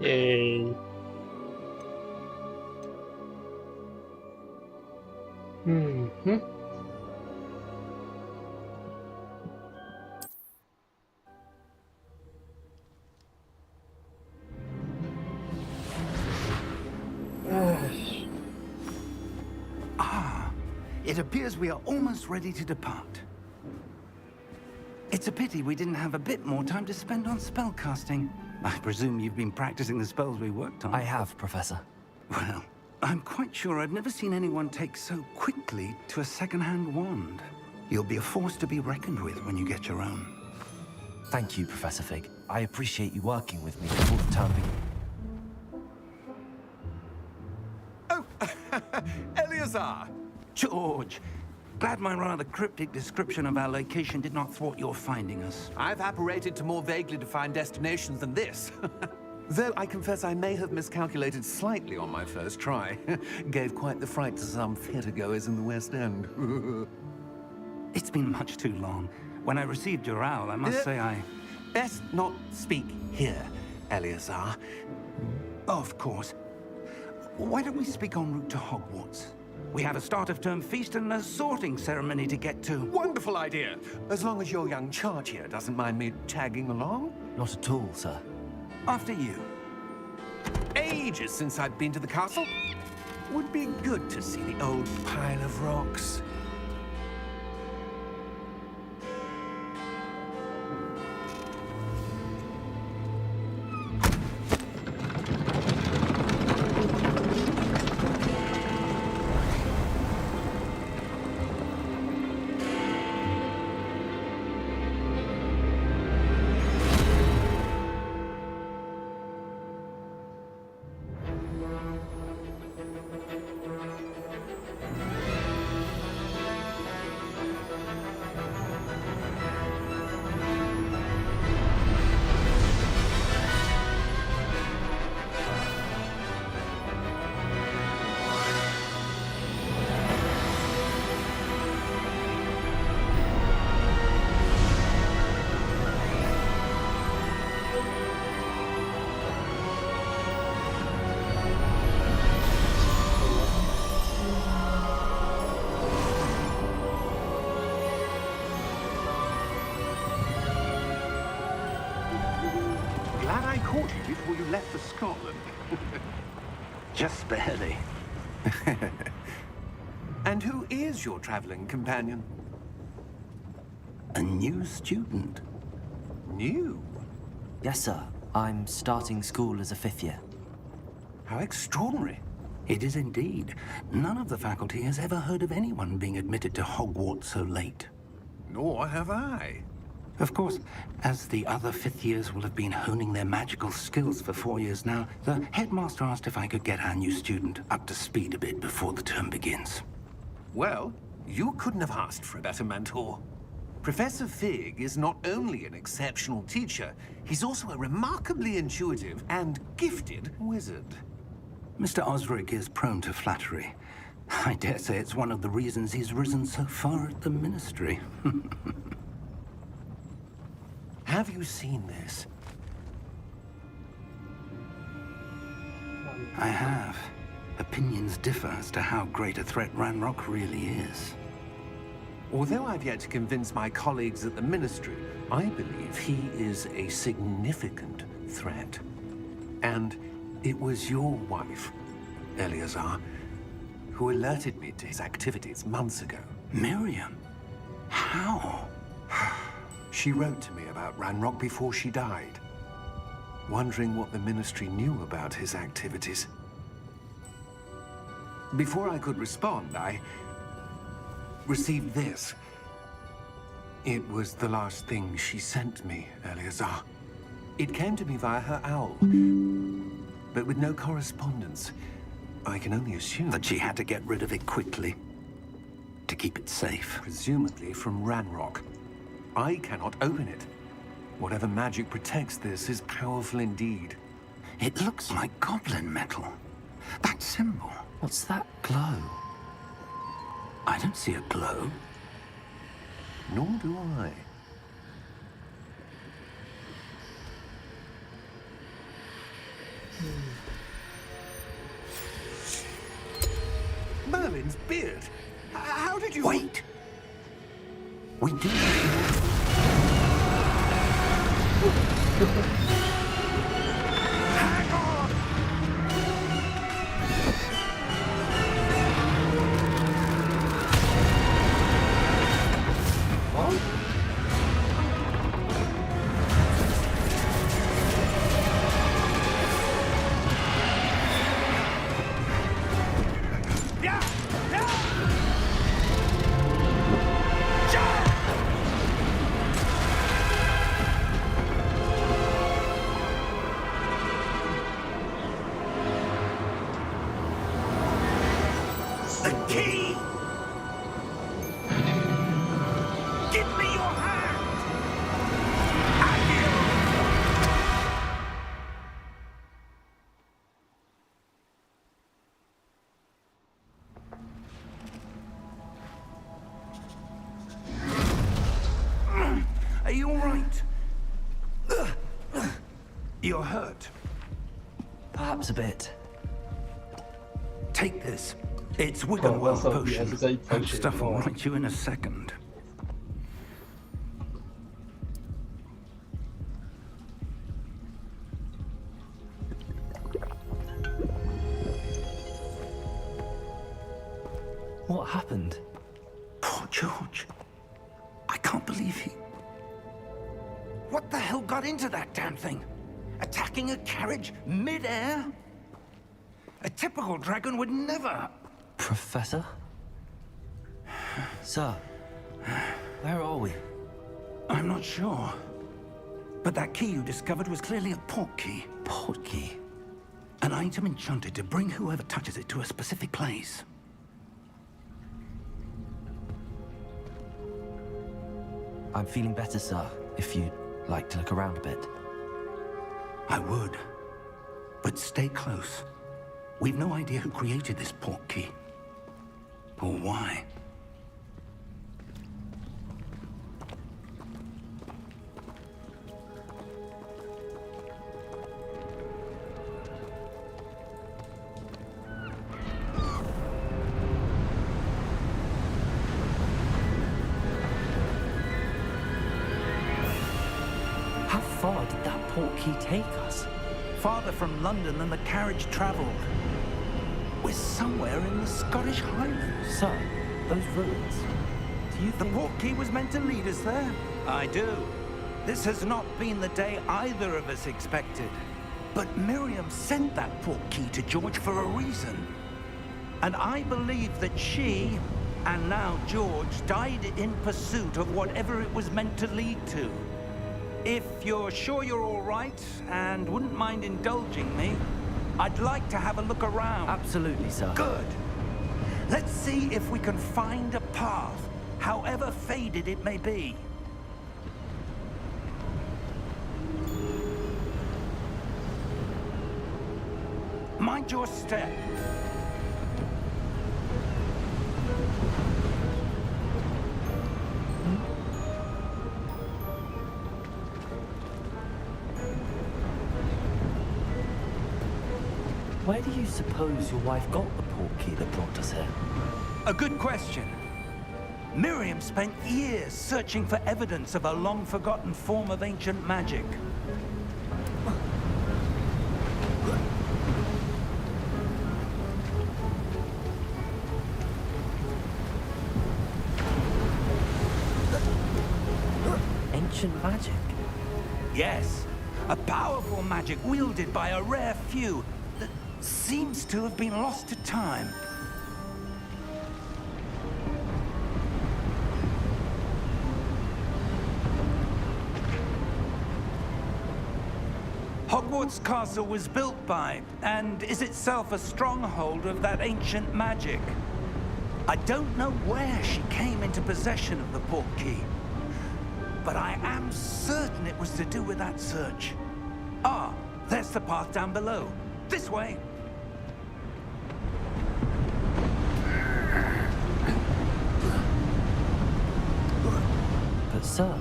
Yay. Mhm. It appears we are almost ready to depart. It's a pity we didn't have a bit more time to spend on spellcasting. I presume you've been practicing the spells we worked on. I have, Professor. Well, I'm quite sure I've never seen anyone take so quickly to a second-hand wand. You'll be a force to be reckoned with when you get your own. Thank you, Professor Fig. I appreciate you working with me before the term begins. Oh, Eleazar! George, glad my rather cryptic description of our location did not thwart your finding us. I've apparated to more vaguely defined destinations than this. Though I confess I may have miscalculated slightly on my first try. Gave quite the fright to some theatergoers in the West End. It's been much too long. When I received your owl, I must say I... Best not speak here, Eleazar. Of course. Why don't we speak en route to Hogwarts? We have a start-of-term feast and a sorting ceremony to get to. Wonderful idea! As long as your young charge here doesn't mind me tagging along. Not at all, sir. After you. Ages since I've been to the castle. Would be good to see the old pile of rocks. Glad I caught you before you left for Scotland. Just barely. And who is your traveling companion? A new student. New? Yes, sir. I'm starting school as a 5th year. How extraordinary. It is indeed. None of the faculty has ever heard of anyone being admitted to Hogwarts so late. Nor have I. Of course, as the other 5th years will have been honing their magical skills for 4 years now, the headmaster asked if I could get our new student up to speed a bit before the term begins. Well, you couldn't have asked for a better mentor. Professor Fig is not only an exceptional teacher, he's also a remarkably intuitive and gifted wizard. Mr. Osric is prone to flattery. I dare say it's one of the reasons he's risen so far at the Ministry. Have you seen this? I have. Opinions differ as to how great a threat Ranrock really is. Although I've yet to convince my colleagues at the Ministry, I believe he is a significant threat. And it was your wife, Eleazar, who alerted me to his activities months ago. Miriam? How? She wrote to me about Ranrock before she died, wondering what the Ministry knew about his activities. Before I could respond, I received this. It was the last thing she sent me, Eleazar. It came to me via her owl, but with no correspondence. I can only assume That she had to get rid of it quickly. To keep it safe. presumably from Ranrock. I cannot open it. Whatever magic protects this is powerful indeed. It looks like goblin metal. That symbol. What's that glow? I don't see a glow. Nor do I. Miriam's beard. How did you... Wait! We do. Hang on! What? Yeah! Yeah! Jump! The key! Give me your hand! Are you all right? You're hurt. Perhaps a bit. Take this. It's Wiggenweld that's not the potion. SSA That potion. stuff will Oh. right you in a second. What happened? Poor George. I can't believe he... What the hell got into that damn thing? Attacking a carriage mid-air? A typical dragon would never... Professor? Sir, where are we? I'm not sure. But that key you discovered was clearly a port key. Port key? An item enchanted to bring whoever touches it to a specific place. I'm feeling better, sir, if you'd like to look around a bit. I would. But stay close. We've no idea who created this port key. Or why. How far did that port key take us? Farther from London than the carriage traveled. We're somewhere in the Scottish Highlands. Sir, those ruins. Do you The think... port key was meant to lead us there? I do. This has not been the day either of us expected. But Miriam sent that port key to George for a reason. And I believe that she, and now George, died in pursuit of whatever it was meant to lead to. If you're sure you're all right, and wouldn't mind indulging me, I'd like to have a look around. Absolutely, sir. Good. Let's see if we can find a path, however faded it may be. Mind your step. Where do you suppose your wife got the port key that brought us here? A good question. Miriam spent years searching for evidence of a long-forgotten form of ancient magic. Ancient magic? Yes, a powerful magic wielded by a rare few that seems to have been lost to time. Hogwart's castle was built by, and is itself a stronghold of that ancient magic. I don't know where she came into possession of the port key, but I am certain it was to do with that search. Ah, there's the path down below. This way. But sir,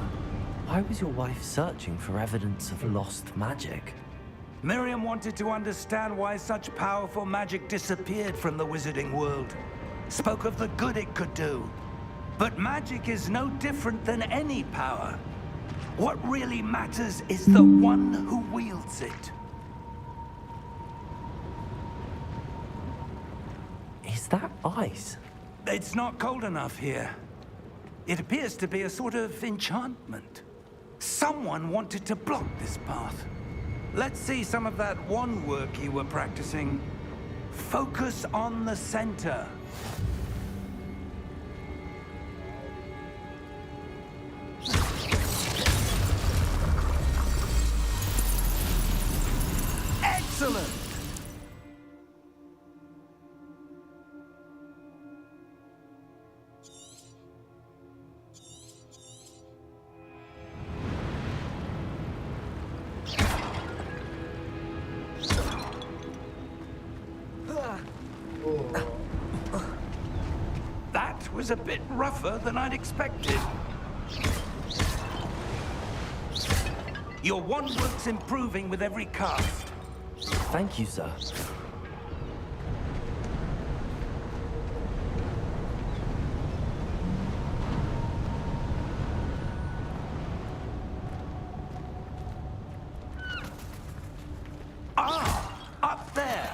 why was your wife searching for evidence of lost magic? Miriam wanted to understand why such powerful magic disappeared from the wizarding world. spoke of the good it could do. But magic is no different than any power. What really matters is the one who wields it. Is that ice? It's not cold enough here. It appears to be a sort of enchantment. Someone wanted to block this path. Let's see some of that wand work you were practicing. Focus on the center. Excellent! That was a bit rougher than I'd expected. Your wand work's improving with every cast. Thank you, sir. Ah! Up there!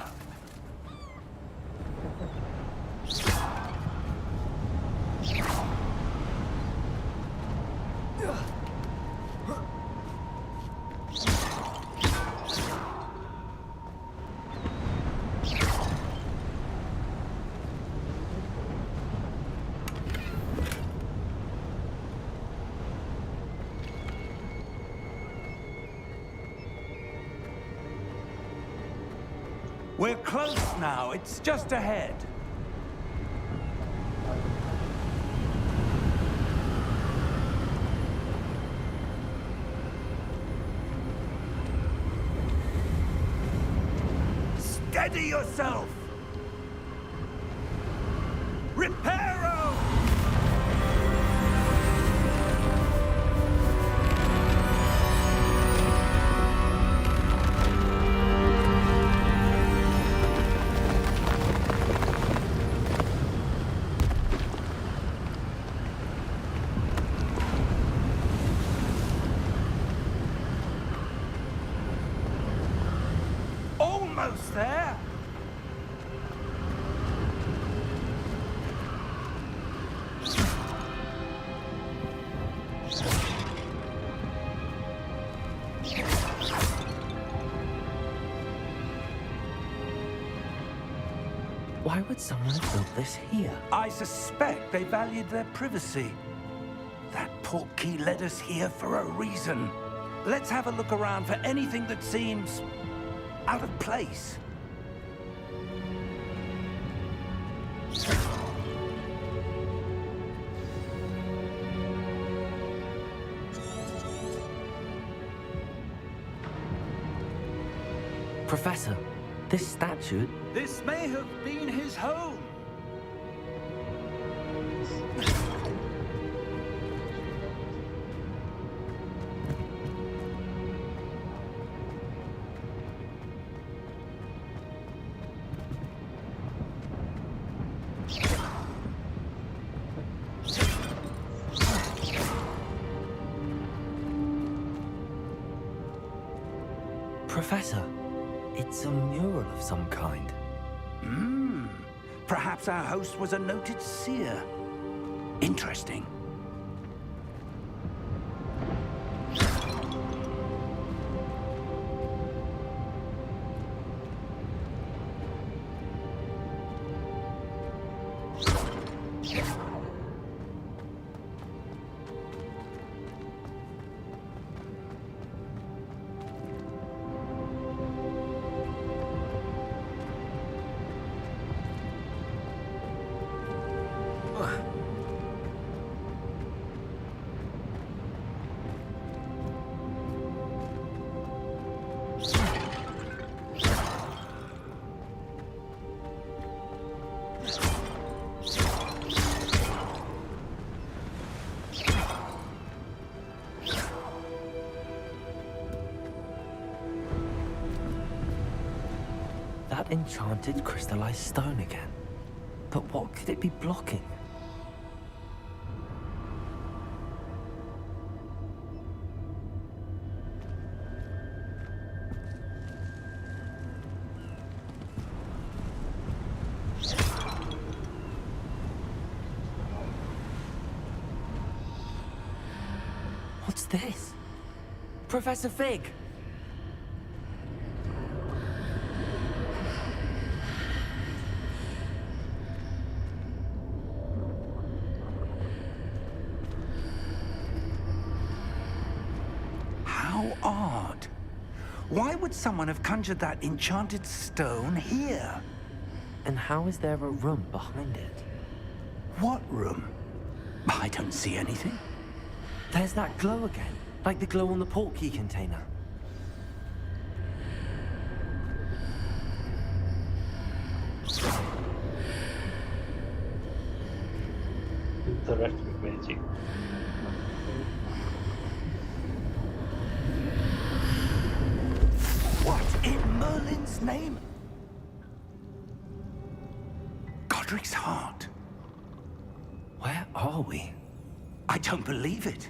We're close now. It's just ahead. Steady yourself! Reparo! Almost there. Why would someone have built this here? I suspect they valued their privacy. That portkey led us here for a reason. Let's have a look around for anything that seems out of place. Professor, this statue... This may have been his home. Professor, it's a mural of some kind. Perhaps our host was a noted seer. Interesting. That enchanted crystallized stone again. But what could it be blocking? What's this? Professor Fig! How odd. Why would someone have conjured that enchanted stone here? And how is there a room behind it? What room? I don't see anything. There's that glow again, like the glow on the portkey container. Interact with magic. What in Merlin's name? Godric's heart. Where are we? I don't believe it.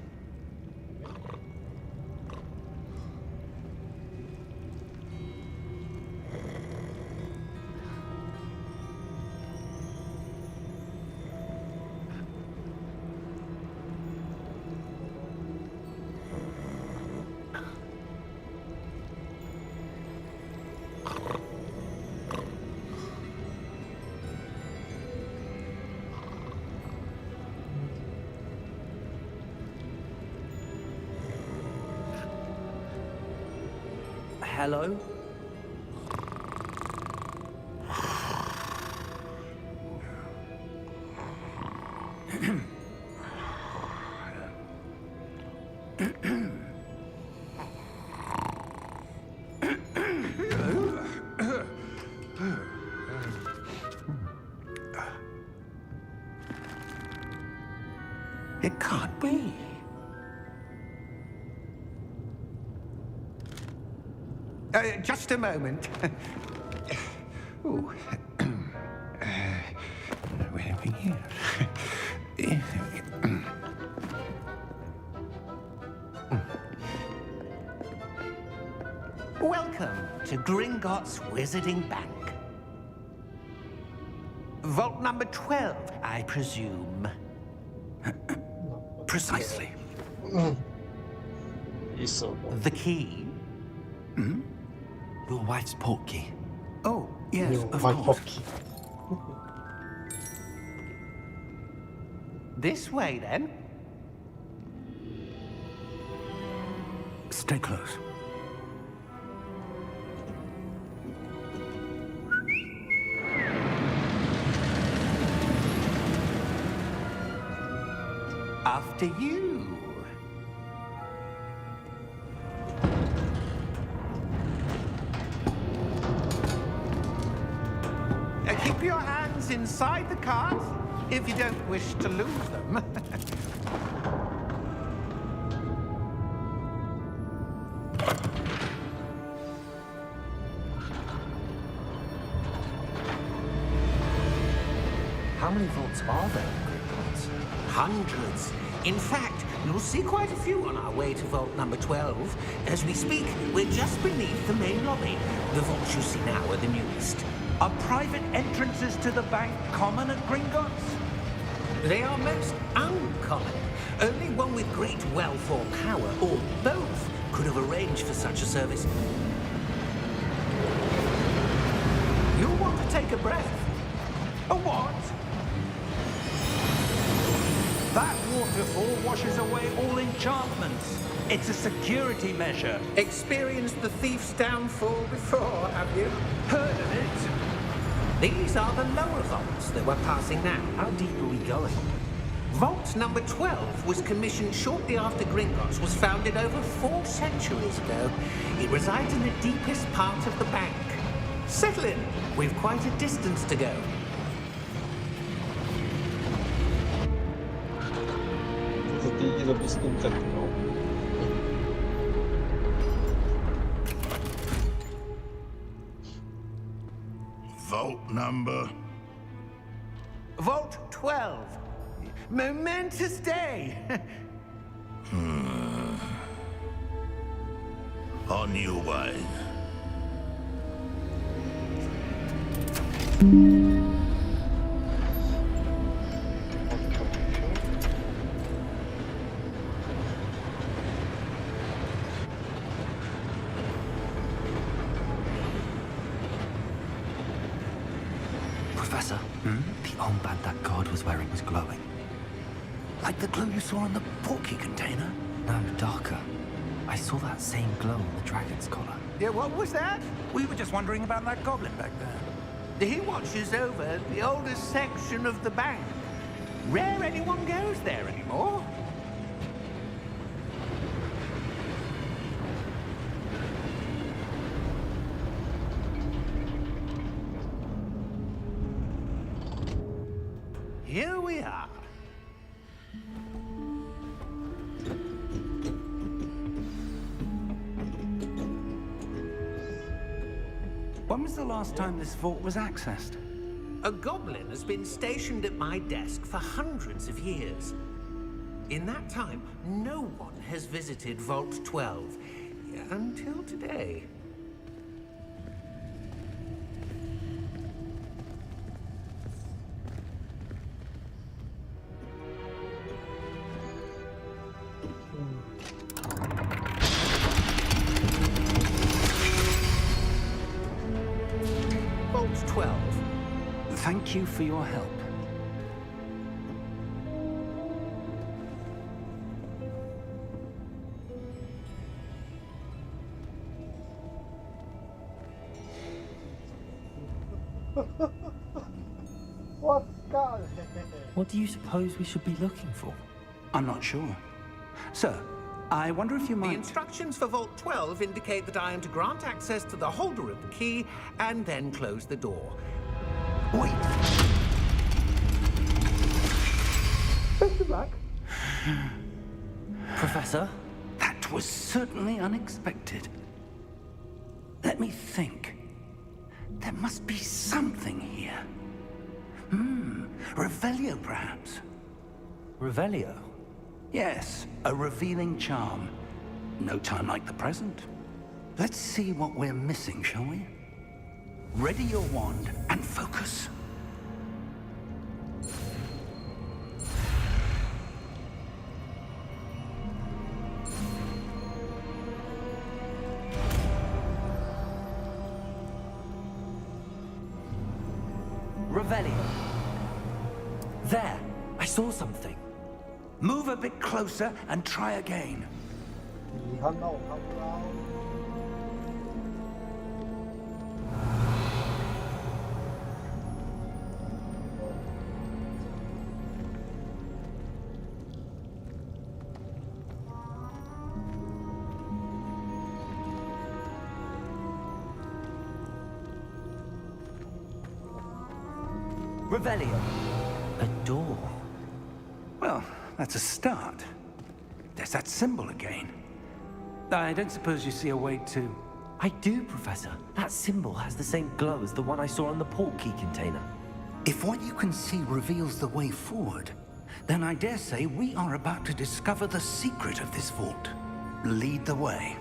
Hello? It can't be. Just a moment. Ooh. Where are we here? Welcome to Gringotts Wizarding Bank. Vault number 12, I presume. Precisely. He's so good. The key? Your wife's portkey. Oh, yes, Your of wife course. hotkey. This way, then. Stay close. After you. Keep your hands inside the cart if you don't wish to lose them. How many vaults are there in Gringotts? Hundreds. In fact, you'll see quite a few on our way to vault number 12. As we speak, we're just beneath the main lobby. The vaults you see now are the newest. Are private entrances to the bank common at Gringotts? They are most uncommon. Only one with great wealth or power, or both, could have arranged for such a service. You'll want to take a breath. A what? That waterfall washes away all enchantments. It's a security measure. Experienced the thief's downfall before, have you? Heard of it? These are the lower vaults that we're passing now. How deep are we going? Vault number 12 was commissioned shortly after Gringotts was founded over 4 centuries ago. It resides in the deepest part of the bank. Settle in. We've quite a distance to go. За ти да пускам тактикал. Vault number 12. Momentous day. On you, wine. Professor, the armband that guard was wearing was glowing. Like the glue you saw in the portkey container? No, darker. I saw that same glow on the dragon's collar. Yeah, what was that? We were just wondering about that goblin back there. He watches over the oldest section of the bank. Rare anyone goes there anymore. Here we are. When was the last time this vault was accessed? A goblin has been stationed at my desk for hundreds of years. In that time, no one has visited Vault 12 until today. Vault 12. Thank you for your help. What God? What do you suppose we should be looking for? I'm not sure. Sir, I wonder if you The might... instructions for Vault 12 indicate that I am to grant access to the holder of the key and then close the door. Wait! Professor? That was certainly unexpected. Let me think. There must be something here. Revelio, perhaps? Revelio? Yes, a revealing charm. No time like the present. Let's see what we're missing, shall we? Ready your wand and focus. Revelio. There! I saw something. Move a bit closer and try again. ข้างนอกข้างเรา Revelio. A door. Well, that's a start. There's that symbol again. I don't suppose you see a way to... I do, Professor. That symbol has the same glow as the one I saw on the portkey container. If what you can see reveals the way forward, then I dare say we are about to discover the secret of this vault. Lead the way.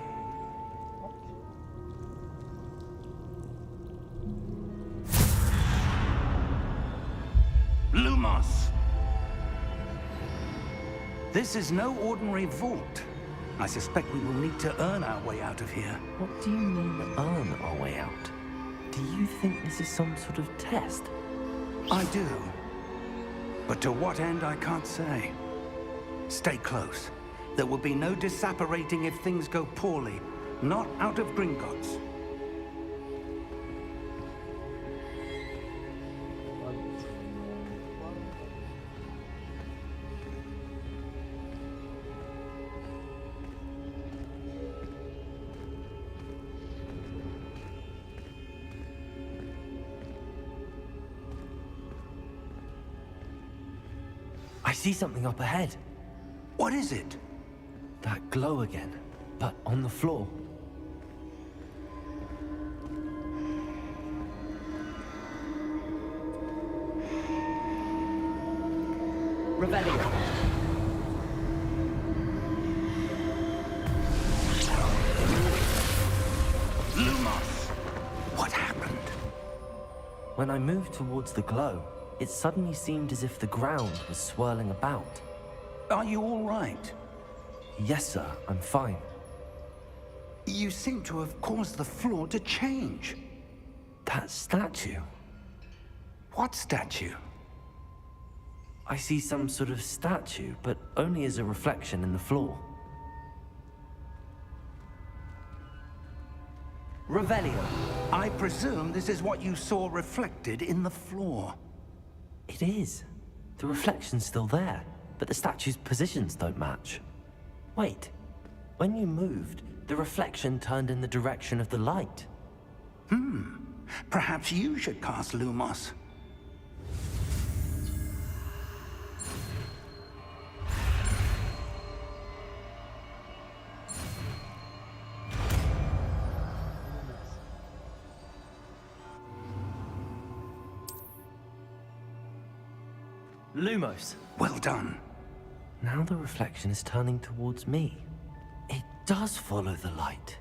Lumos! This is no ordinary vault. I suspect we will need to earn our way out of here. What do you mean, earn our way out? Do you think this is some sort of test? I do. But to what end, I can't say. Stay close. There will be no disapparating if things go poorly. Not out of Gringotts. I see something up ahead. What is it? That glow again, but on the floor. Revelio. Lumos! What happened? When I moved towards the glow, it suddenly seemed as if the ground was swirling about. Are you all right? Yes, sir, I'm fine. You seem to have caused the floor to change. That statue. What statue? I see some sort of statue, but only as a reflection in the floor. Revelio. I presume this is what you saw reflected in the floor. It is. The reflection's still there, but the statue's positions don't match. Wait. When you moved, the reflection turned in the direction of the light. Perhaps you should cast Lumos. Lumos. Well done. Now the reflection is turning towards me. It does follow the light.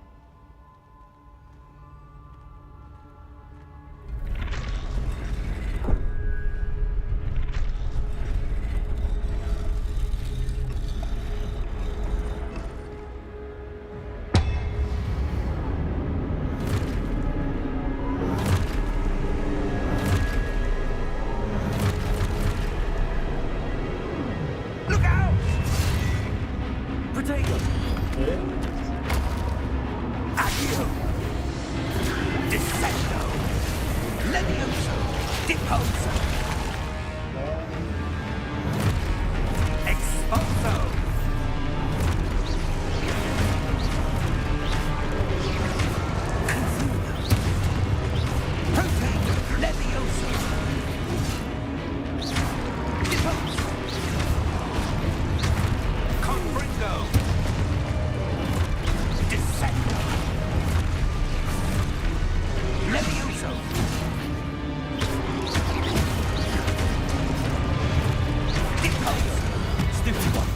Look out! Potato! Accio! Descendo! Levioso! Deposo! Exposo! Protein! Levioso! Deposo! Confringo! Descendo! Levioso! Deposo! Stupid one.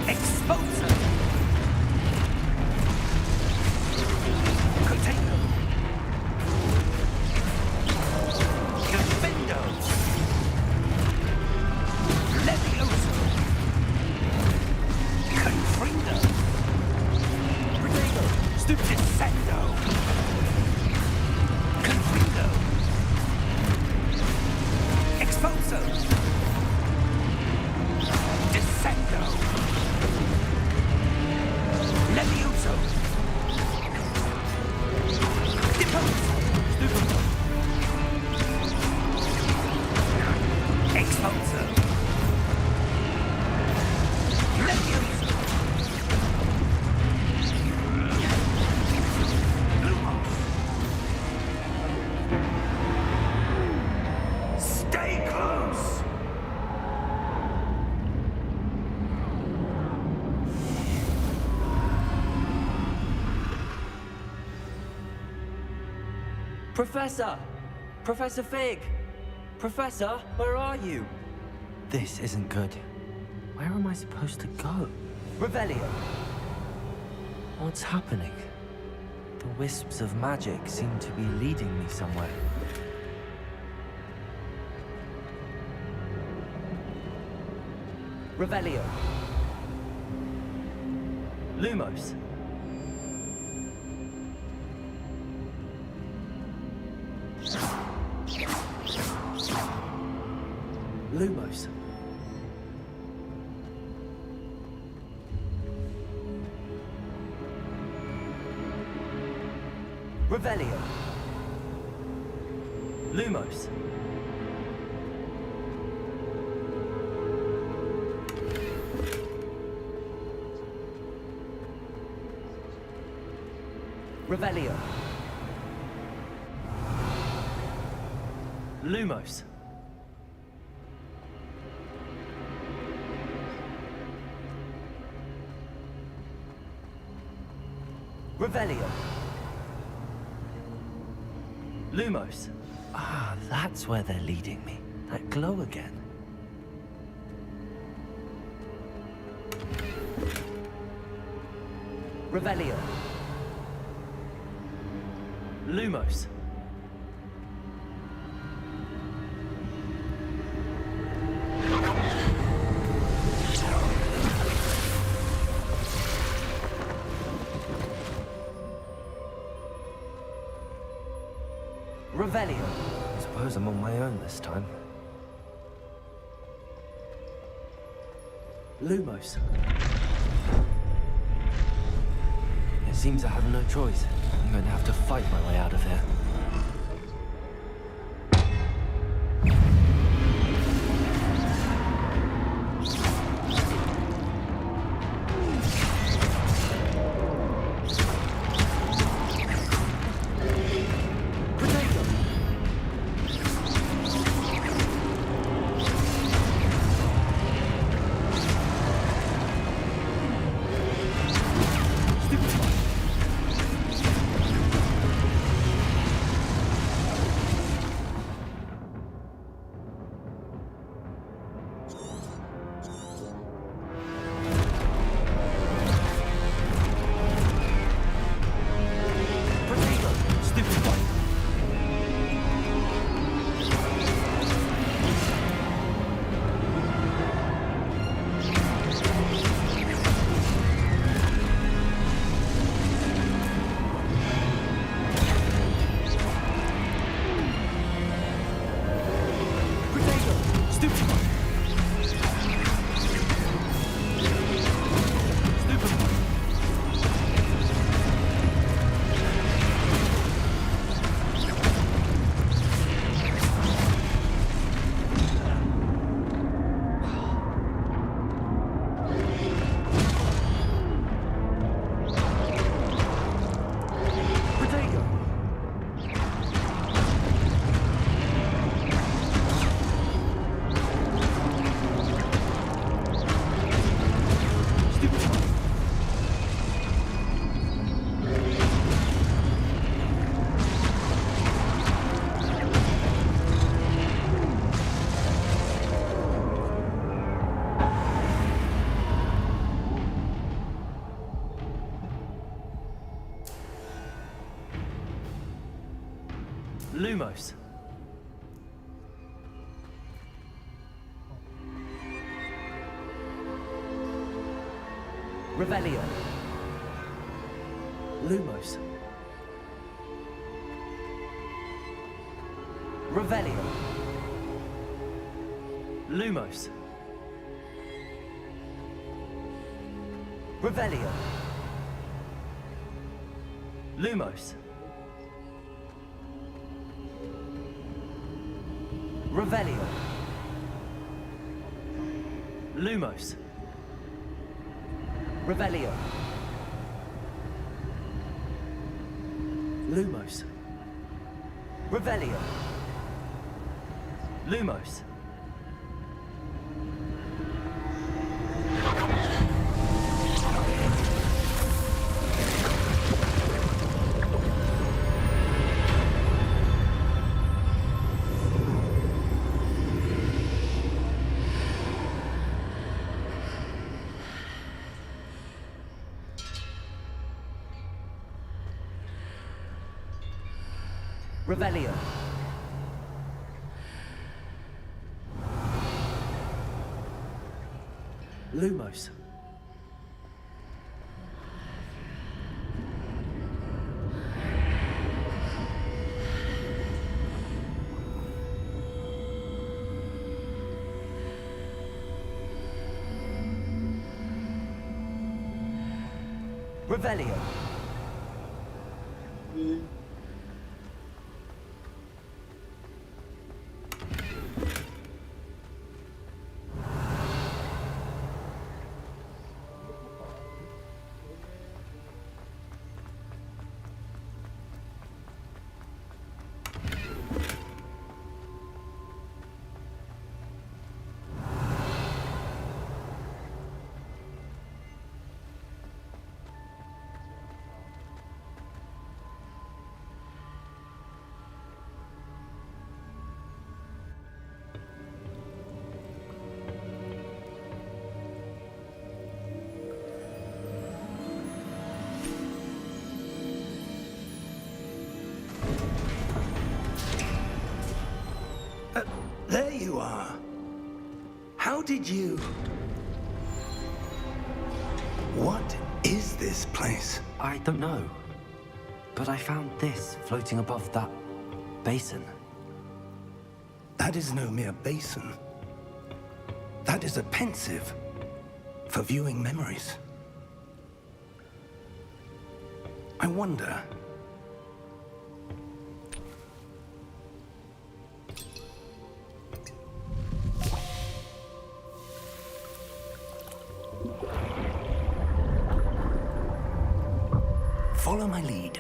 Exposo! Container! Defendo! Levioso! Confringo! Potato! Stupid Descendo! Confringo! Exposo! Descendo! Levioso! Deposo! Stupid one. Exposo! Levioso! Lumos! Stay close! Professor! Professor Fig! Professor, where are you? This isn't good. Where am I supposed to go? Revelio! What's happening? The wisps of magic seem to be leading me somewhere. Revelio! Lumos! Lumos. Revelio. Lumos. Revelio. Lumos. Revelio. Lumos. Ah, that's where they're leading me. That glow again. Revelio. Lumos. Revelio. I suppose I'm on my own this time. Lumos. It seems I have no choice. I'm going to have to fight my way out of here. Lumos. Revelio. Lumos. Revelio. Lumos. Revelio. Lumos. Revelio. Lumos. Revelio. Lumos. Revelio. Lumos. Revelio. Lumos. Revelio. you are. How did you... What is this place? I don't know. But I found this floating above that basin. That is no mere basin. That is a pensive for viewing memories. I wonder... Follow my lead.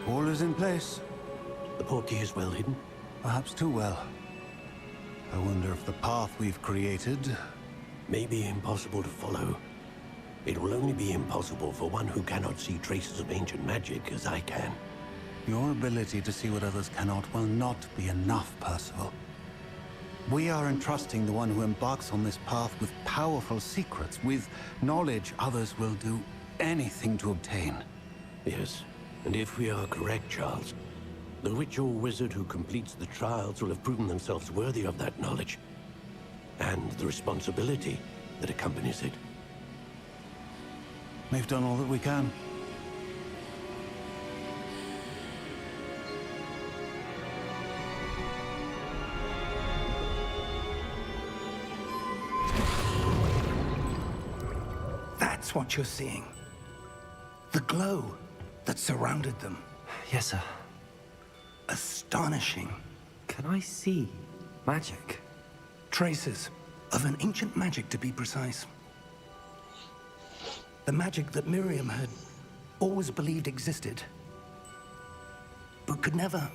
All is in place. The portkey is well hidden. Perhaps too well. I wonder if the path we've created... May be impossible to follow. It will only be impossible for one who cannot see traces of ancient magic as I can. Your ability to see what others cannot will not be enough, Percival. We are entrusting the one who embarks on this path with powerful secrets, with knowledge others will do anything to obtain. Yes, and if we are correct, Charles, the witch or wizard who completes the trials will have proven themselves worthy of that knowledge, and the responsibility that accompanies it. We've done all that we can. That's what you're seeing. The glow that surrounded them. Yes, sir. Astonishing. Can I see magic? Traces of an ancient magic, to be precise. The magic that Miriam had always believed existed, but could never.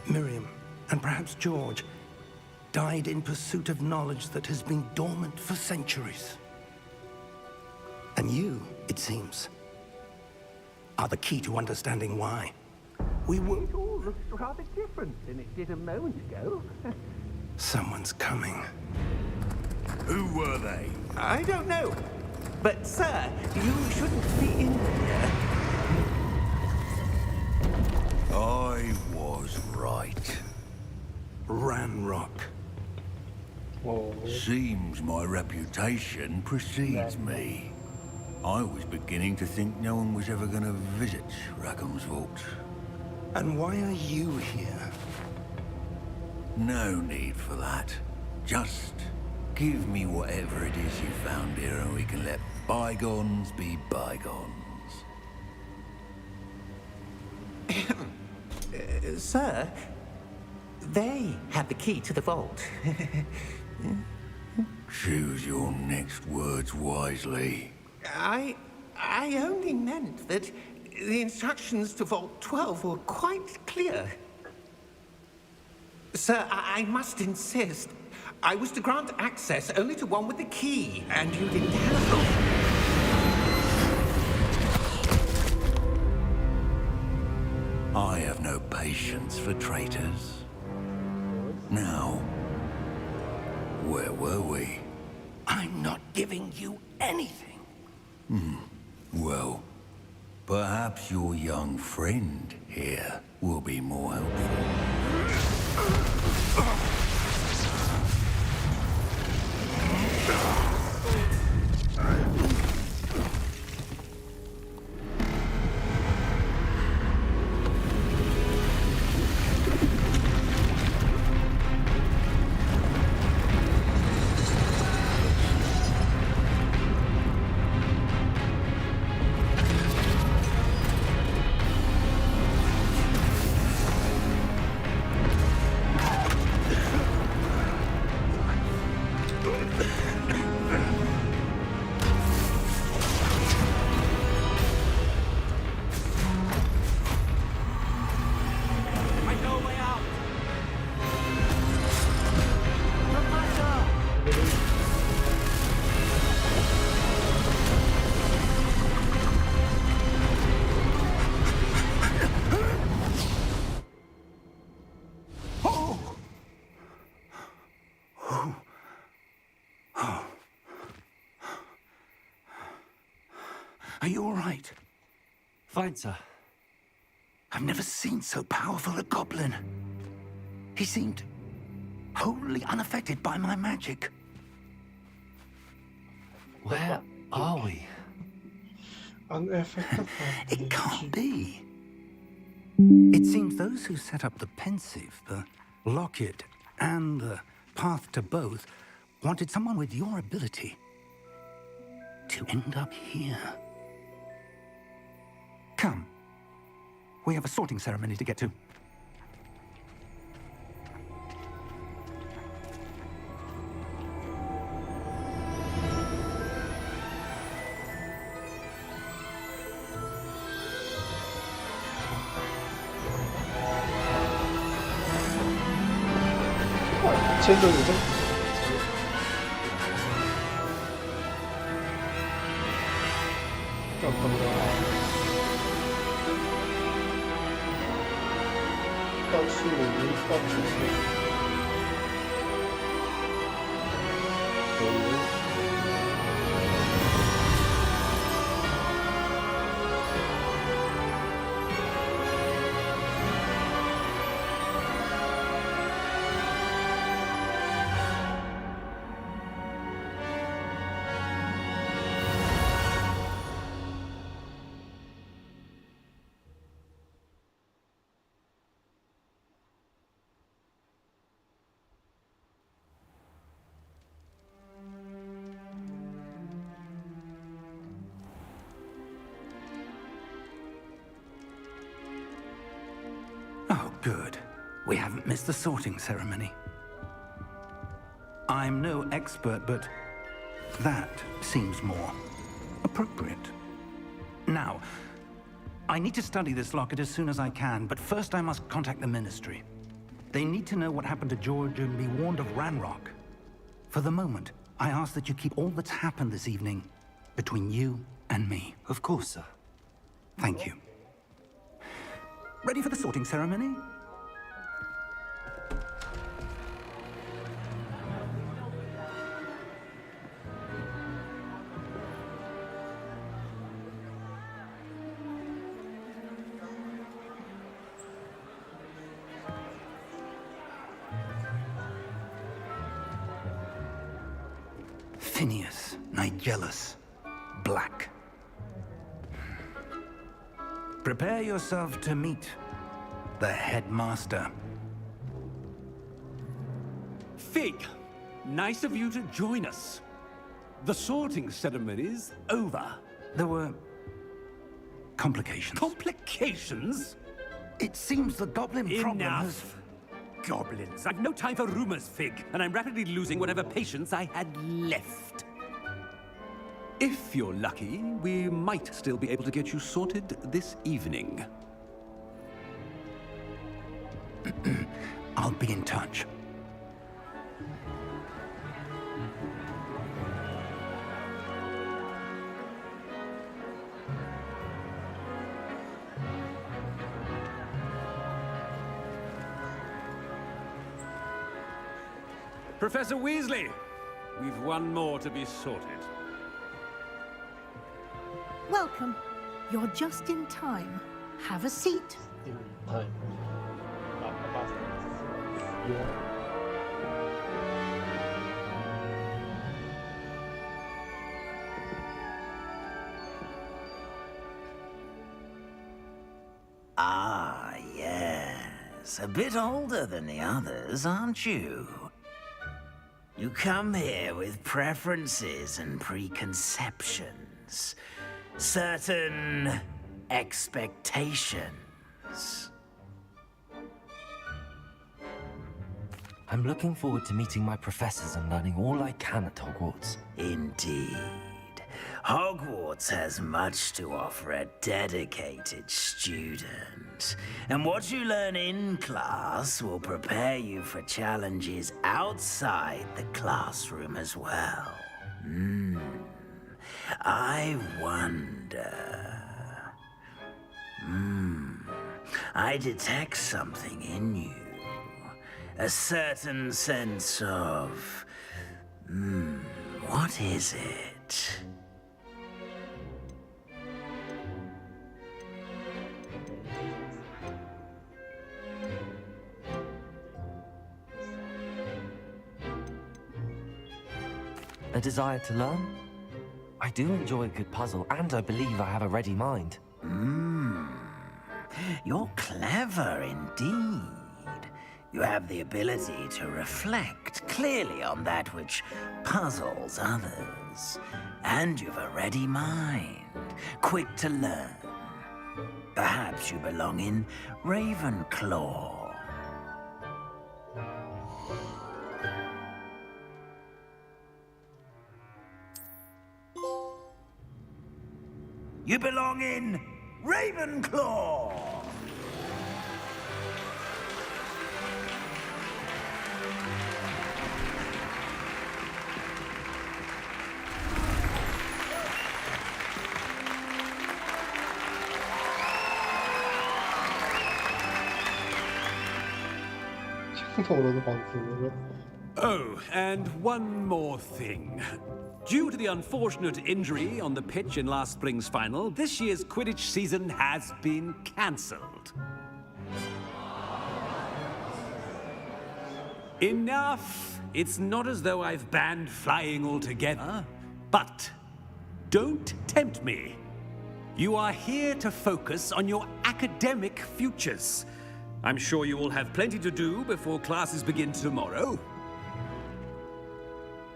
Miriam, and perhaps George, died in pursuit of knowledge that has been dormant for centuries. And you, it seems, are the key to understanding why. We were... It all looks rather different than it did a moment ago. Someone's coming. Who were they? I don't know. But, sir, you shouldn't be in here. I was right. Ranrock. Whoa. Seems my reputation precedes me. I was beginning to think no one was ever going to visit Rackham's vault. And why are you here? No need for that. Just give me whatever it is you found here and we can let bygones be bygones. Sir, they have the key to the vault. Choose your next words wisely. I only meant that the instructions to Vault 12 were quite clear. Sir, I must insist. I was to grant access only to one with the key, and you didn't have it. I have no patience for traitors. Now, where were we? I'm not giving you anything. Well, perhaps your young friend here will be more helpful. Are you all right? Fine, sir. I've never seen so powerful a goblin. He seemed wholly unaffected by my magic. Where are we? Unaffected. It can't be. It seems those who set up the pensive, the locket, and the path to both wanted someone with your ability to end up here. Come. We have a sorting ceremony to get to. 첼로이죠? 박수, 박수. Oh, good. We haven't missed the sorting ceremony. I'm no expert, but that seems more appropriate. Now, I need to study this locket as soon as I can, but first I must contact the Ministry. They need to know what happened to George and be warned of Ranrock. For the moment, I ask that you keep all that's happened this evening between you and me. Of course, sir. Thank you. Ready for the sorting ceremony? Phineas, Nigellus, Black. Prepare yourself to meet the headmaster. Fig, nice of you to join us. The sorting ceremony's over. There were complications. Complications? It seems the goblin problem has... Enough. Goblins. I've no time for rumors, Fig, and I'm rapidly losing whatever patience I had left. If you're lucky, we might still be able to get you sorted this evening. I'll be in touch. Professor Weasley, we've one more to be sorted. Welcome. You're just in time. Have a seat. In time. Yeah. Ah, yes. A bit older than the others, aren't you? You come here with preferences and preconceptions. Certain expectations. I'm looking forward to meeting my professors and learning all I can at Hogwarts. Indeed. Hogwarts has much to offer a dedicated student. And what you learn in class will prepare you for challenges outside the classroom as well. I wonder... I detect something in you. A certain sense of... what is it? A desire to learn? I do enjoy a good puzzle, and I believe I have a ready mind. You're clever indeed. You have the ability to reflect clearly on that which puzzles others. And you've a ready mind, quick to learn. Perhaps you belong in Ravenclaw. You belong in Ravenclaw! 참고로도 방송을 Oh, and one more thing. Due to the unfortunate injury on the pitch in last spring's final, this year's Quidditch season has been cancelled. Enough! It's not as though I've banned flying altogether, but don't tempt me. You are here to focus on your academic futures. I'm sure you all have plenty to do before classes begin tomorrow.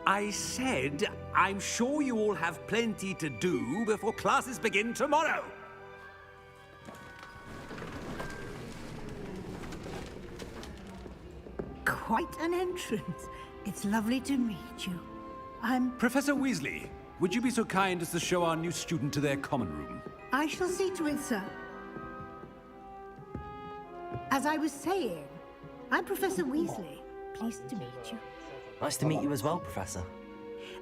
I said, I'm sure you all have plenty to do before classes begin tomorrow. Quite an entrance. It's lovely to meet you. I'm... Professor Weasley, would you be so kind as to show our new student to their common room? I shall see to it, sir. As I was saying, I'm Professor Weasley. Pleased to meet you. Nice to meet you as well, Professor.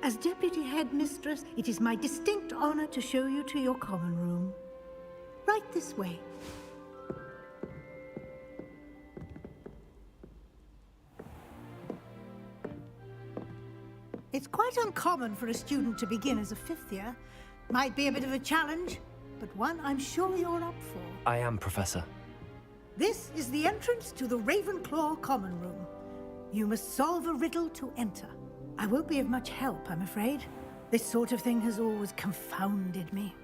As Deputy Headmistress, it is my distinct honor to show you to your common room. Right this way. It's quite uncommon for a student to begin as a fifth year. Might be a bit of a challenge, but one I'm sure you're up for. I am, Professor. This is the entrance to the Ravenclaw common room. You must solve a riddle to enter. I won't be of much help, I'm afraid. This sort of thing has always confounded me.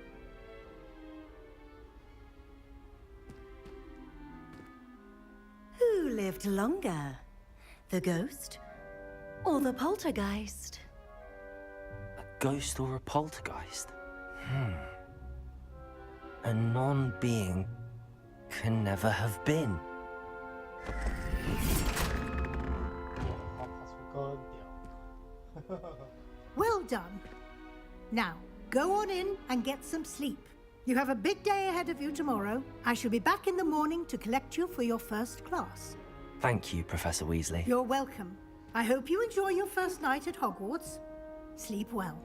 Who lived longer? The ghost or the poltergeist? A ghost or a poltergeist? A non-being can never have been. Well done. Now, go on in and get some sleep. You have a big day ahead of you tomorrow. I shall be back in the morning to collect you for your first class. Thank you, Professor Weasley. You're welcome. I hope you enjoy your first night at Hogwarts. Sleep well.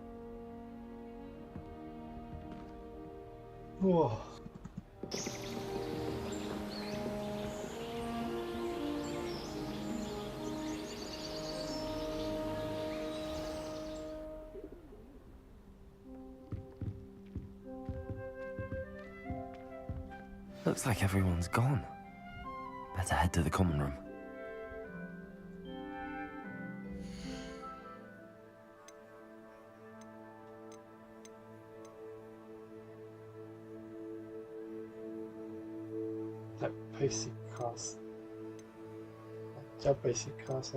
우와. Looks like everyone's gone. Better head to the common room. That basic class. That basic class.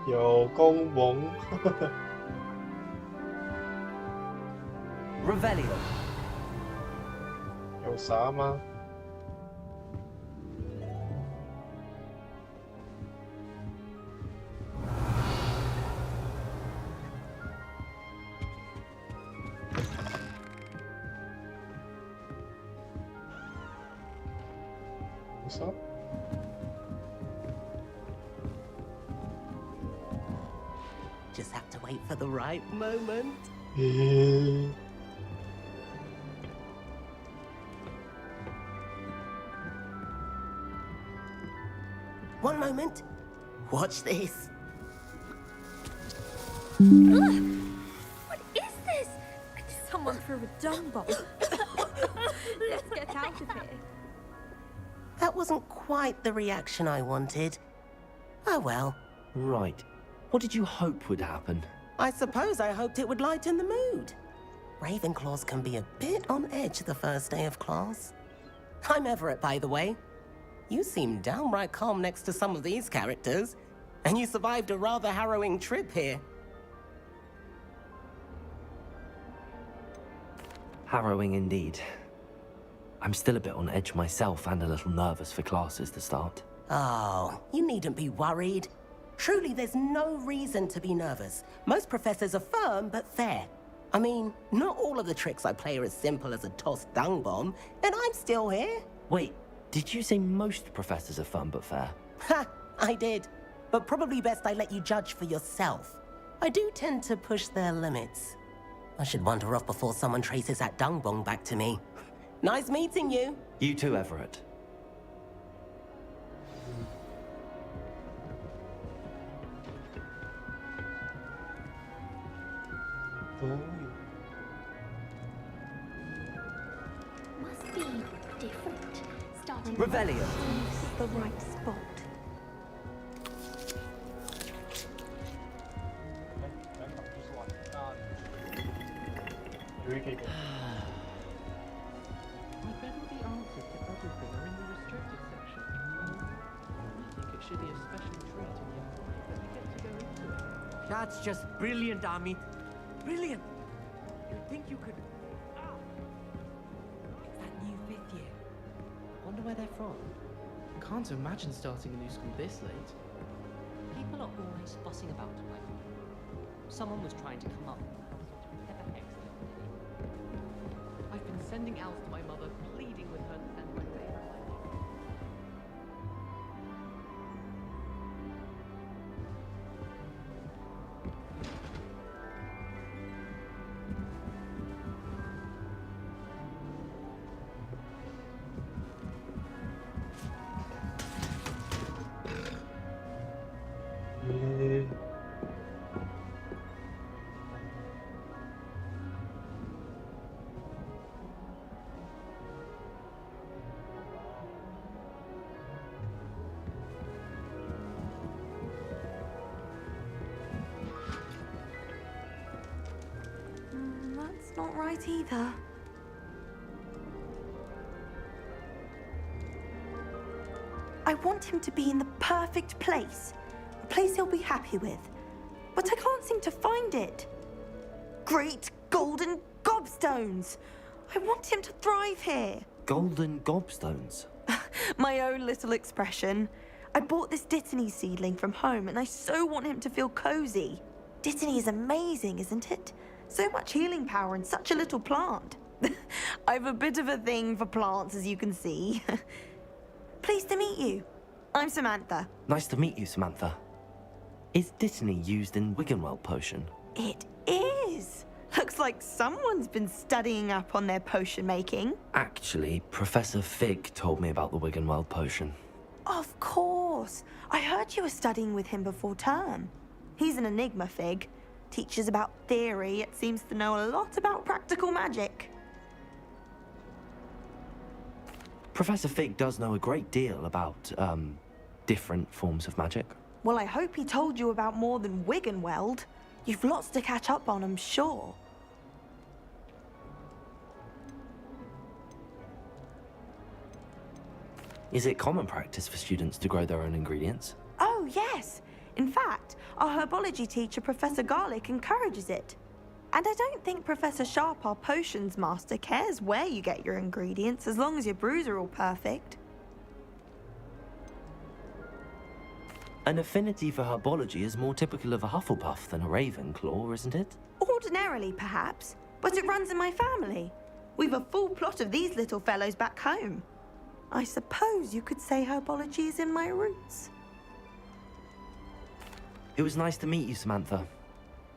有公盟。Revelio. 有啥吗？有啥？ Just have to wait for the right moment. 咦， One moment. Watch this. What is this? Someone threw a dung bomb. Let's get out of here. That wasn't quite the reaction I wanted. Oh well. Right. What did you hope would happen? I suppose I hoped it would lighten the mood. Ravenclaws can be a bit on edge the first day of class. I'm Everett, by the way. You seem downright calm next to some of these characters, and you survived a rather harrowing trip here. Harrowing indeed. I'm still a bit on edge myself and a little nervous for classes to start. Oh, you needn't be worried. Truly, there's no reason to be nervous. Most professors are firm but fair. I mean, not all of the tricks I play are as simple as a tossed dung bomb, and I'm still here. Wait, did you say most professors are fun but fair? Ha! I did. But probably best I let you judge for yourself. I do tend to push their limits. I should wander off before someone traces that dung bomb back to me. Nice meeting you. You too, Everett. Must be different. Starting Revelio. This is the right spot.有一个。 I bet all the answers to everything are in the restricted section. I think it should be a special treat in year 5 that we get to go into it. That's just brilliant, Amit. Brilliant. You'd think you could... It's that new 5th year. Wonder where they're from. Can't imagine starting a new school this late. People are always fussing about it like someone was trying to come up with how to excellent. I've been sending Alice to my mother, pleading with her to send my favorite life. That's not right either. I want him to be in the perfect place. A place he'll be happy with. But I can't seem to find it. Great golden gobstones! I want him to thrive here. Golden gobstones. My own little expression. I bought this Dittany seedling from home and I so want him to feel cozy. Dittany is amazing, isn't it? So much healing power in such a little plant. I've a bit of a thing for plants, as you can see. Pleased to meet you. I'm Samantha. Nice to meet you, Samantha. Is Dittany used in Wiggenweld potion? It is. Looks like someone's been studying up on their potion making. Actually, Professor Fig told me about the Wiggenweld potion. Of course. I heard you were studying with him before term. He's an enigma, Fig. Teaches about theory, yet seems to know a lot about practical magic. Professor Fig does know a great deal about, different forms of magic. Well, I hope he told you about more than Wiggenweld. You've lots to catch up on, I'm sure. Is it common practice for students to grow their own ingredients? Oh, yes. In fact, our herbology teacher, Professor Garlick, encourages it. And I don't think Professor Sharp, our potions master, cares where you get your ingredients as long as your brews are all perfect. An affinity for herbology is more typical of a Hufflepuff than a Ravenclaw, isn't it? Ordinarily, perhaps, but it runs in my family. We've a full plot of these little fellows back home. I suppose you could say herbology is in my roots. It was nice to meet you, Samantha.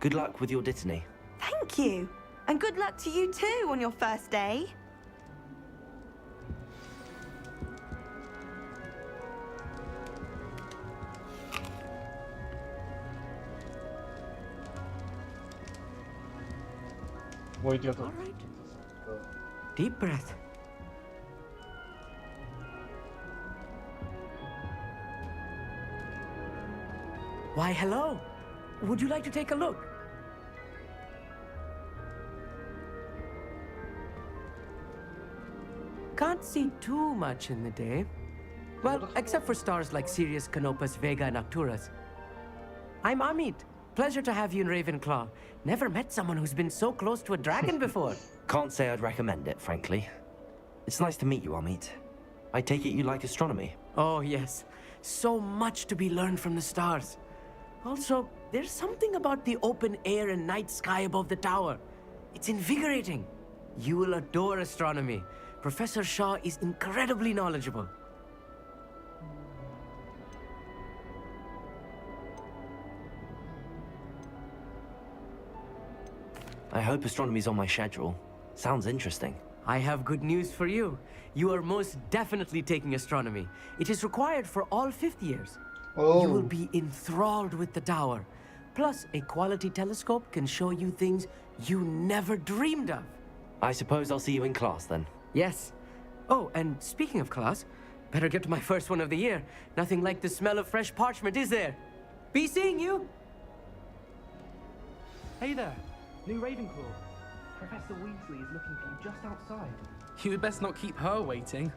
Good luck with your dittany. Thank you. And good luck to you too on your first day. All right. Deep breath. Why, hello. Would you like to take a look? Can't see too much in the day. Well, except for stars like Sirius, Canopus, Vega, and Arcturus. I'm Amit. Pleasure to have you in Ravenclaw. Never met someone who's been so close to a dragon before. Can't say I'd recommend it, frankly. It's nice to meet you, Amit. I take it you like astronomy? Oh, yes. So much to be learned from the stars. Also, there's something about the open air and night sky above the tower. It's invigorating. You will adore astronomy. Professor Shaw is incredibly knowledgeable. I hope astronomy's on my schedule. Sounds interesting. I have good news for you. You are most definitely taking astronomy. It is required for all fifth years. Oh. You will be enthralled with the tower. Plus, a quality telescope can show you things you never dreamed of. I suppose I'll see you in class then. Yes. Oh, and speaking of class, better get to my first one of the year. Nothing like the smell of fresh parchment, is there? Be seeing you! Hey there, new Ravenclaw. Professor Weasley is looking for you just outside. You'd best not keep her waiting.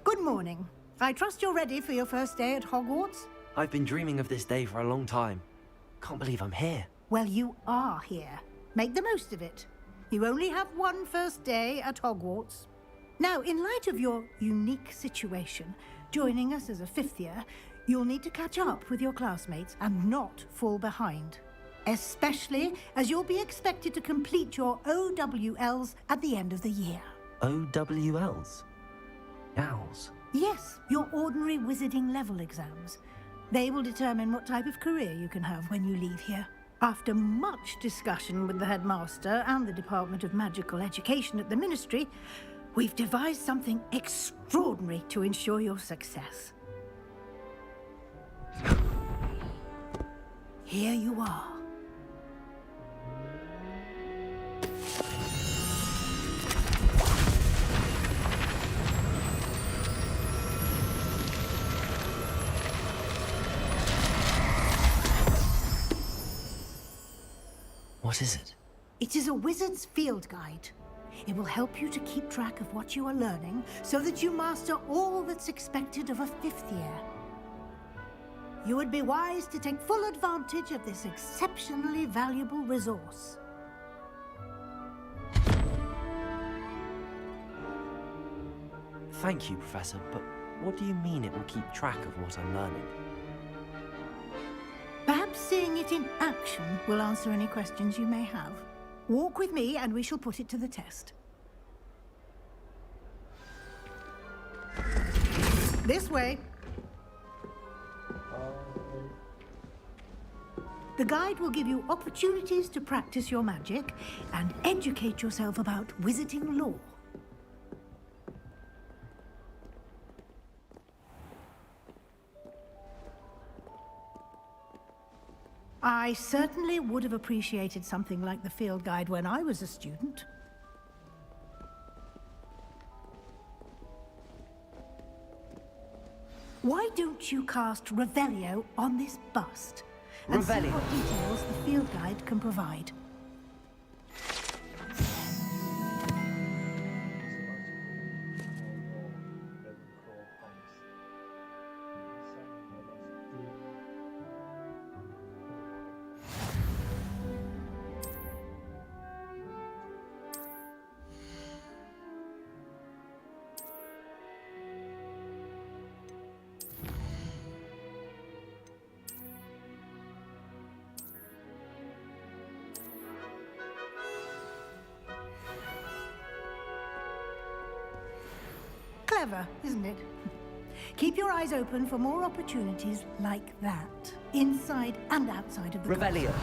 Good morning. I trust you're ready for your first day at Hogwarts? I've been dreaming of this day for a long time. Can't believe I'm here. Well, you are here. Make the most of it. You only have one first day at Hogwarts. Now, in light of your unique situation, joining us as a fifth year, you'll need to catch up with your classmates and not fall behind. Especially as you'll be expected to complete your OWLs at the end of the year. OWLs? Owls? Yes, your ordinary wizarding level exams. They will determine what type of career you can have when you leave here. After much discussion with the headmaster and the Department of Magical Education at the Ministry, we've devised something extraordinary to ensure your success. Here you are. What is it? It is a wizard's field guide. It will help you to keep track of what you are learning so that you master all that's expected of a fifth year. You would be wise to take full advantage of this exceptionally valuable resource. Thank you, Professor, but what do you mean it will keep track of what I'm learning? Perhaps seeing it in action will answer any questions you may have. Walk with me and we shall put it to the test. This way. The guide will give you opportunities to practice your magic and educate yourself about wizarding lore. I certainly would have appreciated something like the field guide when I was a student. Why don't you cast Revelio on this bust? And see Revelio. what details the field guide can provide. Clever, isn't it? Keep your eyes open for more opportunities like that, inside and outside of the Revelio.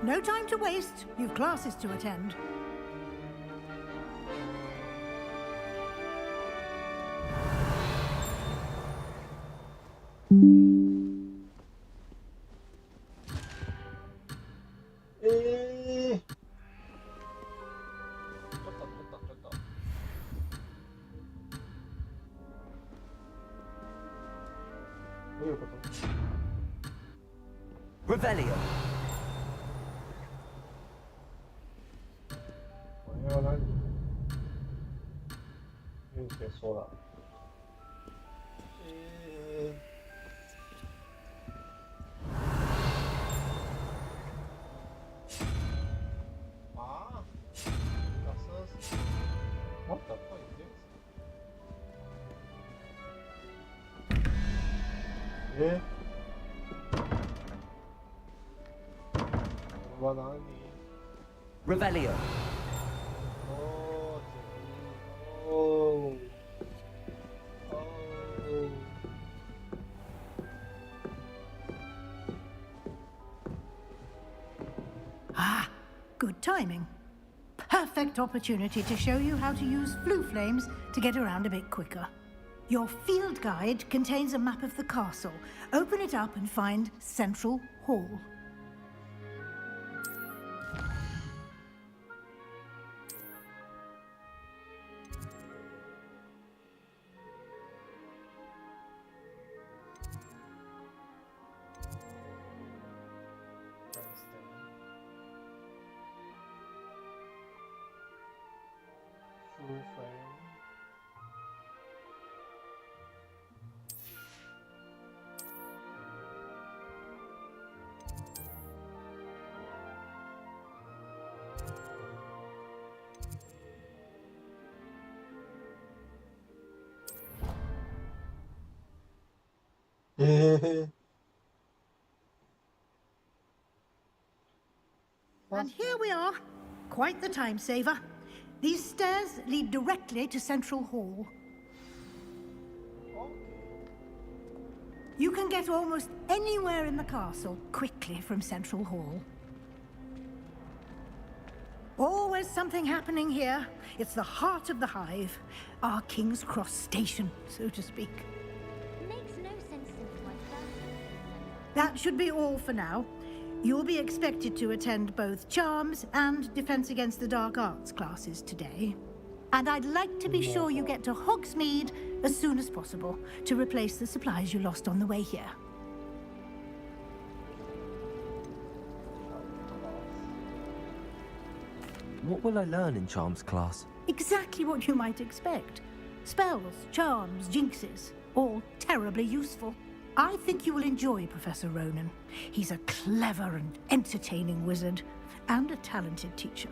No time to waste. You've classes to attend. Revelio. What the fuck is this? Revelio. Ah, good timing. Perfect opportunity to show you how to use flue flames to get around a bit quicker. Your field guide contains a map of the castle. Open it up and find Central Hall. And here we are. Quite the time saver. These stairs lead directly to Central Hall. You can get almost anywhere in the castle quickly from Central Hall. Always something happening here. It's the heart of the hive. Our King's Cross station, so to speak. Makes no sense since my first. That should be all for now. You'll be expected to attend both Charms and Defense Against the Dark Arts classes today. And I'd like to be sure you get to Hogsmeade as soon as possible to replace the supplies you lost on the way here. What will I learn in Charms class? Exactly what you might expect. Spells, charms, jinxes, all terribly useful. I think you will enjoy Professor Ronan. He's a clever and entertaining wizard, and a talented teacher.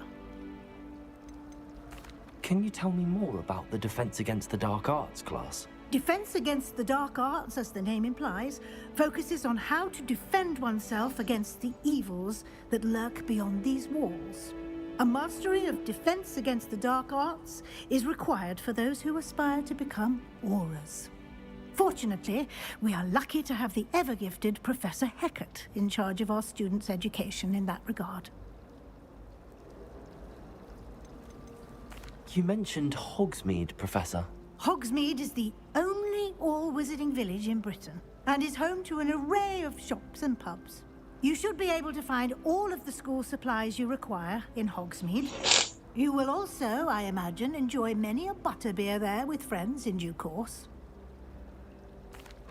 Can you tell me more about the Defense Against the Dark Arts class? Defense Against the Dark Arts, as the name implies, focuses on how to defend oneself against the evils that lurk beyond these walls. A mastery of Defense Against the Dark Arts is required for those who aspire to become Aurors. Fortunately, we are lucky to have the ever-gifted Professor Hecat in charge of our students' education in that regard. You mentioned Hogsmeade, Professor. Hogsmeade is the only all wizarding village in Britain and is home to an array of shops and pubs. You should be able to find all of the school supplies you require in Hogsmeade. You will also, I imagine, enjoy many a butterbeer there with friends in due course.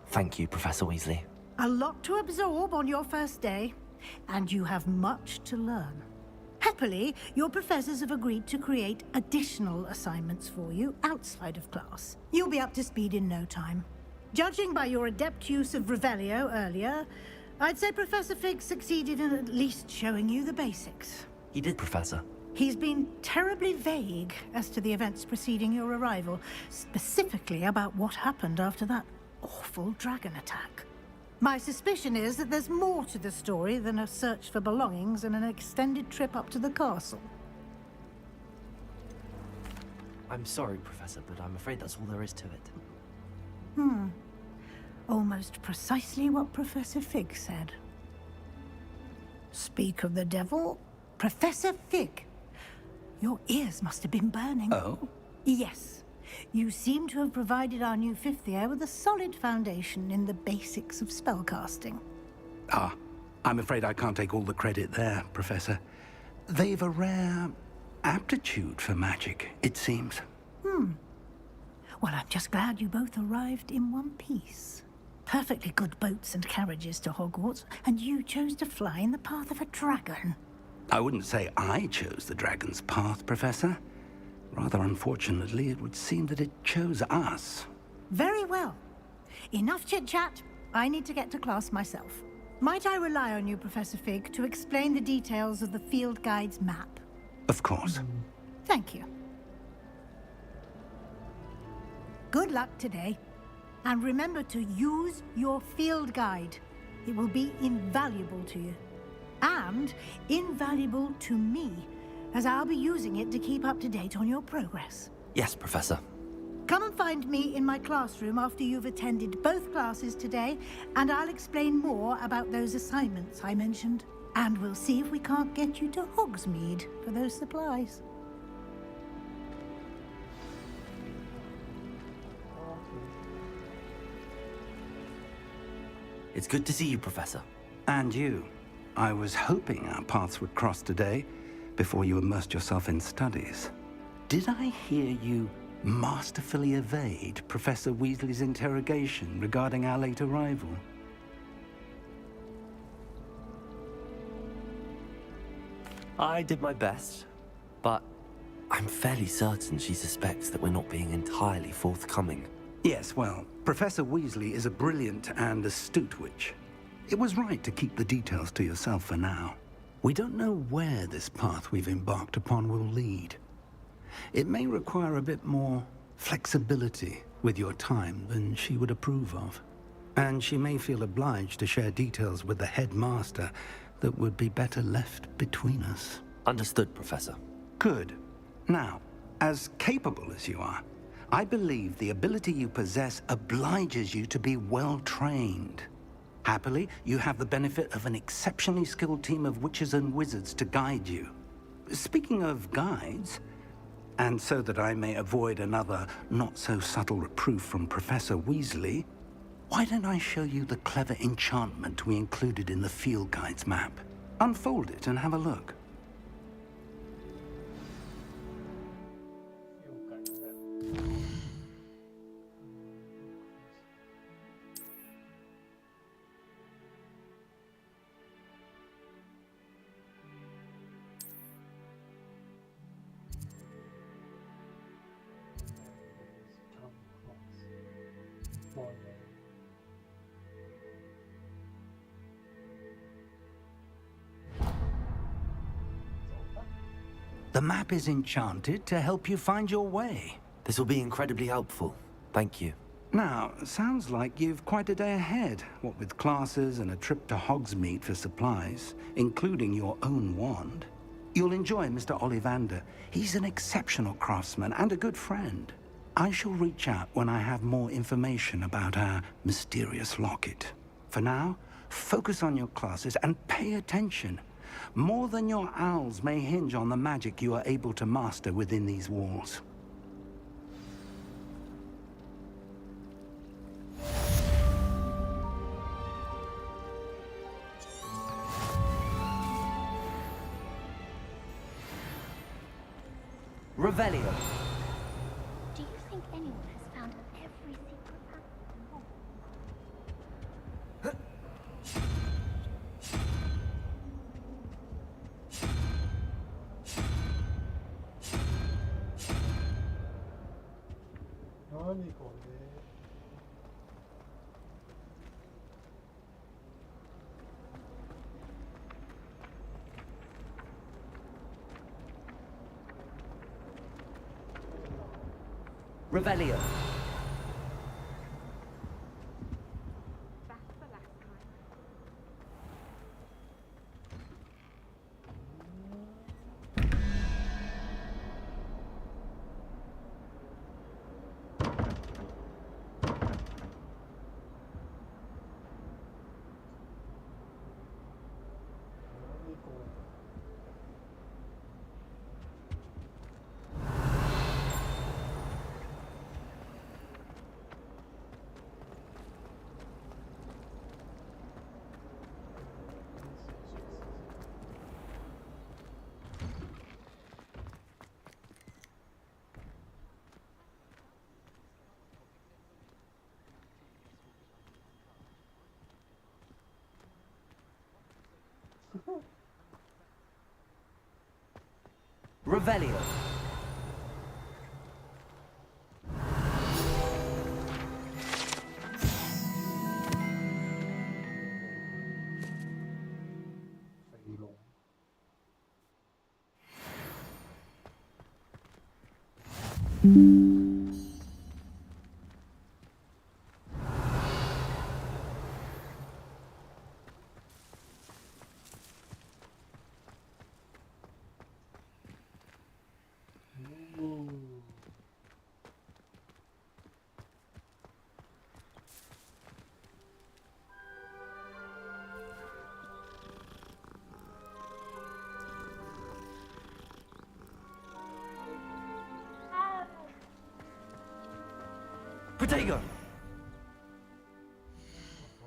Thank you, Professor Weasley. A lot to absorb on your first day, and you have much to learn. Happily, your professors have agreed to create additional assignments for you outside of class. You'll be up to speed in no time. Judging by your adept use of Revelio earlier, I'd say Professor Fig succeeded in at least showing you the basics. He did, Professor. He's been terribly vague as to the events preceding your arrival, specifically about what happened after that awful dragon attack. My suspicion is that there's more to the story than a search for belongings and an extended trip up to the castle. I'm sorry, Professor, but I'm afraid that's all there is to it. Almost precisely what Professor Fig said. Speak of the devil, Professor Fig. Your ears must have been burning. Oh? Yes. You seem to have provided our new fifth year with a solid foundation in the basics of spellcasting. Ah, I'm afraid I can't take all the credit there, Professor. They've a rare aptitude for magic, it seems. Well, I'm just glad you both arrived in one piece. Perfectly good boats and carriages to Hogwarts, and you chose to fly in the path of a dragon. I wouldn't say I chose the dragon's path, Professor. Rather unfortunately, it would seem that it chose us. Very well. Enough chit-chat. I need to get to class myself. Might I rely on you, Professor Fig, to explain the details of the field guide's map? Of course. Thank you. Good luck today. And remember to use your field guide. It will be invaluable to you. And invaluable to me, as I'll be using it to keep up to date on your progress. Yes, Professor. Come and find me in my classroom after you've attended both classes today, and I'll explain more about those assignments I mentioned. And we'll see if we can't get you to Hogsmeade for those supplies. It's good to see you, Professor. And you. I was hoping our paths would cross today, before you immersed yourself in studies. Did I hear you masterfully evade Professor Weasley's interrogation regarding our late arrival? I did my best, but I'm fairly certain she suspects that we're not being entirely forthcoming. Yes, well, Professor Weasley is a brilliant and astute witch. It was right to keep the details to yourself for now. We don't know where this path we've embarked upon will lead. It may require a bit more flexibility with your time than she would approve of. And she may feel obliged to share details with the headmaster that would be better left between us. Understood, Professor. Good. Now, as capable as you are, I believe the ability you possess obliges you to be well-trained. Happily, you have the benefit of an exceptionally skilled team of witches and wizards to guide you. Speaking of guides, and so that I may avoid another not-so-subtle reproof from Professor Weasley, why don't I show you the clever enchantment we included in the field guide's map? Unfold it and have a look. The map is enchanted to help you find your way. This will be incredibly helpful. Thank you. Now, sounds like you've quite a day ahead, what with classes and a trip to Hogsmeade for supplies, including your own wand. You'll enjoy Mr. Ollivander. He's an exceptional craftsman and a good friend. I shall reach out when I have more information about our mysterious locket. For now, focus on your classes and pay attention. More than your owls may hinge on the magic you are able to master within these walls. Revelio. Do you think anyone has found every secret path? 아니 거네. Revelio. 아니 거네. Revelio. Protego.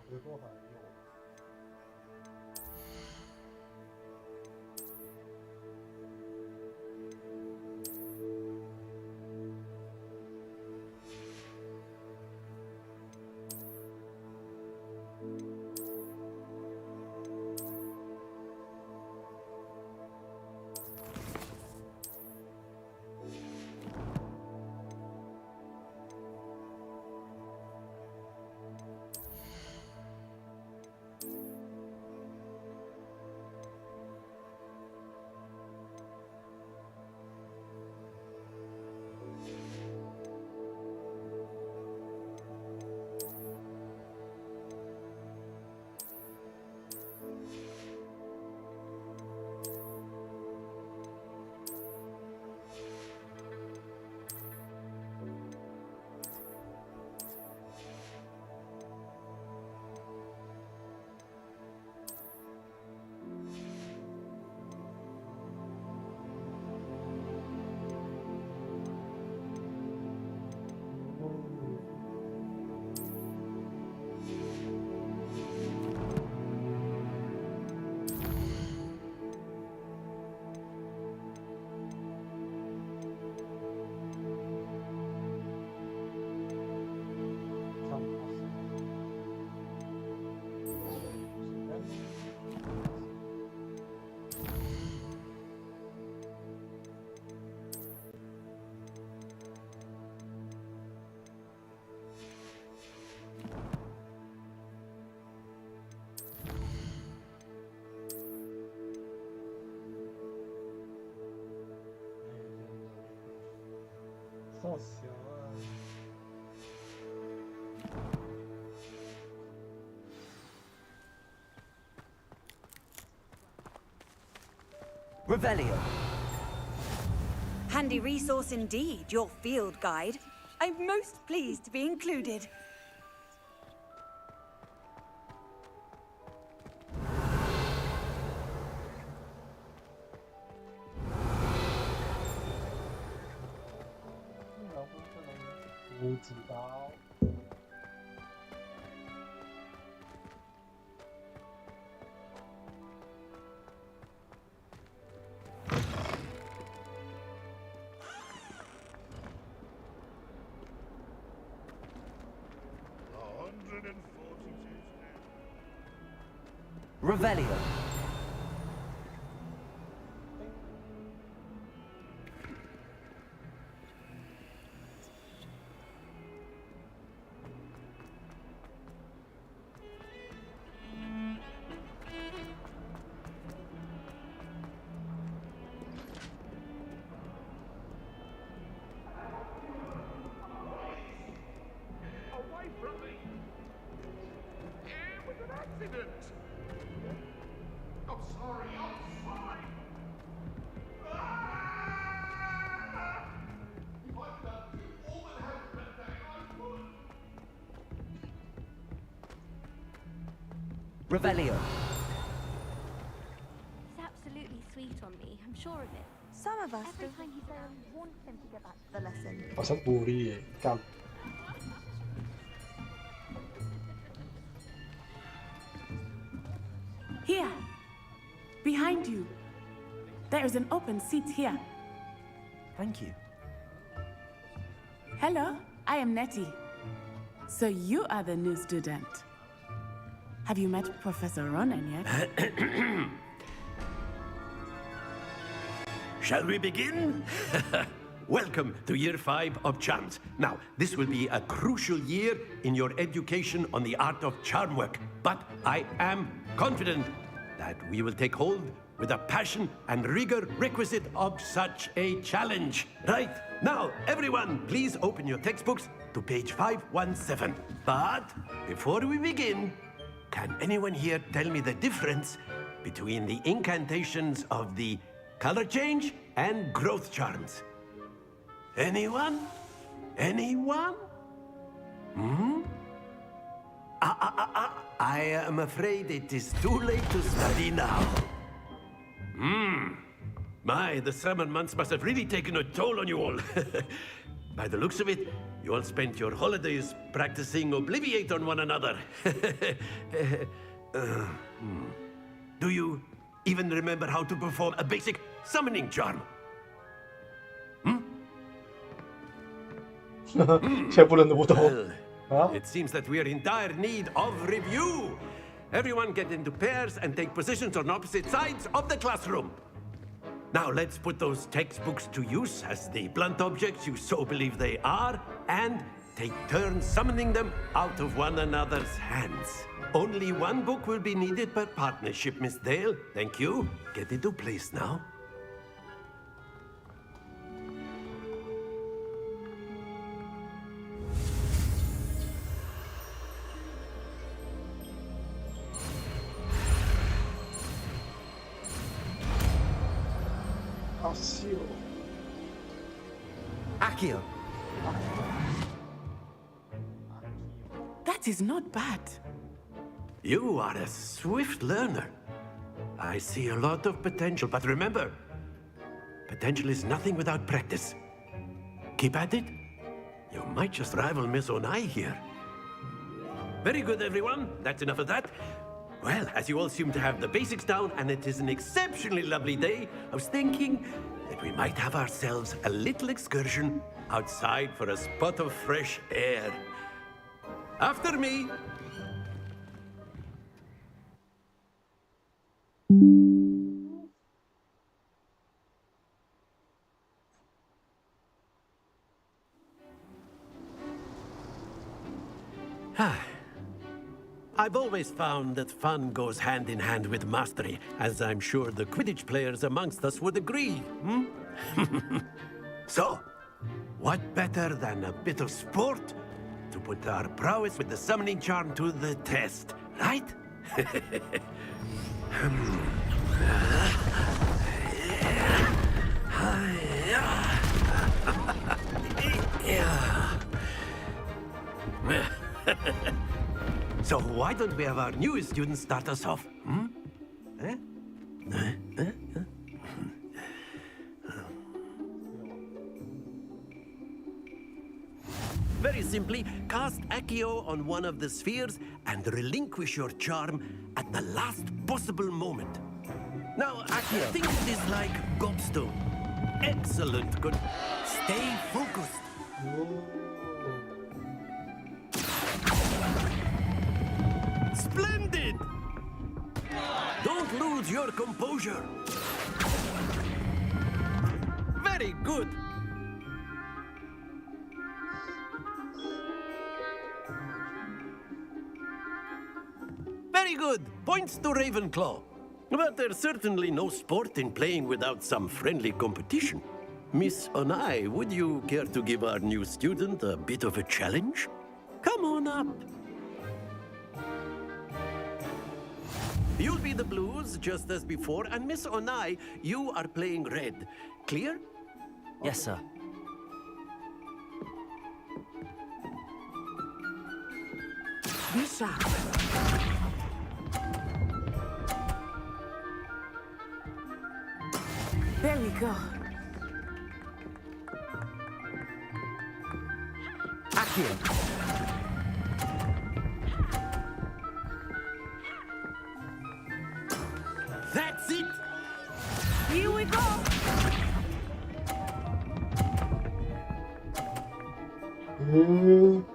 이거 아니요. Nossa. Revelio. Handy resource indeed, your field guide. I'm most pleased to be included. Revelio. Away from me! It was an accident! I'm sorry, I'm sorry! Ah! If I could undo all that happened that day, I would! Revelio. He's absolutely sweet on me, I'm sure of it. Some of us Every time he's don't around. want him to get back to the lesson. เขาชอบบูลลี่กัน Here, behind you. There is an open seat here. Thank you. Hello, I am Nettie. So you are the new student. Have you met Professor Ronan yet? Shall we begin? Welcome to Year 5 of Charms. Now, this will be a crucial year in your education on the art of charm work. But I am confident that we will take hold with the passion and rigor requisite of such a challenge. Right, now, everyone, please open your textbooks to page 517. But before we begin, can anyone here tell me the difference between the incantations of the color change and growth charms? Anyone? Anyone? I am afraid it is too late to study now. My, the summer months must have really taken a toll on you all. By the looks of it, you all spent your holidays practicing Obliviate on one another. Do you even remember how to perform a basic summoning charm? ใช้บุรณูโต Well, it seems that we are in dire need of review. Everyone get into pairs and take positions on opposite sides of the classroom. Now let's put those textbooks to use as the blunt objects you so believe they are, and take turns summoning them out of one another's hands. Only one book will be needed per partnership, Miss Dale. Thank you. Get into place now. Accio. That is not bad. You are a swift learner. I see a lot of potential, but remember, potential is nothing without practice. Keep at it. You might just rival Miss Onai here. Very good, everyone. That's enough of that. Well, as you all seem to have the basics down, and it is an exceptionally lovely day, I was thinking that we might have ourselves a little excursion outside for a spot of fresh air. After me. I've always found that fun goes hand in hand with mastery, as I'm sure the Quidditch players amongst us would agree, So, what better than a bit of sport to put our prowess with the summoning charm to the test, right? So why don't we have our newest student start us off? Very simply, cast Accio on one of the spheres and relinquish your charm at the last possible moment. Now, Accio, think of this like gobstone. Excellent, good. Stay focused. Splendid! Hold your composure. Very good. Very good. Points to Ravenclaw. But there's certainly no sport in playing without some friendly competition. Miss Onai, would you care to give our new student a bit of a challenge? Come on up. You'll be the blues, just as before, and Miss Onai, you are playing red. Clear? Yes, sir. Be sharp. There we go. Accio. That's it! Here we go. Phew.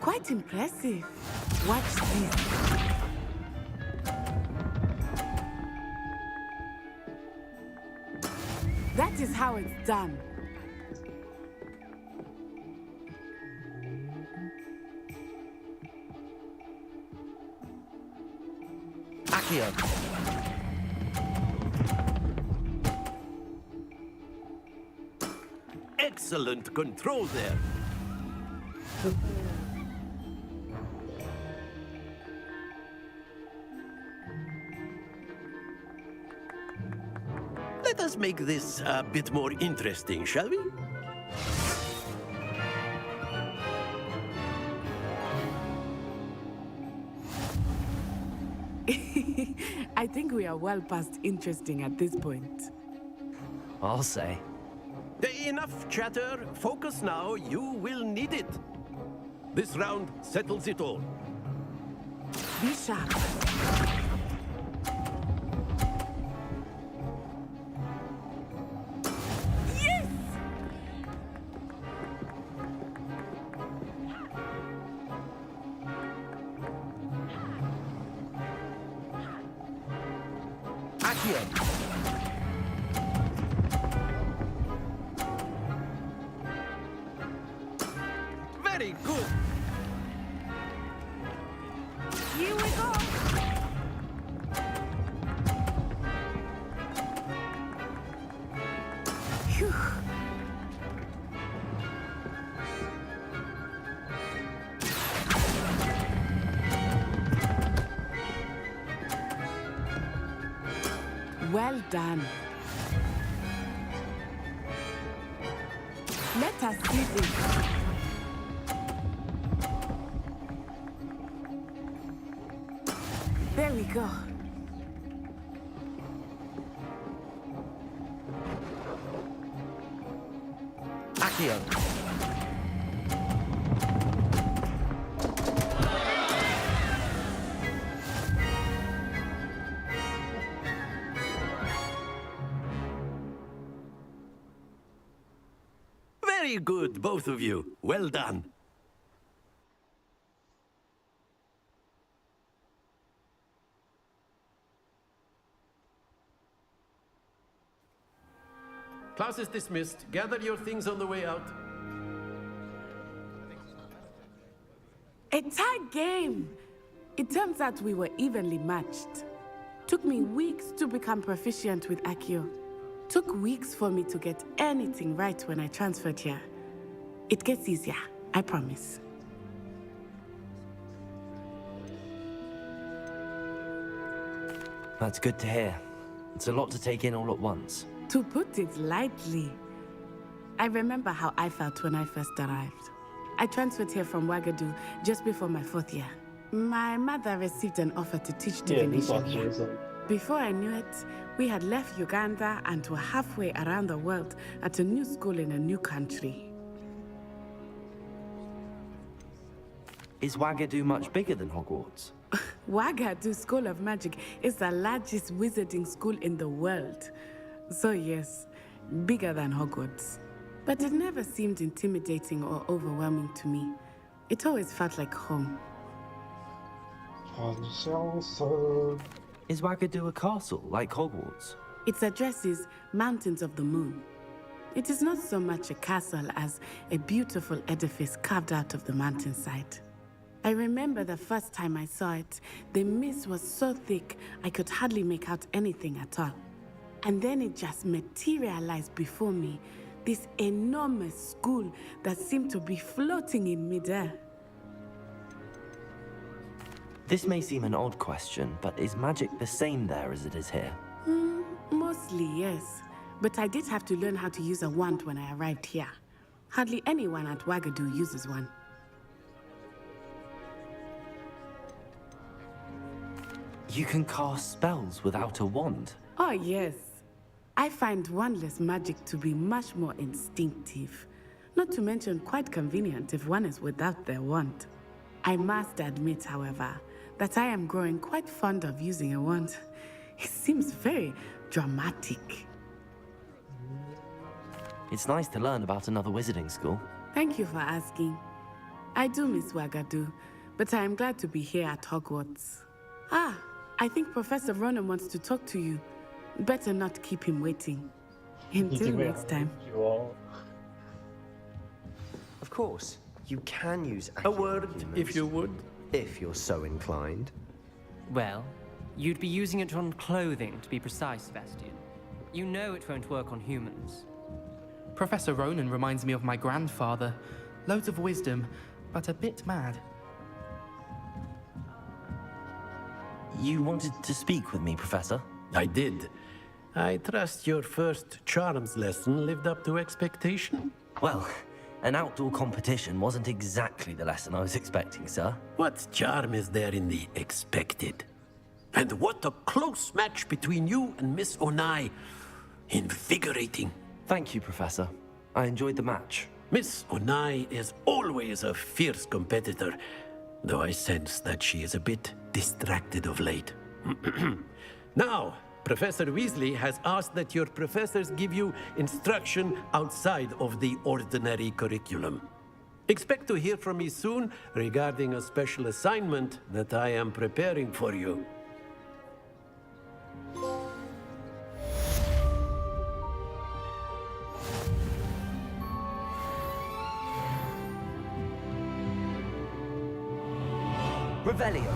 Quite impressive. Watch this. That is how it's done. Accio. Excellent control there. Let us make this a bit more interesting, shall we? I think we are well past interesting at this point. I'll say. Enough chatter. Focus now. You will need it. This round settles it all. Be sharp. Yes! Accio. Very good. Here we go. Phew. Well done. Let us see this. There we go. Accio. Very good, both of you. Well done. Class is dismissed. Gather your things on the way out. A tight game. It turns out we were evenly matched. Took me weeks to become proficient with Accio. Took weeks for me to get anything right when I transferred here. It gets easier, I promise. That's good to hear. It's a lot to take in all at once. To put it lightly, I remember how I felt when I first arrived. I transferred here from Ouagadougou just before my 4th year. My mother received an offer to teach divination here. Before I knew it, we had left Uganda and were halfway around the world at a new school in a new country. Is Wagadu much bigger than Hogwarts? Wagadu School of Magic is the largest wizarding school in the world. So yes, bigger than Hogwarts. But it never seemed intimidating or overwhelming to me. It always felt like home. Is Wagadu a castle, like Hogwarts? Its address is Mountains of the Moon. It is not so much a castle as a beautiful edifice carved out of the mountainside. I remember the first time I saw it, the mist was so thick I could hardly make out anything at all. And then it just materialized before me, this enormous school that seemed to be floating in midair. This may seem an odd question, but is magic the same there as it is here? Mostly, yes. But I did have to learn how to use a wand when I arrived here. Hardly anyone at Wagadu uses one. You can cast spells without a wand? Oh, yes. I find wandless magic to be much more instinctive. Not to mention quite convenient if one is without their wand. I must admit, however, that I am growing quite fond of using a wand. It seems very dramatic. It's nice to learn about another wizarding school. Thank you for asking. I do miss Wagadu, but I am glad to be here at Hogwarts. Ah, I think Professor Ronan wants to talk to you. Better not keep him waiting. Until next time. Of course, you can use a word, humans, if you would. if you're so inclined. Well, you'd be using it on clothing, to be precise, Sebastian. You know it won't work on humans. Professor Ronan reminds me of my grandfather. Loads of wisdom, but a bit mad. You wanted to speak with me, Professor? I did. I trust your first charms lesson lived up to expectation? Well, an outdoor competition wasn't exactly the lesson I was expecting, sir. What charm is there in the expected? And what a close match between you and Miss Onai. Invigorating. Thank you, Professor. I enjoyed the match. Miss Onai is always a fierce competitor, though I sense that she is a bit distracted of late. Now, Professor Weasley has asked that your professors give you instruction outside of the ordinary curriculum. Expect to hear from me soon regarding a special assignment that I am preparing for you. Revelio.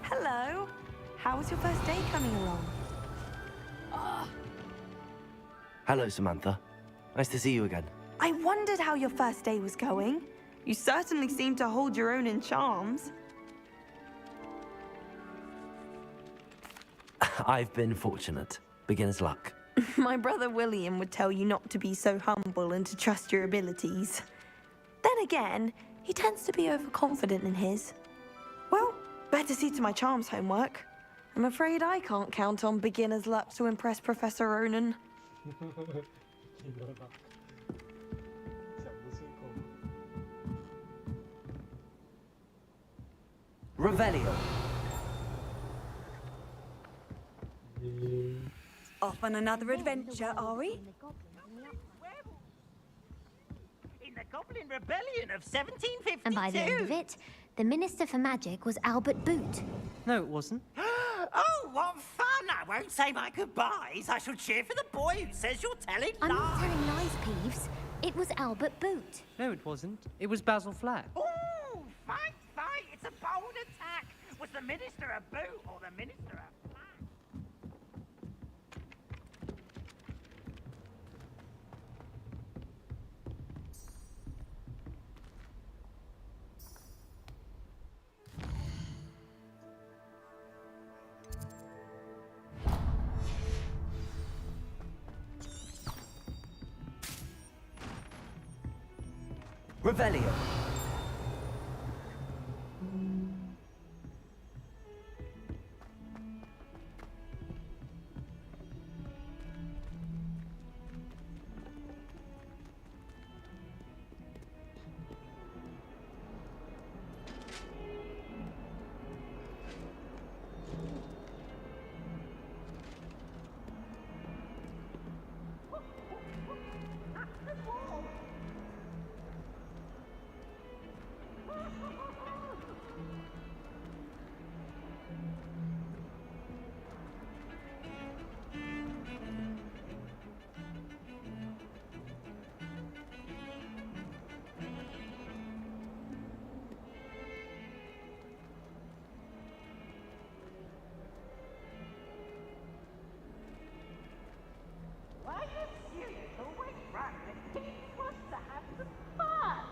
Hello. How was your first day coming along? Hello, Samantha. Nice to see you again. I wondered how your first day was going. You certainly seem to hold your own in charms. I've been fortunate. Beginner's luck. My brother William would tell you not to be so humble and to trust your abilities. Then again, he tends to be overconfident in his. Well, better see to my charms homework. I'm afraid I can't count on beginner's luck to impress Professor Ronan. Revelio. Off on another adventure, are we? In the Goblin Rebellion of 1752. And by the end of it, the Minister for Magic was Albert Boot. No, it wasn't. Oh, what fun! I won't say my goodbyes. I shall cheer for the boy who says you're telling lies. I'm not telling lies, Peeves. It was Albert Boot. No, it wasn't. It was Basil Flack. Ooh, fight, fight! It's a bold attack. Was the Minister a boot or the Minister a flack? Revelio. Why you serious? Always run. The king wants to have some fun.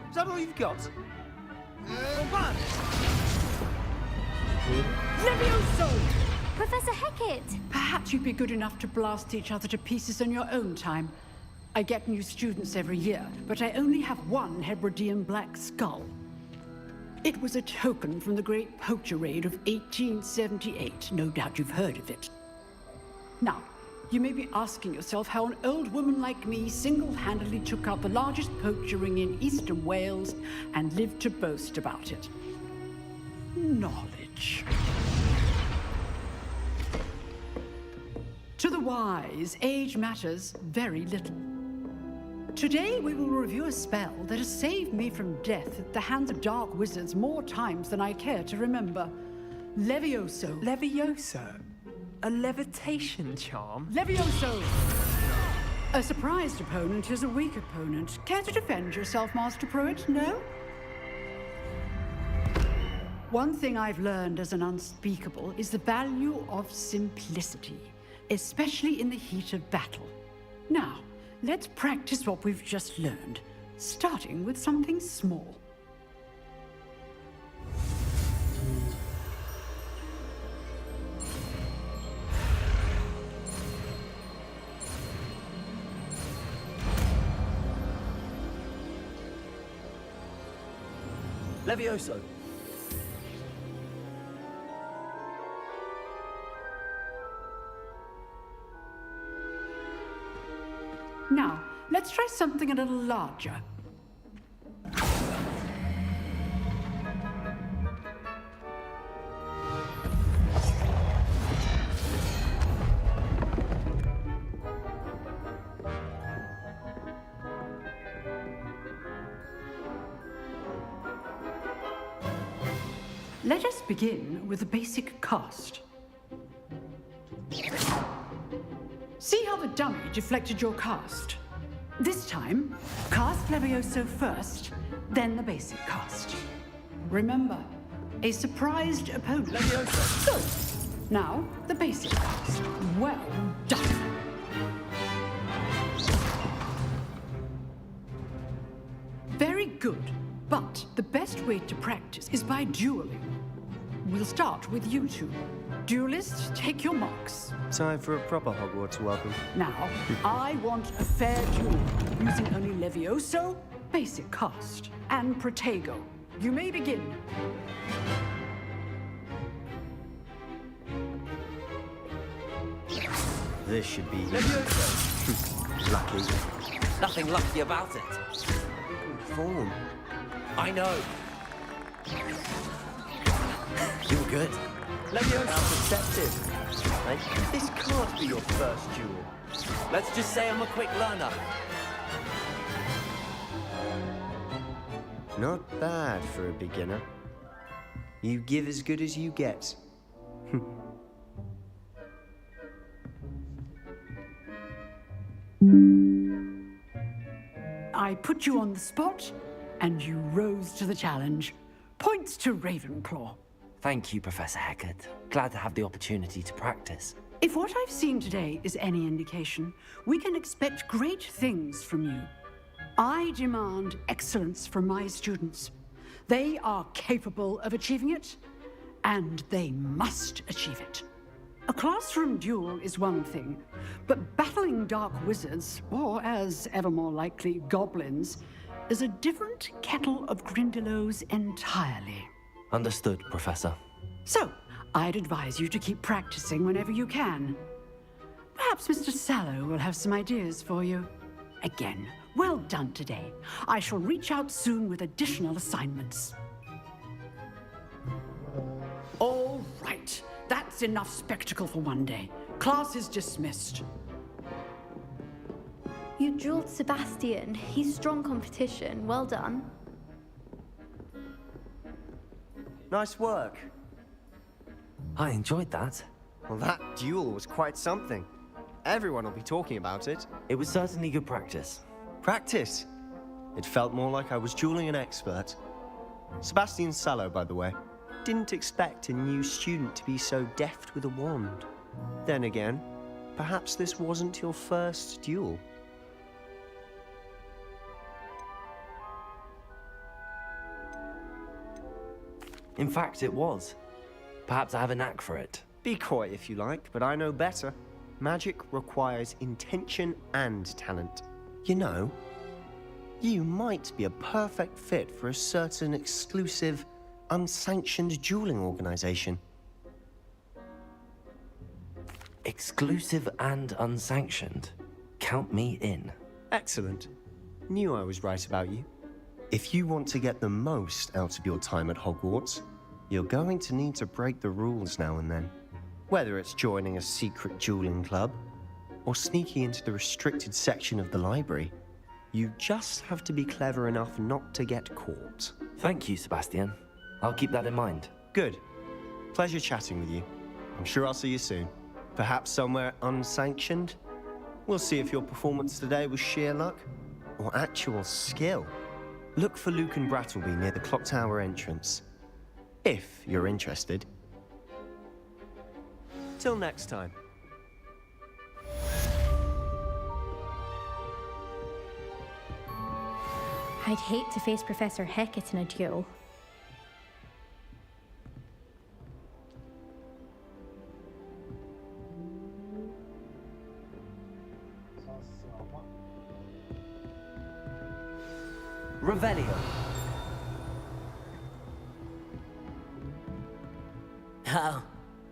Is that all you've got? Levioso! Professor Hecat! Perhaps you'd be good enough to blast each other to pieces in your own time. I get new students every year, but I only have one Hebridean black skull. It was a token from the Great Poacher Raid of 1878. No doubt you've heard of it. Now, you may be asking yourself how an old woman like me single-handedly took out the largest poacher ring in eastern Wales and lived to boast about it. Knowledge. To the wise, age matters very little. Today we will review a spell that has saved me from death at the hands of dark wizards more times than I care to remember. Levioso. Levioso? A levitation charm? Levioso! A surprised opponent is a weak opponent. Care to defend yourself, Master Pruitt? No? One thing I've learned as an unspeakable is the value of simplicity, especially in the heat of battle. Now, let's practice what we've just learned, starting with something small. Levioso. Now, let's try something a little larger. Let us begin with a basic cast. See how the dummy deflected your cast? This time, cast Levioso first, then the basic cast. Remember, a surprised opponent. Levioso. So, now the basic cast. Well done. Very good, but the best way to practice is by dueling. We'll start with you two. Duelists, take your marks. Time for a proper Hogwarts welcome. Now, I want a fair duel, using only Levioso, basic cast, and Protego. You may begin. This should be Levioso. lucky. Nothing lucky about it. Good form. I know. You were good. Levioso. How perceptive. This can't be your first duel. Let's just say I'm a quick learner. Not bad for a beginner. You give as good as you get. I put you on the spot, and you rose to the challenge. Points to Ravenclaw. Thank you, Professor Hecat. Glad to have the opportunity to practice. If what I've seen today is any indication, we can expect great things from you. I demand excellence from my students. They are capable of achieving it, and they must achieve it. A classroom duel is one thing, but battling dark wizards, or as ever more likely, goblins, is a different kettle of Grindylows entirely. Understood, Professor. So, I'd advise you to keep practicing whenever you can. Perhaps Mr. Sallow will have some ideas for you. Again, well done today. I shall reach out soon with additional assignments. All right. That's enough spectacle for one day. Class is dismissed. You drilled Sebastian. He's strong competition. Well done. Nice work. I enjoyed that. Well, that duel was quite something. Everyone will be talking about it. It was certainly good practice. Practice? It felt more like I was dueling an expert. Sebastian Sallow, by the way. Didn't expect a new student to be so deft with a wand. Then again, perhaps this wasn't your first duel. In fact, it was. Perhaps I have a knack for it. Be coy if you like, but I know better. Magic requires intention and talent. You know, you might be a perfect fit for a certain exclusive, unsanctioned dueling organization. Exclusive and unsanctioned? Count me in. Excellent. Knew I was right about you. If you want to get the most out of your time at Hogwarts, you're going to need to break the rules now and then. Whether it's joining a secret dueling club, or sneaking into the restricted section of the library, you just have to be clever enough not to get caught. Thank you, Sebastian. I'll keep that in mind. Good. Pleasure chatting with you. I'm sure I'll see you soon. Perhaps somewhere unsanctioned? We'll see if your performance today was sheer luck or actual skill. Look for Luke and Brattleby near the clock tower entrance. If you're interested. Till next time. I'd hate to face Professor Hecat in a duel. Revelio. Oh,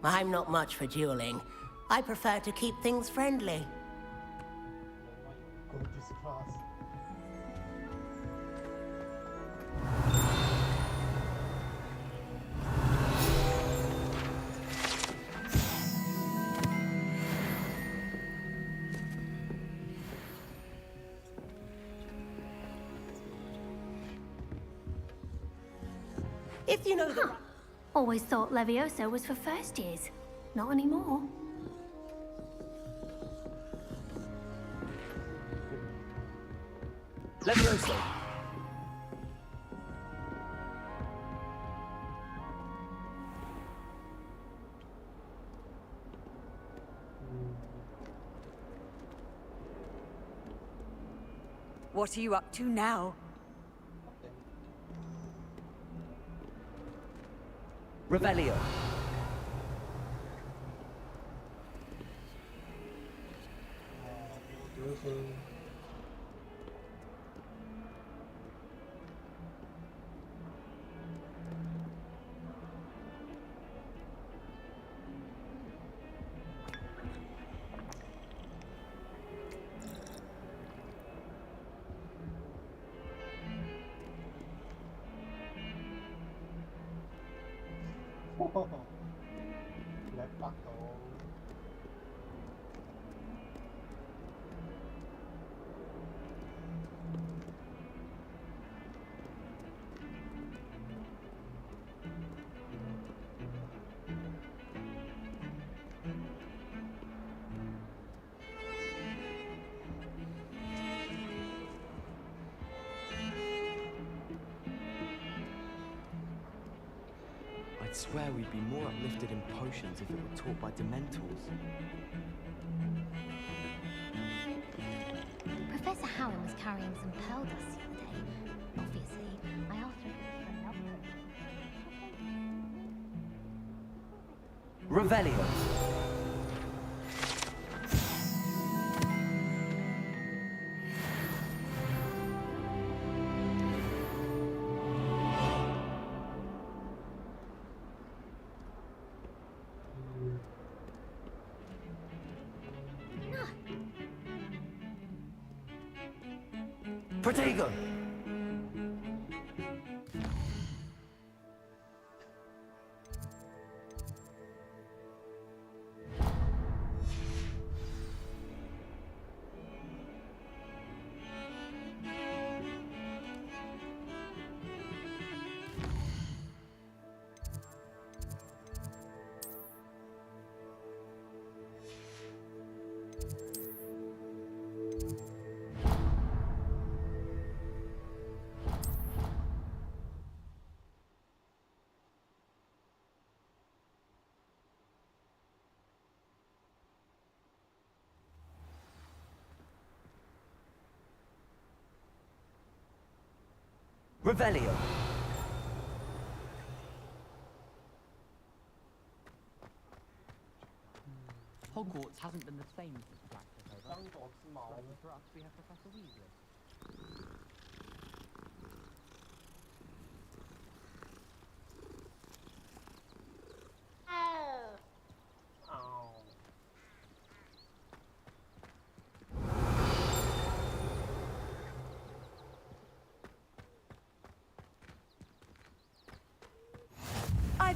I'm not much for dueling. I prefer to keep things friendly. Go to this class. If you know the... Always thought Levioso was for first years. Not anymore. Levioso. What are you up to now? Revelio. Left back home. swear we'd be more uplifted in potions if it were taught by Dementors. Professor Howard was carrying some pearl dust the other day. Obviously, I asked her for a love potion. Revelio. Protego! Revelio. Hogwarts hasn't been the same since Black took over. Lucky for us, we have Professor Weasley.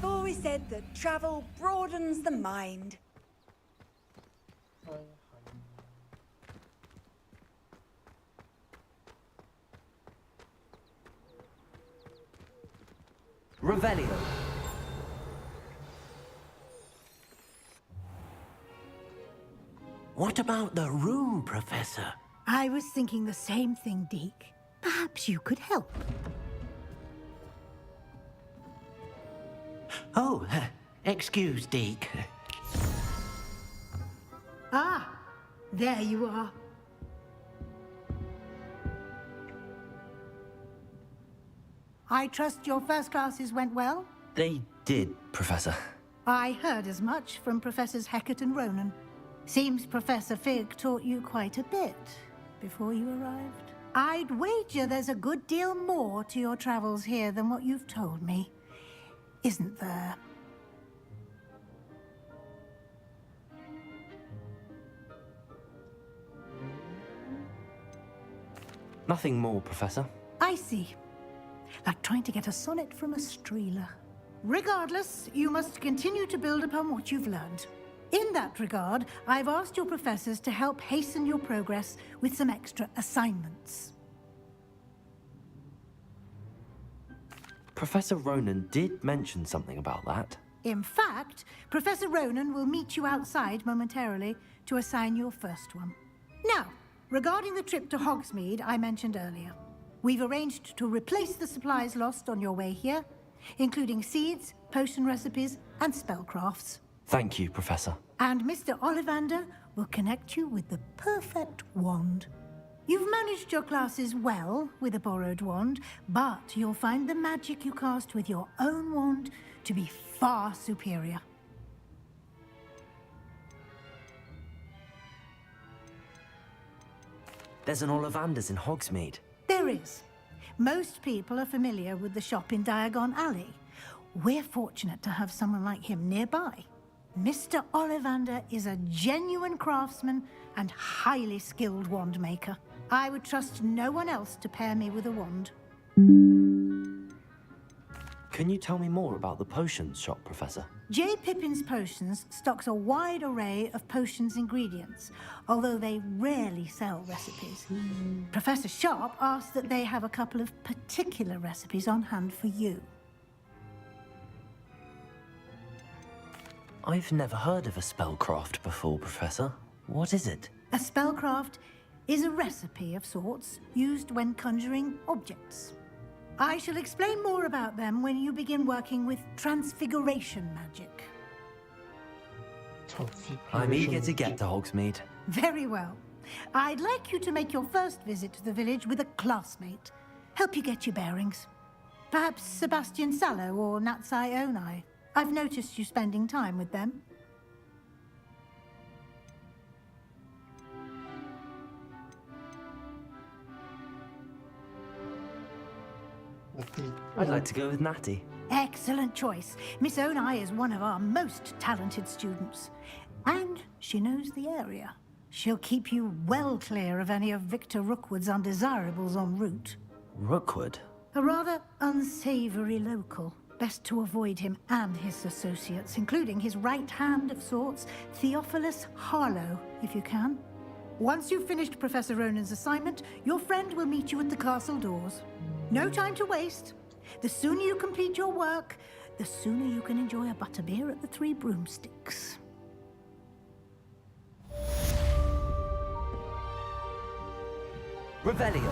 I've always said that travel broadens the mind. Revelio. What about the room, Professor? I was thinking the same thing, Deke. Perhaps you could help. Oh, excuse, Deke. Ah, there you are. I trust your first classes went well? They did, Professor. I heard as much from Professors Hecat and Ronan. Seems Professor Fig taught you quite a bit before you arrived. I'd wager there's a good deal more to your travels here than what you've told me. Isn't there? Nothing more, Professor. I see. Like trying to get a sonnet from a streeler. Regardless, you must continue to build upon what you've learned. In that regard, I've asked your professors to help hasten your progress with some extra assignments. Professor Ronan did mention something about that. In fact, Professor Ronan will meet you outside momentarily to assign your first one. Now, regarding the trip to Hogsmeade I mentioned earlier, we've arranged to replace the supplies lost on your way here, including seeds, potion recipes, and spellcrafts. Thank you, Professor. And Mr. Ollivander will connect you with the perfect wand. You've managed your classes well with a borrowed wand, but you'll find the magic you cast with your own wand to be far superior. There's an Ollivander's in Hogsmeade. There is. Most people are familiar with the shop in Diagon Alley. We're fortunate to have someone like him nearby. Mr. Ollivander is a genuine craftsman and highly skilled wand maker. I would trust no one else to pair me with a wand. Can you tell me more about the potions shop, Professor? J. Pippin's Potions stocks a wide array of potions ingredients, although they rarely sell recipes. Professor Sharp asked that they have a couple of particular recipes on hand for you. I've never heard of a spellcraft before, Professor. What is it? A spellcraft is a recipe of sorts used when conjuring objects. I shall explain more about them when you begin working with transfiguration magic. I'm eager to get to Hogsmeade. Very well. I'd like you to make your first visit to the village with a classmate. Help you get your bearings. Perhaps Sebastian Sallow or Natsai Onai. I've noticed you spending time with them. I'd like to go with Natty. Excellent choice. Miss Onai is one of our most talented students. And she knows the area. She'll keep you well clear of any of Victor Rookwood's undesirables en route. Rookwood? A rather unsavory local. Best to avoid him and his associates, including his right hand of sorts, Theophilus Harlow, if you can. Once you've finished Professor Ronan's assignment, your friend will meet you at the castle doors. No time to waste. The sooner you complete your work, the sooner you can enjoy a butterbeer at the Three Broomsticks. Revelio.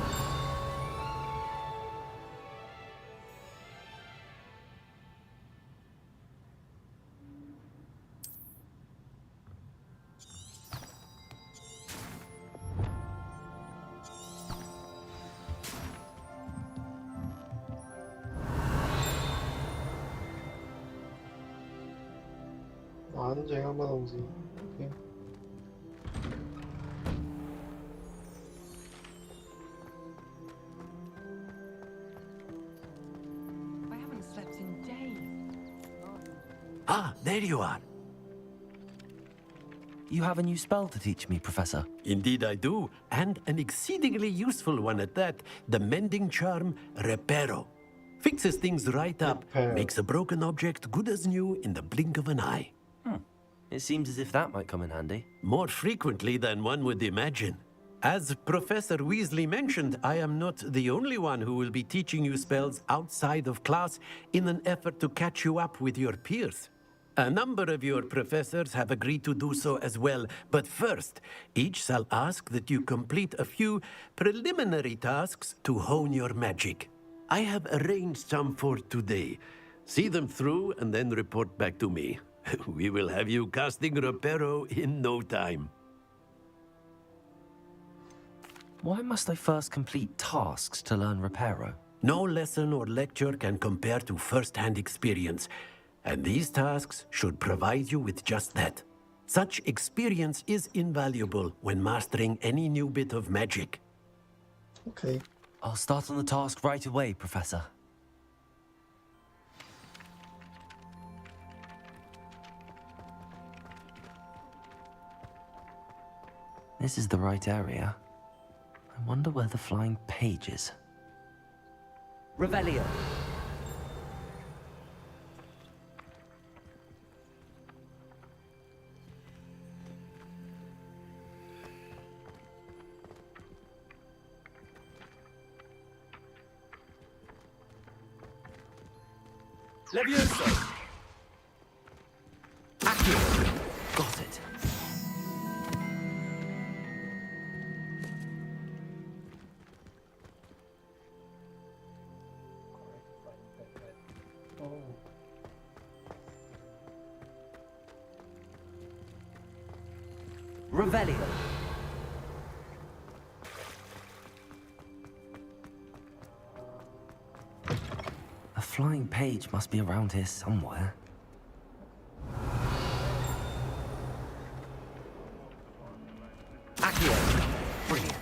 완전 한번 오지. 오케이. I haven't slept in days. Ah, there you are. You have a new spell to teach me, Professor. Indeed I do, and an exceedingly useful one at that. The mending charm, Reparo. Fixes things right up, makes a broken object good as new in the blink of an eye. It seems as if that might come in handy. More frequently than one would imagine. As Professor Weasley mentioned, I am not the only one who will be teaching you spells outside of class in an effort to catch you up with your peers. A number of your professors have agreed to do so as well, but first, each shall ask that you complete a few preliminary tasks to hone your magic. I have arranged some for today. See them through and then report back to me. We will have you casting Reparo in no time. Why must I first complete tasks to learn Reparo? No lesson or lecture can compare to first-hand experience, and these tasks should provide you with just that. Such experience is invaluable when mastering any new bit of magic. Okay. I'll start on the task right away, Professor. This is the right area. I wonder where the flying page is. Revelio. Levioso! Accio! Got it. Revelio. A flying page must be around here somewhere. Accio. Brilliant.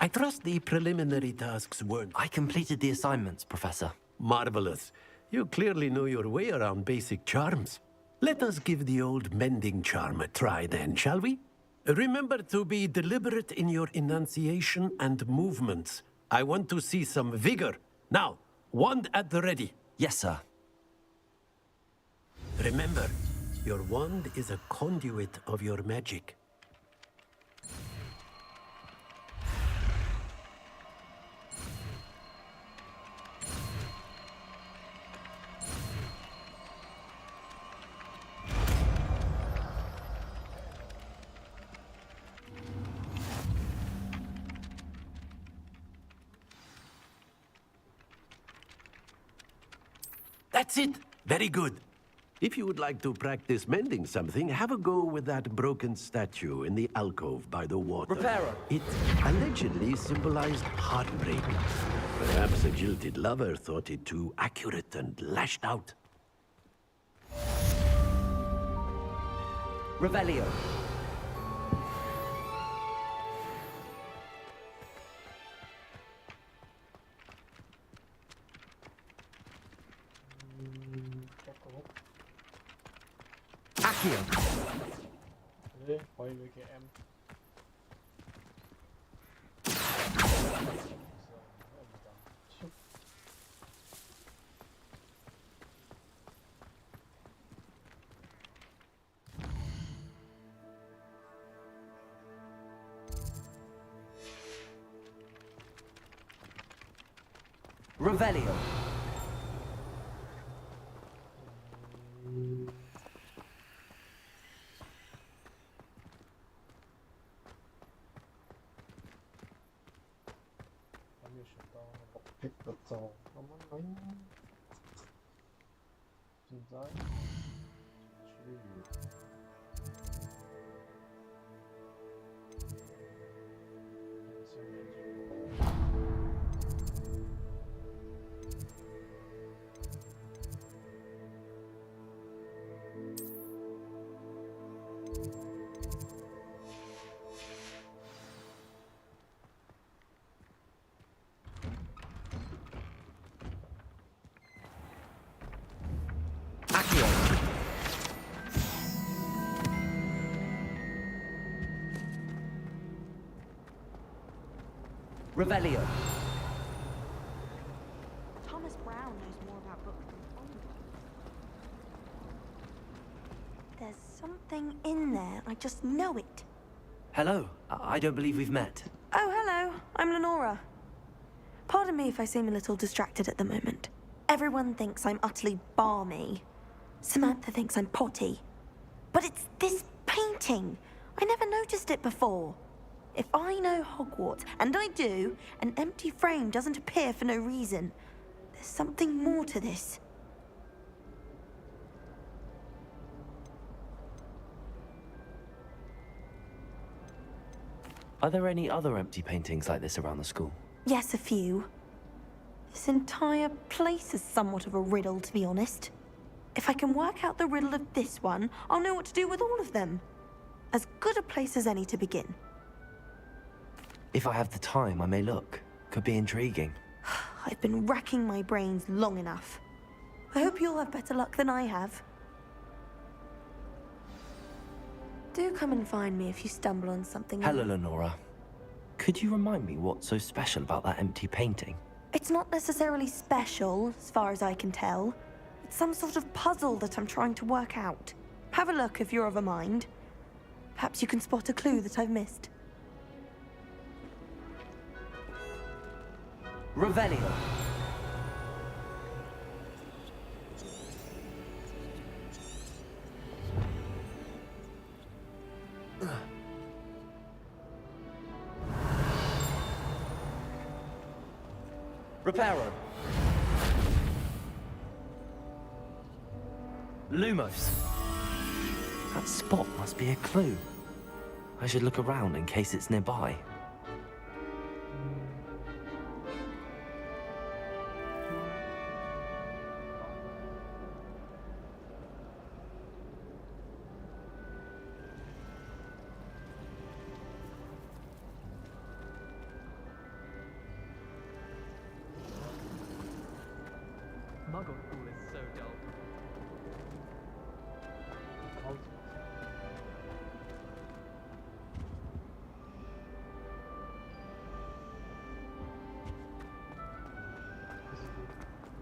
I trust the preliminary tasks weren't... I completed the assignments, Professor. Marvelous. You clearly know your way around basic charms. Let us give the old mending charm a try then, shall we? Remember to be deliberate in your enunciation and movements. I want to see some vigor. Now, wand at the ready. Yes, sir. Remember, your wand is a conduit of your magic. That's it. Very good. If you would like to practice mending something, have a go with that broken statue in the alcove by the water. Repairer. It allegedly symbolized heartbreak. Perhaps a jilted lover thought it too accurate and lashed out. Revelio. Accio. 그래? 거의 왜 이렇게 M? Revelio. 백도장 한번 진짜 Revelio. Thomas Brown knows more about books than Oliver. There's something in there. I just know it. Hello. I don't believe we've met. Oh, hello. I'm Lenora. Pardon me if I seem a little distracted at the moment. Everyone thinks I'm utterly balmy. Samantha thinks I'm potty. But it's this painting. I never noticed it before. If I know Hogwarts, and I do, an empty frame doesn't appear for no reason. There's something more to this. Are there any other empty paintings like this around the school? Yes, a few. This entire place is somewhat of a riddle, to be honest. If I can work out the riddle of this one, I'll know what to do with all of them. As good a place as any to begin. If I have the time, I may look. Could be intriguing. I've been racking my brains long enough. I hope you'll have better luck than I have. Do come and find me if you stumble on something. Hello, Lenora. Could you remind me what's so special about that empty painting? It's not necessarily special, as far as I can tell. It's some sort of puzzle that I'm trying to work out. Have a look if you're of a mind. Perhaps you can spot a clue that I've missed. Revelio. Reparo. Lumos. That spot must be a clue. I should look around in case it's nearby. Muggle school is so dull.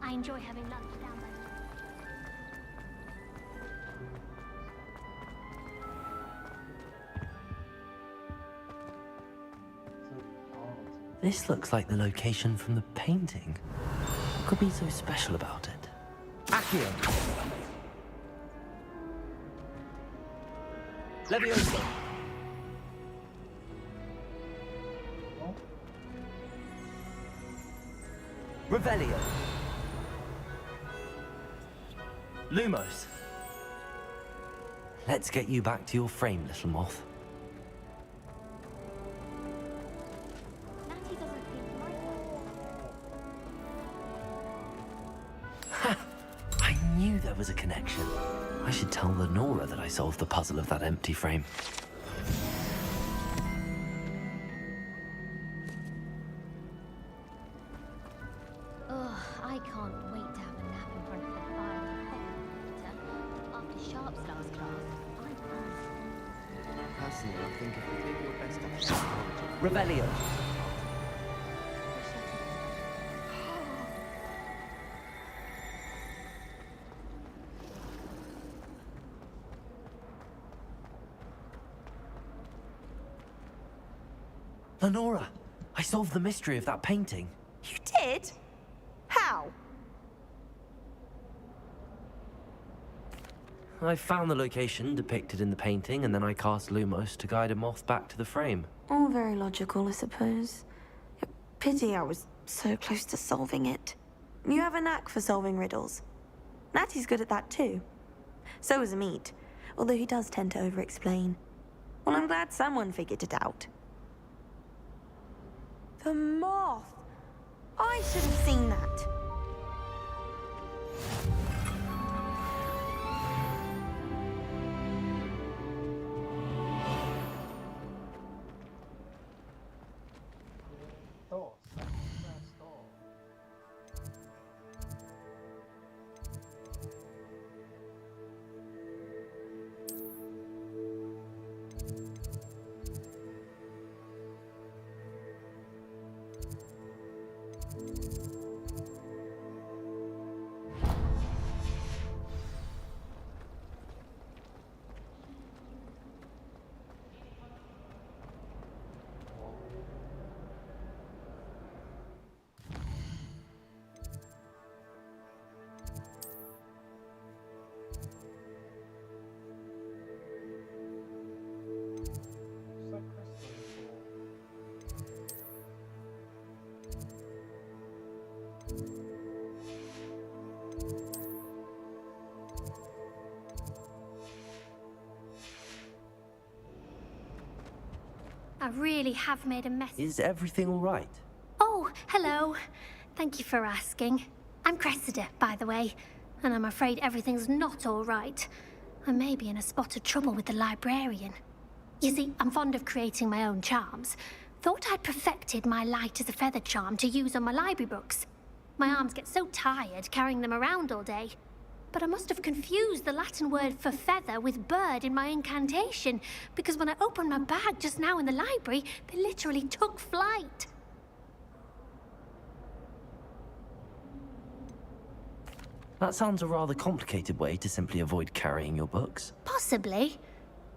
I enjoy having lunch down by the... This looks like the location from the painting. What could be so special about it? Accio. Leviosa. Revelio. Lumos. Let's get you back to your frame, little moth. Natty doesn't think like Ha! I knew there was a connection. I should tell Lenora that I solved the puzzle of that empty frame. Ugh, I can't wait to have a nap in front of the fire on the later. After Sharp's last class, Personally, I think if you give your best effort, Revelio. Lenora, I solved the mystery of that painting. You did? How? I found the location depicted in the painting, and then I cast Lumos to guide a moth back to the frame. All very logical, I suppose. Pity I was so close to solving it. You have a knack for solving riddles. Natty's good at that too. So is Amit, although he does tend to over-explain. Well, I'm glad someone figured it out. The moth! I should have seen that. I really have made a mess. Is everything all right? Oh, hello. Thank you for asking. I'm Cressida, by the way, and I'm afraid everything's not all right. I may be in a spot of trouble with the librarian. You see, I'm fond of creating my own charms. Thought I'd perfected my light as a feather charm to use on my library books. My arms get so tired carrying them around all day. But I must have confused the Latin word for feather with bird in my incantation, because when I opened my bag just now in the library, they literally took flight. That sounds a rather complicated way to simply avoid carrying your books. Possibly.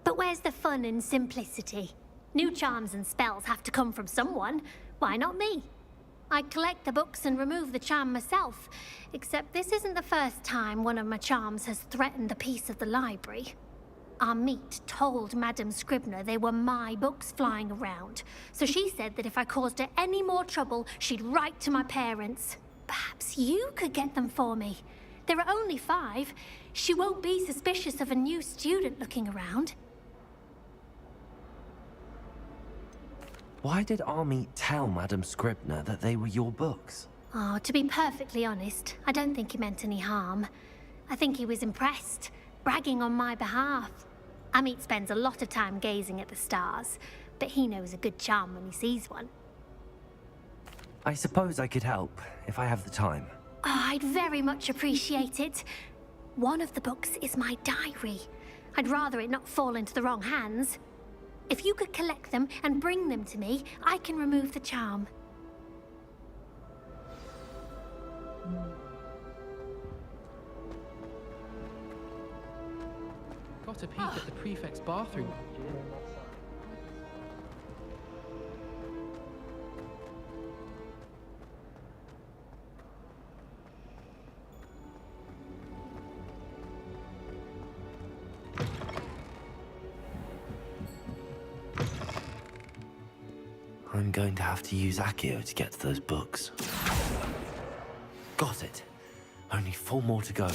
But where's the fun in simplicity? New charms and spells have to come from someone. Why not me? I collect the books and remove the charm myself, except this isn't the first time one of my charms has threatened the peace of the library. Amit told Madame Scribner they were my books flying around, so she said that if I caused her any more trouble, she'd write to my parents. Perhaps you could get them for me. There are only 5. She won't be suspicious of a new student looking around. Why did Amit tell Madame Scribner that they were your books? Oh, to be perfectly honest, I don't think he meant any harm. I think he was impressed, bragging on my behalf. Amit spends a lot of time gazing at the stars, but he knows a good charm when he sees one. I suppose I could help, if I have the time. Oh, I'd very much appreciate it. One of the books is my diary. I'd rather it not fall into the wrong hands. If you could collect them and bring them to me, I can remove the charm. Got a peek at the prefect's bathroom. I'm going to have to use Accio to get to those books. Got it. Only 4 more to go.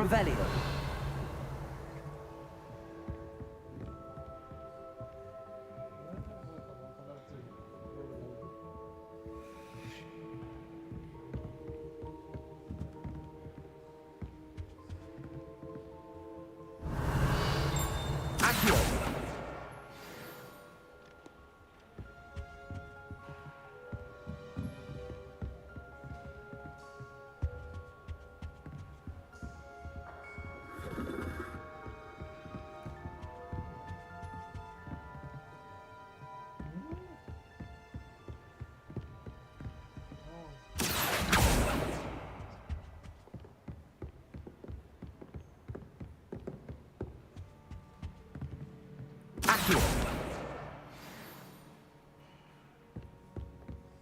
Revelio.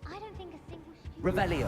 I don't think a single student... Revelio.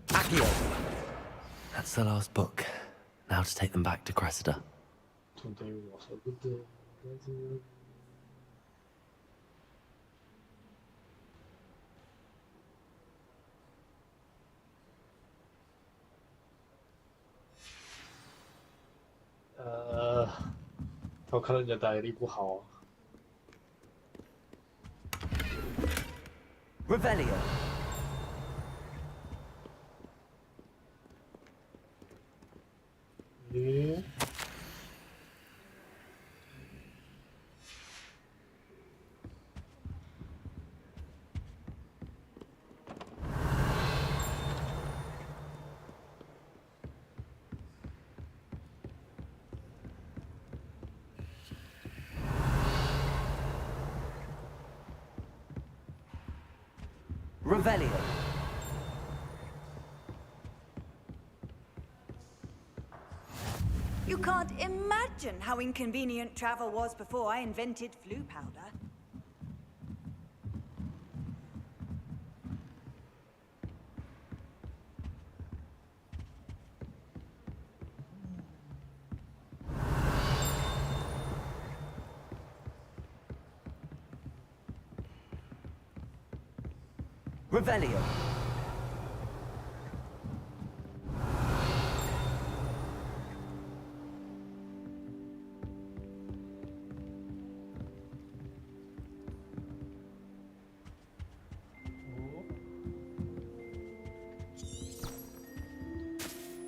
Accio. That's the last book. Now to take them back to Cressida. Uh, 我看人家代理不好。 Revelio. Revelio. You can't imagine how inconvenient travel was before I invented flu powder. Revelio.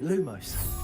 Lumos.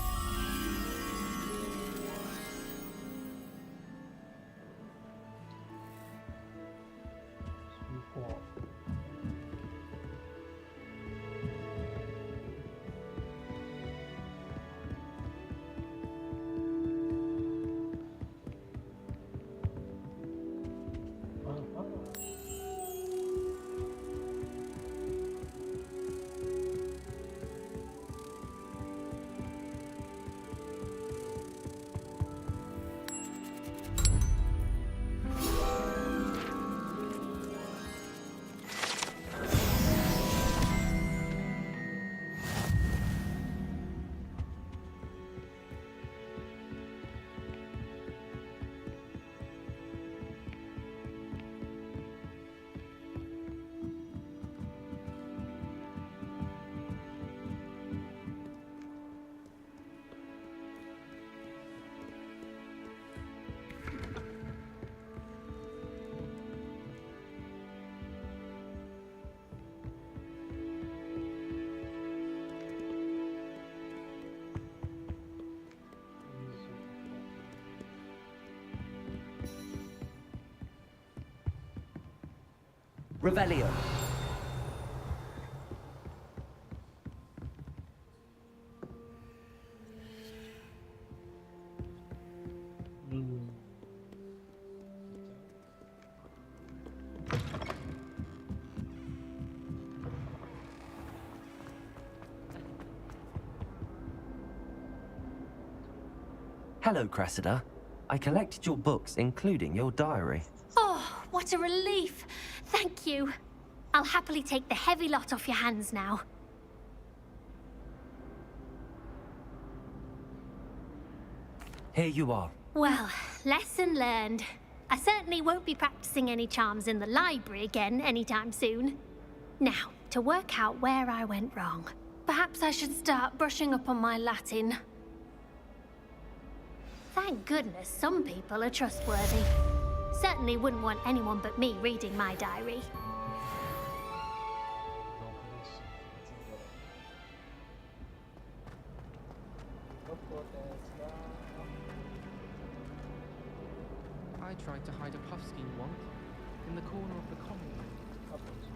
Revelio. Hello, Cressida. I collected your books, including your diary. Oh, what a relief. Thank you. I'll happily take the heavy lot off your hands now. Here you are. Well, lesson learned. I certainly won't be practicing any charms in the library again anytime soon. Now, to work out where I went wrong. Perhaps I should start brushing up on my Latin. Thank goodness some people are trustworthy. Certainly wouldn't want anyone but me reading my diary. I tried to hide a puffskein wand in the corner of the common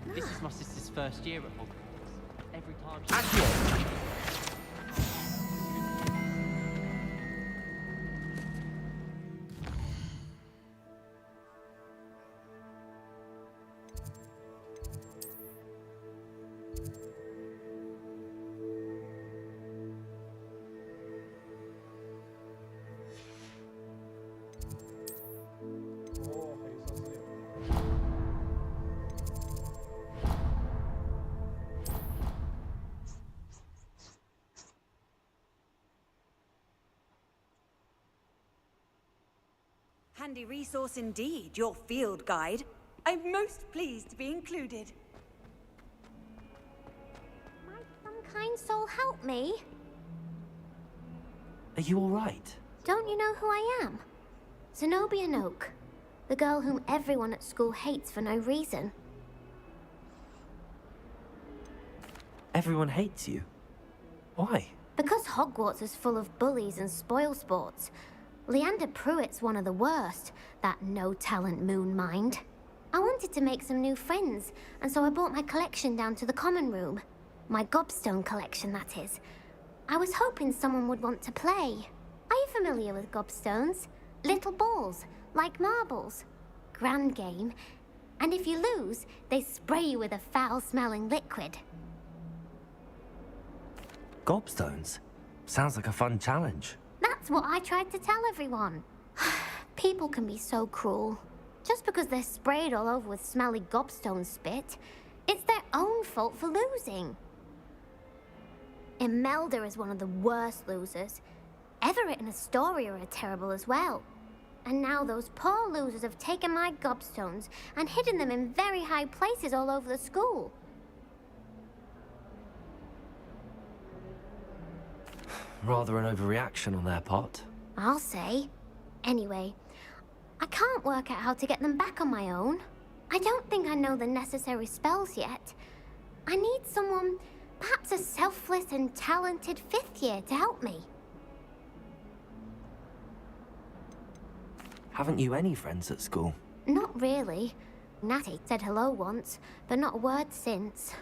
room. This is my sister's first year at Hogwarts. Every time she... Handy resource indeed, your field guide. I'm most pleased to be included. Might some kind soul help me? Are you all right? Don't you know who I am? Zenobia Noak, the girl whom everyone at school hates for no reason. Everyone hates you. Why? Because Hogwarts is full of bullies and spoilsports. Leander Pruitt's one of the worst, that no-talent moon mind. I wanted to make some new friends, and so I brought my collection down to the common room. My gobstone collection, that is. I was hoping someone would want to play. Are you familiar with gobstones? Little balls, like marbles. Grand game. And if you lose, they spray you with a foul-smelling liquid. Gobstones? Sounds like a fun challenge. That's what I tried to tell everyone. People can be so cruel. Just because they're sprayed all over with smelly gobstone spit, it's their own fault for losing. Imelda is one of the worst losers. Everett and Astoria are terrible as well. And now those poor losers have taken my gobstones and hidden them in very high places all over the school. Rather an overreaction on their part. I'll say. Anyway, I can't work out how to get them back on my own. I don't think I know the necessary spells yet. I need someone, perhaps a selfless and talented fifth year to help me. Haven't you any friends at school? Not really. Natty said hello once, but not a word since.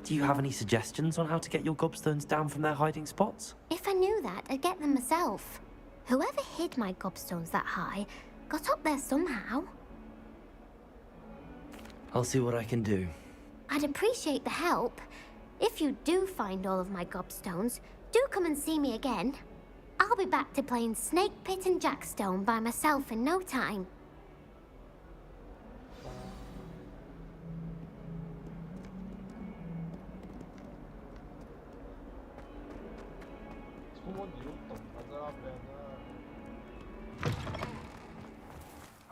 Do you have any suggestions on how to get your gobstones down from their hiding spots? If I knew that, I'd get them myself. Whoever hid my gobstones that high got up there somehow. I'll see what I can do. I'd appreciate the help. If you do find all of my gobstones, do come and see me again. I'll be back to playing Snake Pit and Jackstone by myself in no time.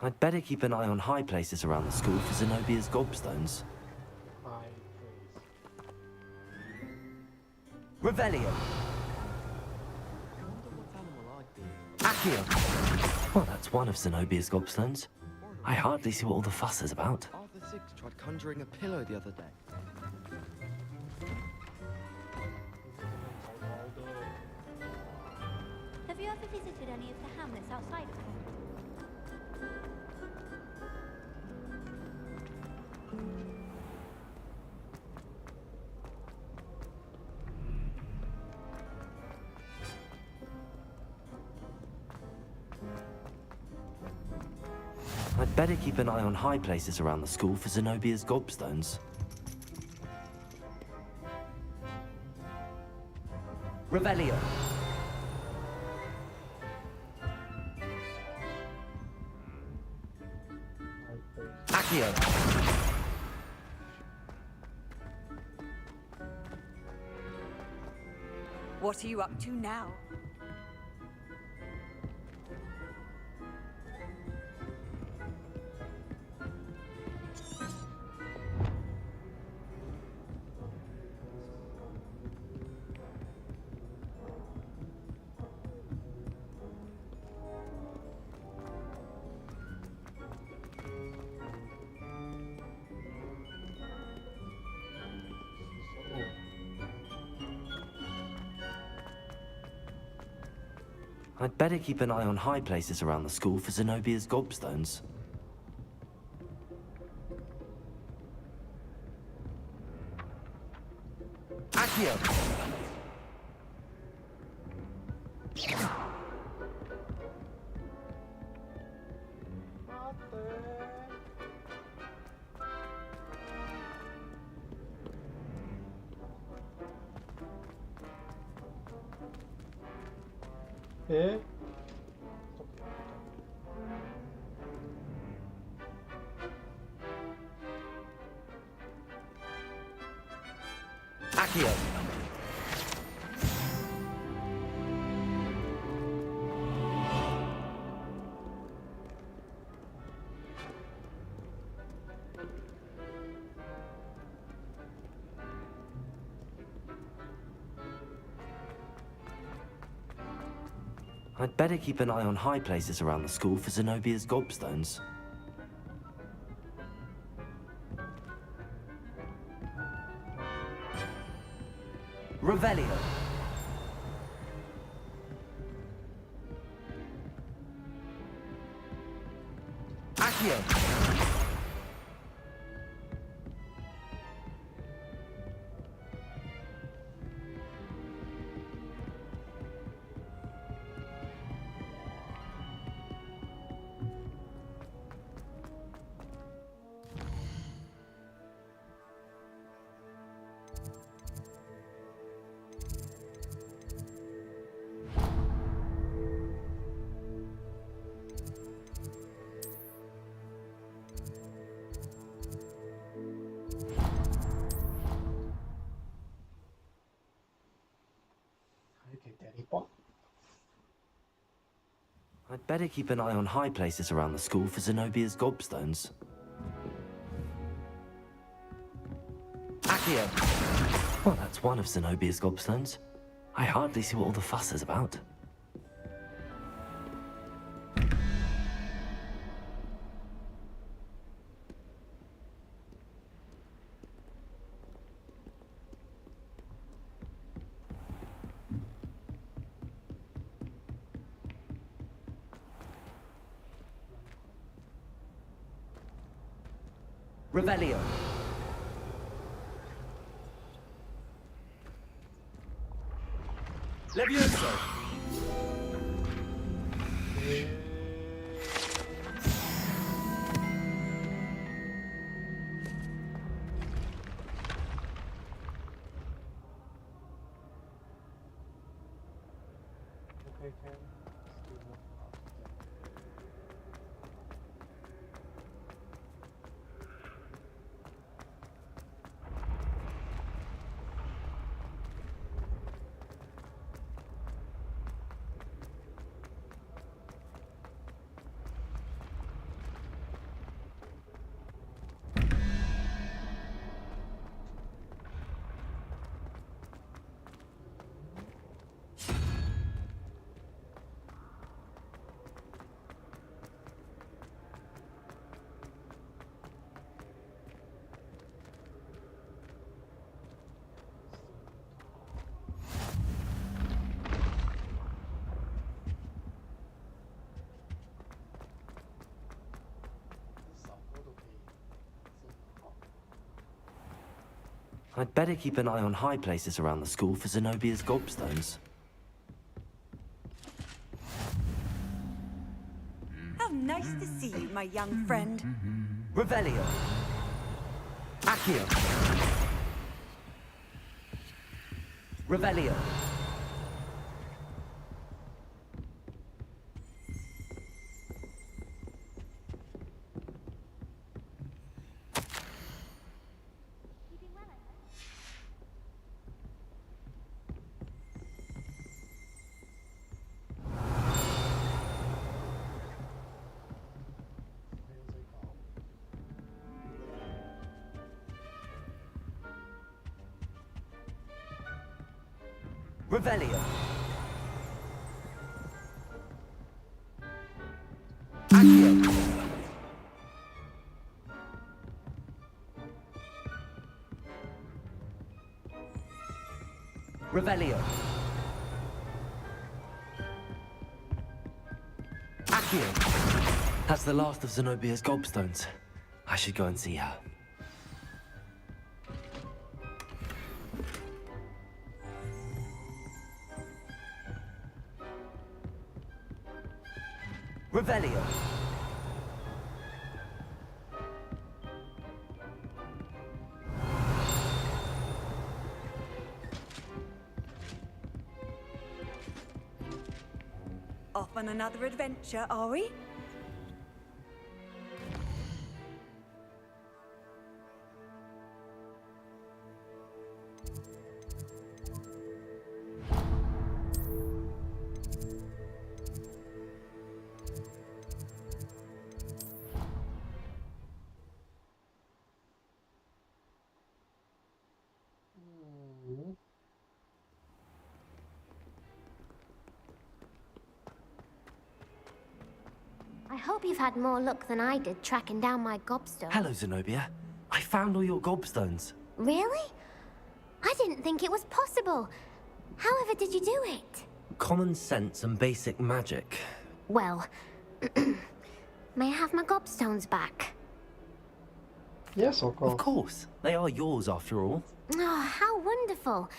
I'd better keep an eye on high places around the school for Zenobia's gobstones. Revelio. Accio. Well, that's one of Zenobia's gobstones. I hardly see what all the fuss is about. Arthur Six tried conjuring a pillow the other day. Have you ever visited any of the hamlets outside of I'd better keep an eye on high places around the school for Zenobia's gobstones. Revelio. Accio. What are you up to now? I'd better keep an eye on high places around the school for Zenobia's gobstones. Accio. Eh? Accio. I'd better keep an eye on high places around the school for Zenobia's gobstones. Revelio. Accio. I'd better keep an eye on high places around the school for Zenobia's gobstones. Accio. Well, that's one of Zenobia's gobstones. I hardly see what all the fuss is about. Revelio. Levioso. I'd better keep an eye on high places around the school for Zenobia's gobstones. How nice to see you, my young friend. Revelio. Accio. Revelio. Revelio. Accio. Revelio. Accio. That's the last of Zenobia's gobstones. I should go and see her. Revelio. Off on another adventure, are we? I hope you've had more luck than I did tracking down my gobstone. Hello, Zenobia. I found all your gobstones. Really? I didn't think it was possible. However did you do it? Common sense and basic magic. Well, may I have my gobstones back? Yes, of course. Of course. They are yours after all. Oh, how wonderful.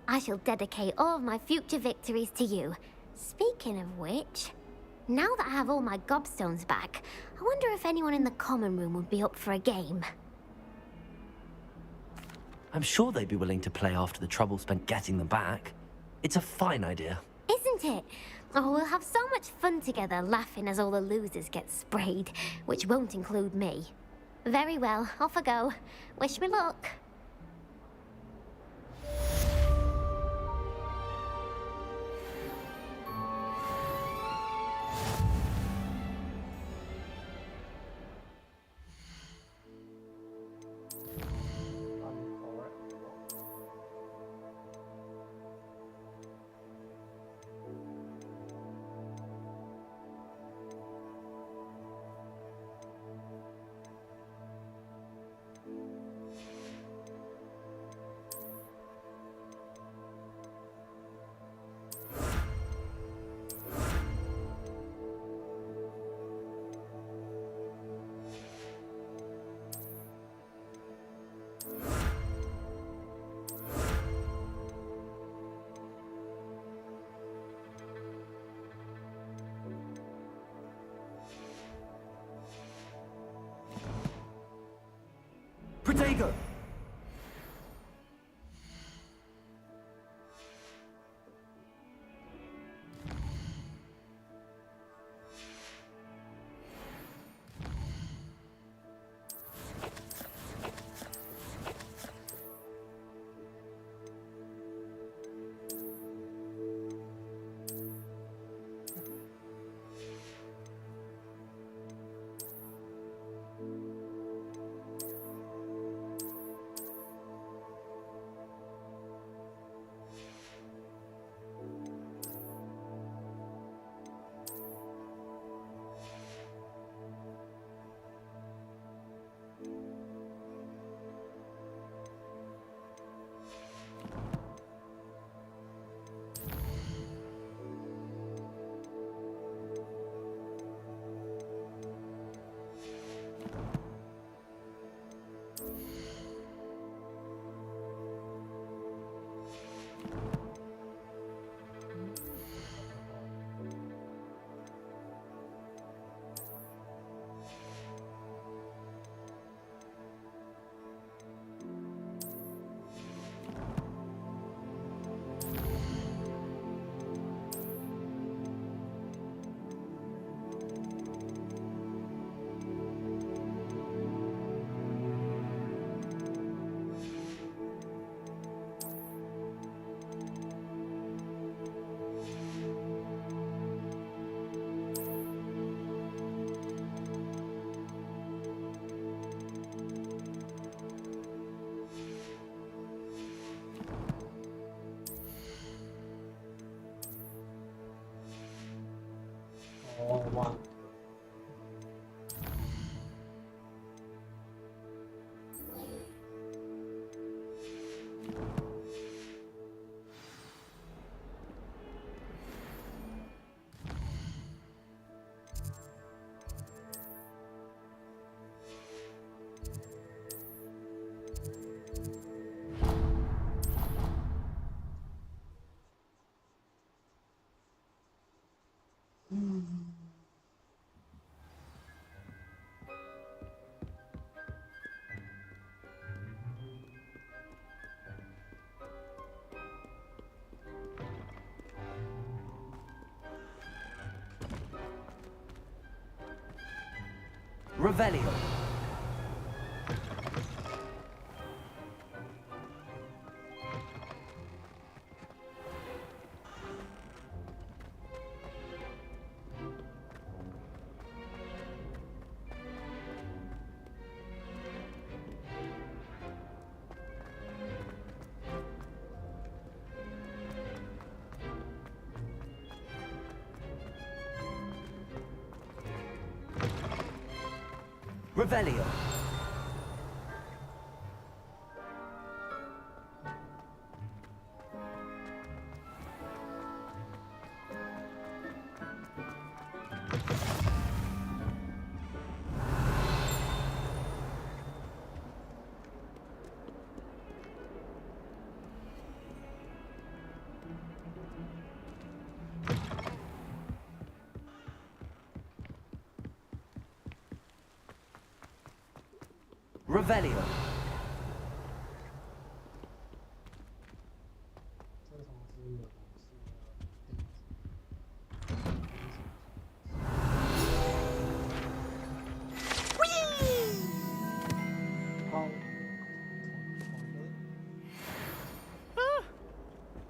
I shall dedicate all of my future victories to you. Speaking of which, now that I have all my gobstones back, I wonder if anyone in the common room would be up for a game. I'm sure they'd be willing to play after the trouble spent getting them back. It's a fine idea. Isn't it? Oh, we'll have so much fun together laughing as all the losers get sprayed, which won't include me. Very well, off I go. Wish me luck. Protego! one. Revelio. Revelio. Revelio.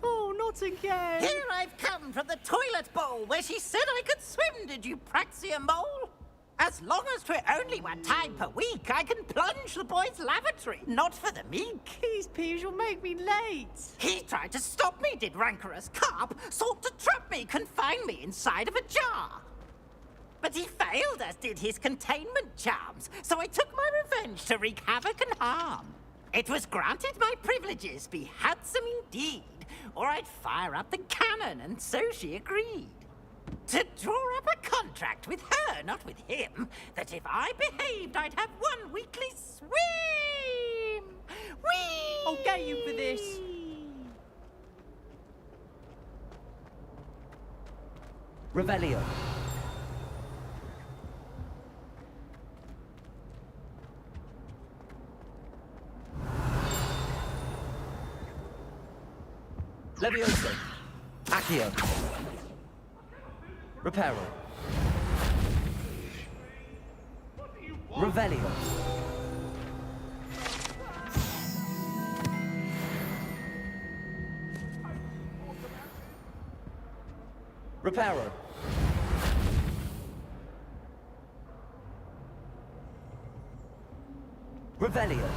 Oh, not again! Here I've come from the toilet bowl where she said I could swim, did you praxia mole? As long as 'twere only 1 time per week, I can plunge the boy's lavatory, not for the meek. These peas will make me late. He tried to stop me, did rancorous carp, sought to trap me, confine me inside of a jar. But he failed, as did his containment charms, so I took my revenge to wreak havoc and harm. It was granted my privileges be handsome indeed, or I'd fire up the cannon, and so she agreed. To draw up a contract with her, not with him, that if I behaved, I'd have 1 weekly swim! Whee! I'll get you for this. Revelio. Levioso. Accio. Reparo. Revelio. Reparo. Revelio.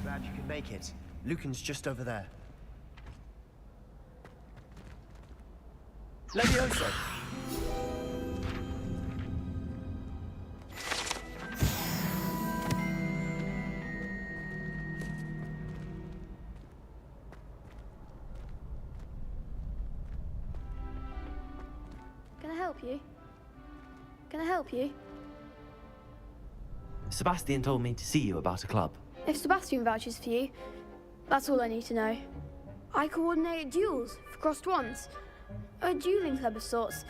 Glad you could make it. Lucan's just over there. Levioso. Can I help you? Can I help you? Sebastian told me to see you about a club. If Sebastian vouches for you, that's all I need to know. I coordinate duels for crossed wands. A dueling club of sorts.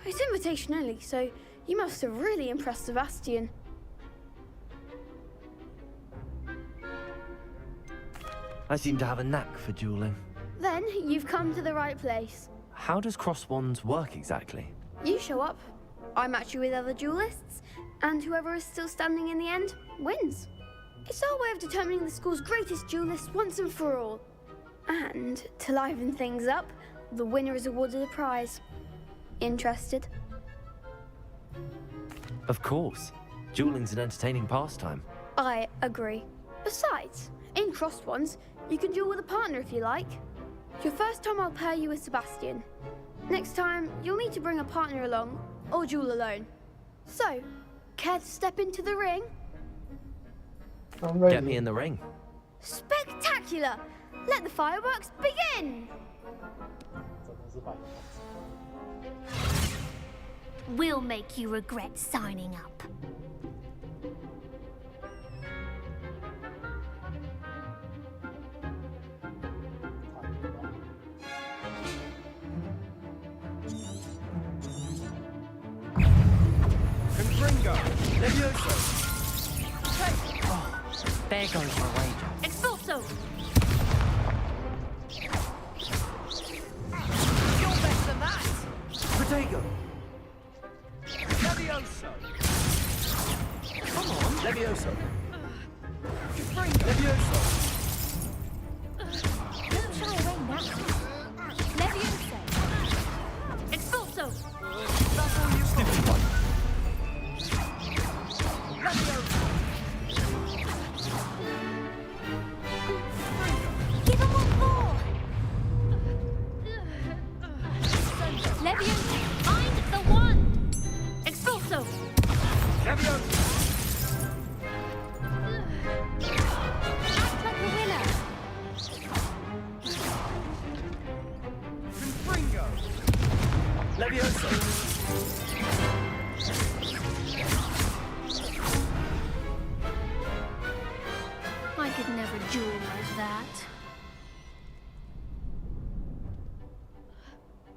It's invitation only, so you must have really impressed Sebastian. I seem to have a knack for dueling. Then you've come to the right place. How does cross wands work exactly? You show up, I match you with other duelists, and whoever is still standing in the end wins. It's our way of determining the school's greatest duelist once and for all. And to liven things up, the winner is awarded a prize. Interested? Of course. Dueling's an entertaining pastime. I agree. Besides, in crossed ones, you can duel with a partner if you like. Your first time I'll pair you with Sebastian. Next time, you'll need to bring a partner along, or duel alone. So, care to step into the ring? I'm ready. Get me in the ring. Spectacular! Let the fireworks begin! 真的是把你放弃。 We'll make you regret signing up. Confringo! Levioso! Oh, there goes my wager. Expulso! You're better than that! Protego! Levioso! Come on! Levioso! Confringo! Levioso! Don't shy away now. Levioso! Expulso! That's all you've got! Levioso! Give him one more! Levioso! Find the wand! Expulso! Levioso! Act like a winner! Confringo! Levioso! I could never duel like that.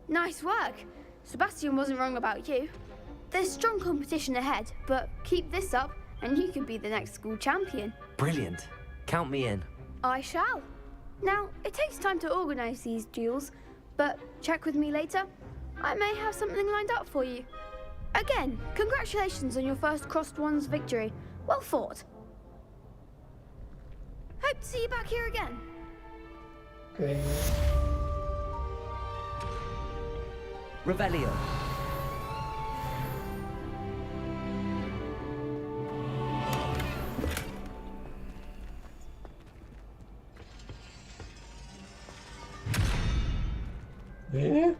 Nice work. Sebastian wasn't wrong about you. There's strong competition ahead, but keep this up and you could be the next school champion. Brilliant. Count me in. I shall. Now, it takes time to organise these duels, but check with me later. I may have something lined up for you. Again, congratulations on your first Crossed Ones victory. Well fought. Hope to see you back here again. Okay. Revelio. Eh?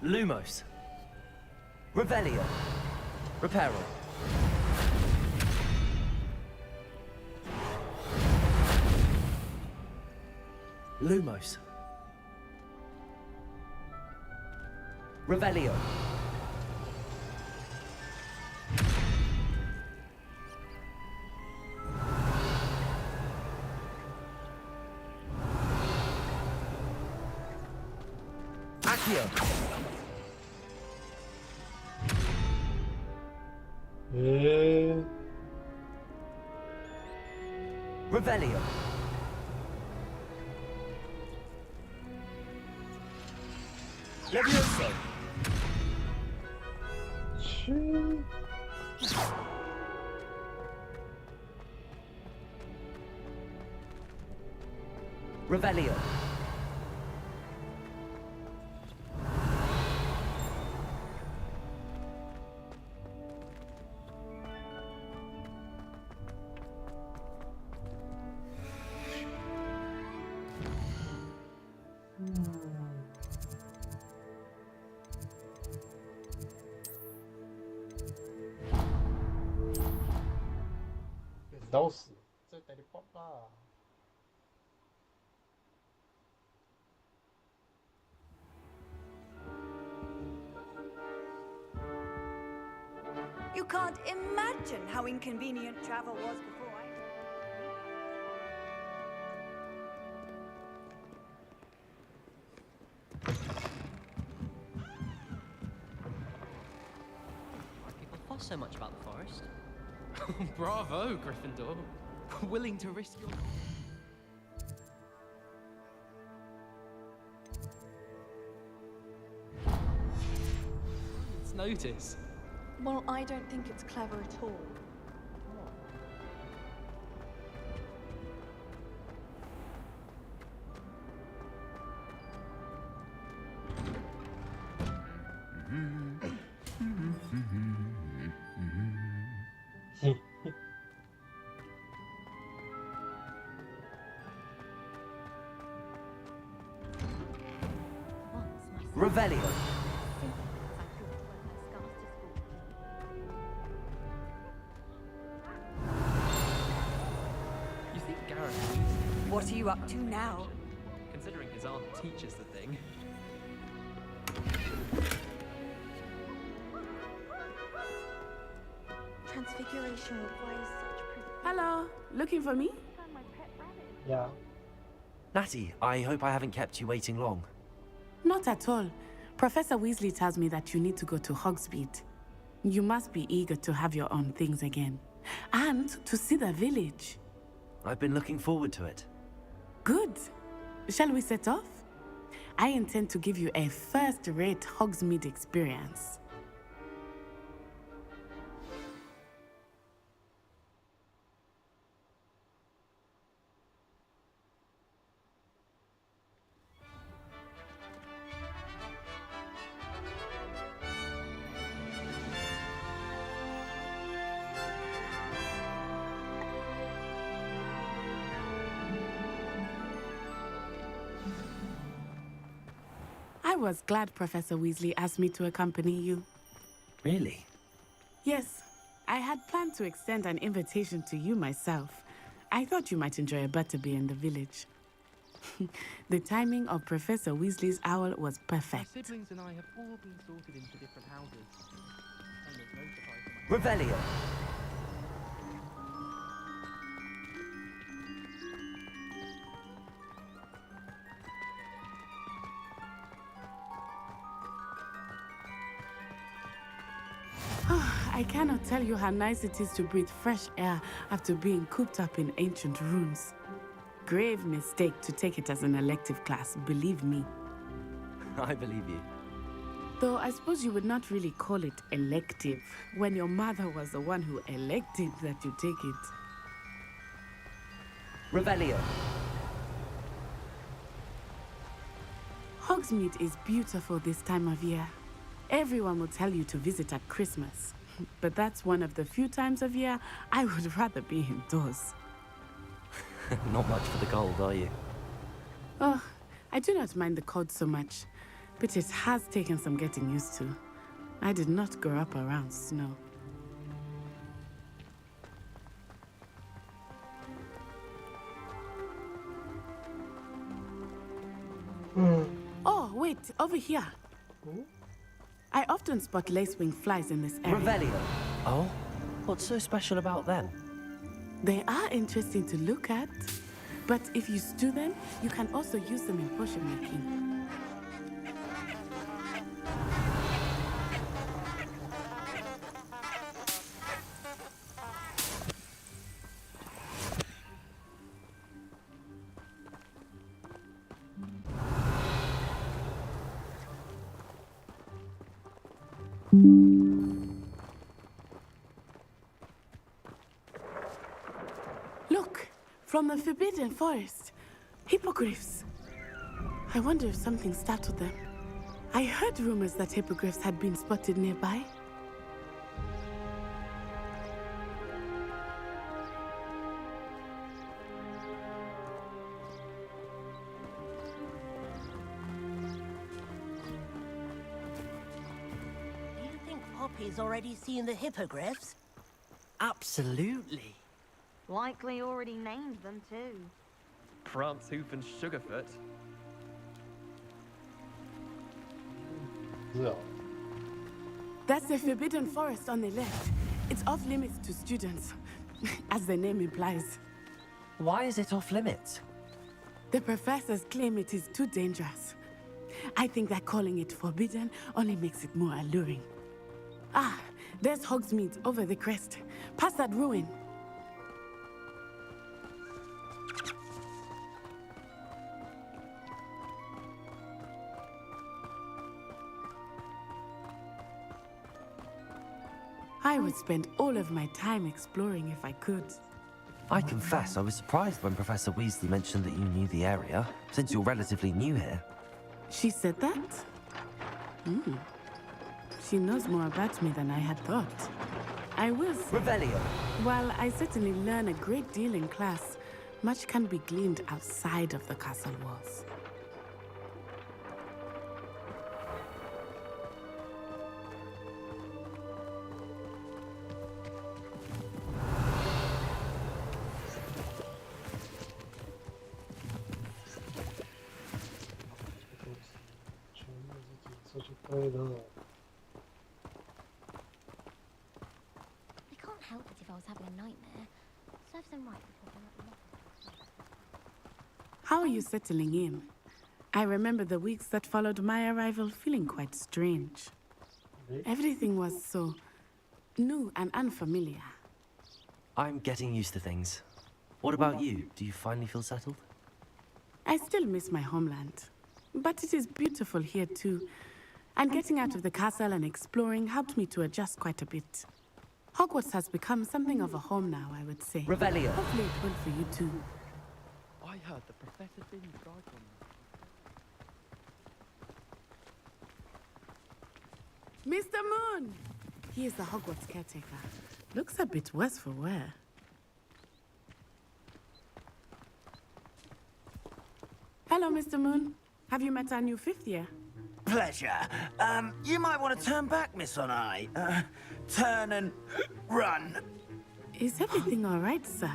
Lumos. Revelio. Reparo. Lumos. Revelio. Accio. Revelio. Levioso! Revelio. Đau死，这 teleport 吧。 You can't imagine how inconvenient travel was before I... Why people fuss so much about the forest? Bravo, Gryffindor. Willing to risk your... It's notice. Well, I don't think it's clever at all. Revelio. You think Gareth Weasley, What are you up to now? considering his aunt teaches the thing? Transfiguration requires such Hello, looking for me? Yeah. Natty, I hope I haven't kept you waiting long. Not at all. Professor Weasley tells me that you need to go to Hogsmeade. You must be eager to have your own things again. And to see the village. I've been looking forward to it. Good. Shall we set off? I intend to give you a first-rate Hogsmeade experience. I was glad Professor Weasley asked me to accompany you. Really? Yes, I had planned to extend an invitation to you myself. I thought you might enjoy a butterbeer in the village. The timing of Professor Weasley's owl was My perfect. siblings and I have all been sorted into different houses. And was notified for my Revelio. I cannot tell you how nice it is to breathe fresh air after being cooped up in ancient ruins. Grave mistake to take it as an elective class, believe me. I believe you. Though I suppose you would not really call it elective when your mother was the one who elected that you take it. Revelio. Hogsmeade is beautiful this time of year. Everyone will tell you to visit at Christmas. But that's one of the few times of year I would rather be indoors. Not much for the cold, are you? Oh, I do not mind the cold so much, but it has taken some getting used to. I did not grow up around snow. Oh, wait, over here. I often spot lacewing flies in this area. Revelio. Oh? What's so special about them? They are interesting to look at, but if you stew them, you can also use them in potion making. Look, from the Forbidden Forest. Hippogriffs. I wonder if something startled them. I heard rumors that hippogriffs had been spotted nearby. Do you think Poppy's already seen the hippogriffs? Absolutely. Likely already named them too. Prance, Hoof, and Sugarfoot. So. That's the Forbidden Forest on the left. It's off limits to students, as the name implies. Why is it off limits? The professors claim it is too dangerous. I think that calling it forbidden only makes it more alluring. Ah, there's Hogsmeade over the crest. Past that ruin. I would spend all of my time exploring if I could. I confess I was surprised when Professor Weasley mentioned that you knew the area, since you're relatively new here. She said that? She knows more about me than I had thought. I will say, Revelio. while I certainly learn a great deal in class, much can be gleaned outside of the castle walls. I know. I can't help it if I was having a nightmare. Serves them right before they're not. How are you settling in? I remember the weeks that followed my arrival feeling quite strange. Everything was so new and unfamiliar. I'm getting used to things. What about you? Do you finally feel settled? I still miss my homeland, but it is beautiful here too. And getting out of the castle and exploring helped me to adjust quite a bit. Hogwarts has become something of a home now, I would say. Revelio. Hopefully it will for you too. I heard the professor didn't strike on them. Mr. Moon! He is the Hogwarts caretaker. Looks a bit worse for wear. Hello, Mr. Moon. Have you met our new fifth year? Pleasure. You might want to turn back, Miss Onai. Turn and run. Is everything all right, sir?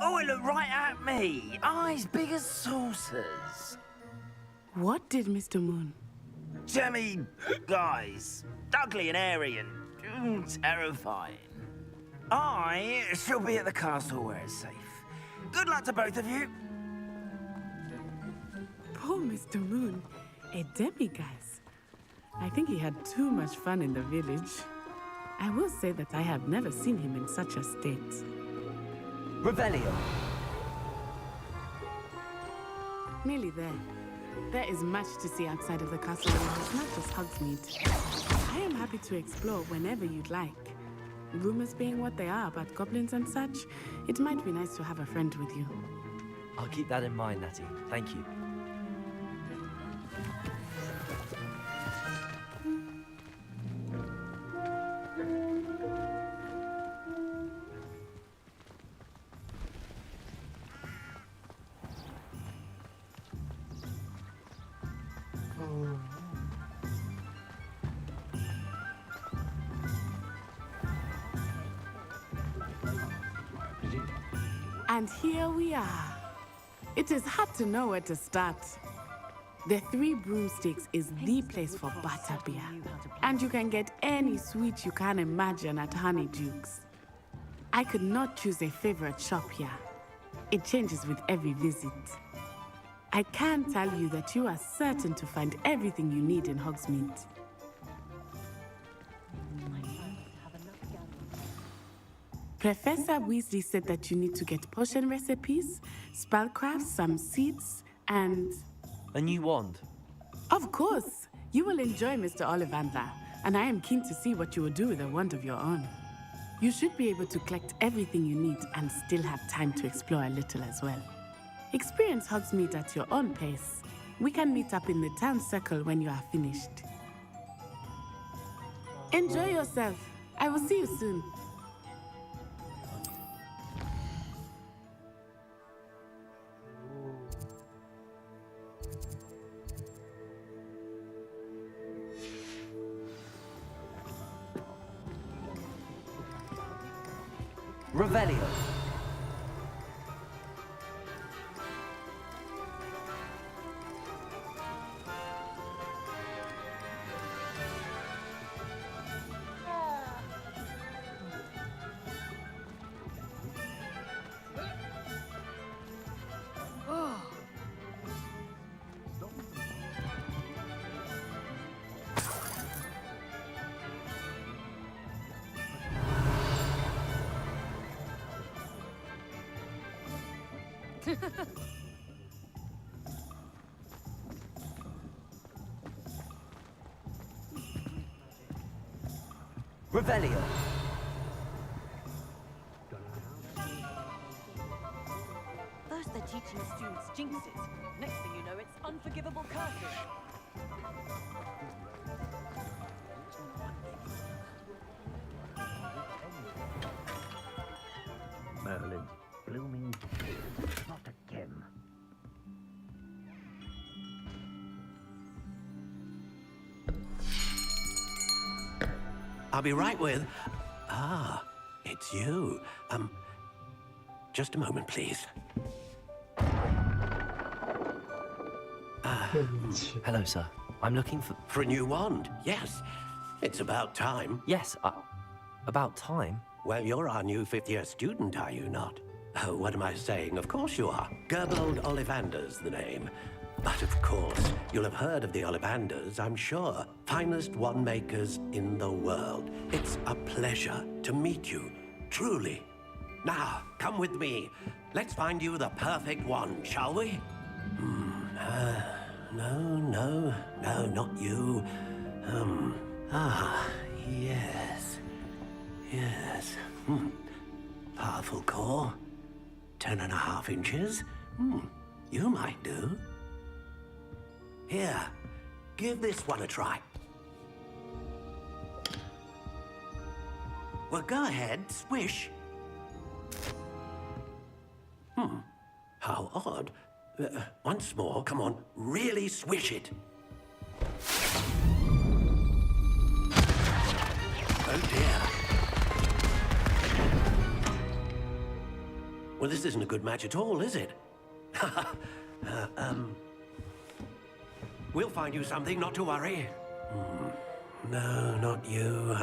Oh, it looked right at me. Eyes big as saucers. What did Mr. Moon? Jemmy guys. Ugly and airy and terrifying. I shall be at the castle where it's safe. Good luck to both of you. Poor Mr. Moon. A demiguise. I think he had too much fun in the village. I will say that I have never seen him in such a state. Revelio. Nearly there. There is much to see outside of the castle, and it's not just Hogsmeade. I am happy to explore whenever you'd like. Rumors being what they are about goblins and such, it might be nice to have a friend with you. I'll keep that in mind, Natty. Thank you. And here we are. It is hard to know where to start. The Three Broomsticks is the place for butterbeer. And you can get any sweet you can imagine at Honeydukes. I could not choose a favorite shop here. It changes with every visit. I can tell you that you are certain to find everything you need in Hogsmeade. Professor Weasley said that you need to get potion recipes, spellcrafts, some seeds, and... A new wand? Of course! You will enjoy Mr. Ollivander, and I am keen to see what you will do with a wand of your own. You should be able to collect everything you need and still have time to explore a little as well. Experience Hogsmeade at your own pace. We can meet up in the town circle when you are finished. Enjoy yourself. I will see you soon. Revelio. Revelio. First they're teaching students jinxes. Next thing you know, it's unforgivable curses. Merlin, blooming not again. I'll be right with... Ah, it's you. Just a moment, please. Hello, sir. I'm looking for... For a new wand, yes. It's about time. Yes, about time? Well, you're our new fifth-year student, are you not? Oh, what am I saying? Of course you are. Gerbold Ollivander's the name. But of course, you'll have heard of the Ollivanders, I'm sure. Finest wand makers in the world. It's a pleasure to meet you, truly. Now, come with me. Let's find you the perfect wand, shall we? No, not you. Yes. Yes. Powerful core. 10.5 inches. You might do. Here, give this one a try. Well, go ahead, swish. How odd. Once more, come on, really swish it. Oh dear. Well, this isn't a good match at all, is it? We'll find you something, not to worry. No, not you.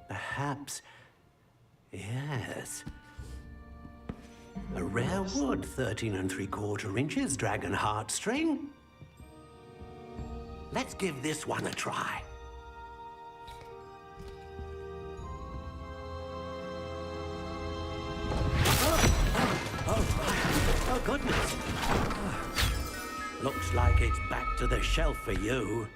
Perhaps. Yes. A rare wood, 13 3/4 inches, dragon heartstring. Let's give this one a try. Oh, goodness. Looks like it's back to the shelf for you.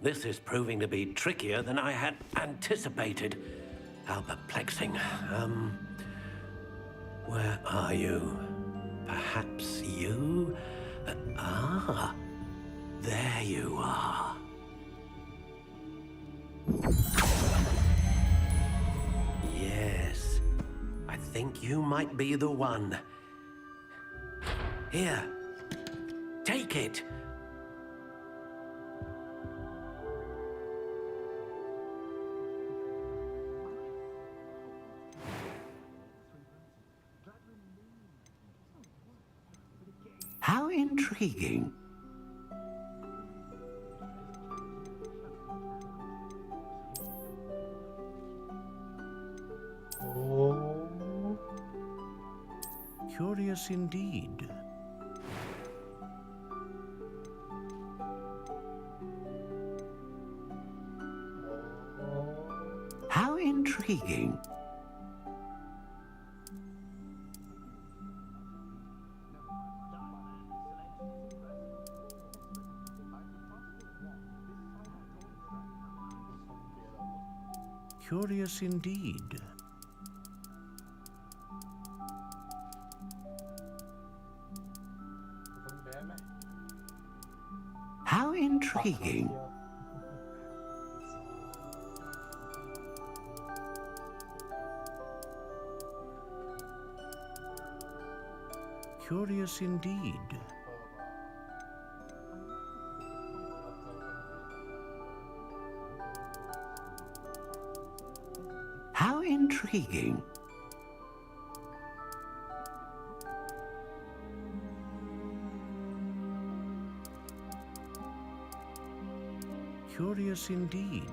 This is proving to be trickier than I had anticipated. How perplexing. Where are you? Perhaps you? There you are. Yes, I think you might be the one. Here, take it. How intriguing. Oh. Curious indeed. How intriguing. Curious indeed. How intriguing. Curious indeed. How intriguing. Curious indeed.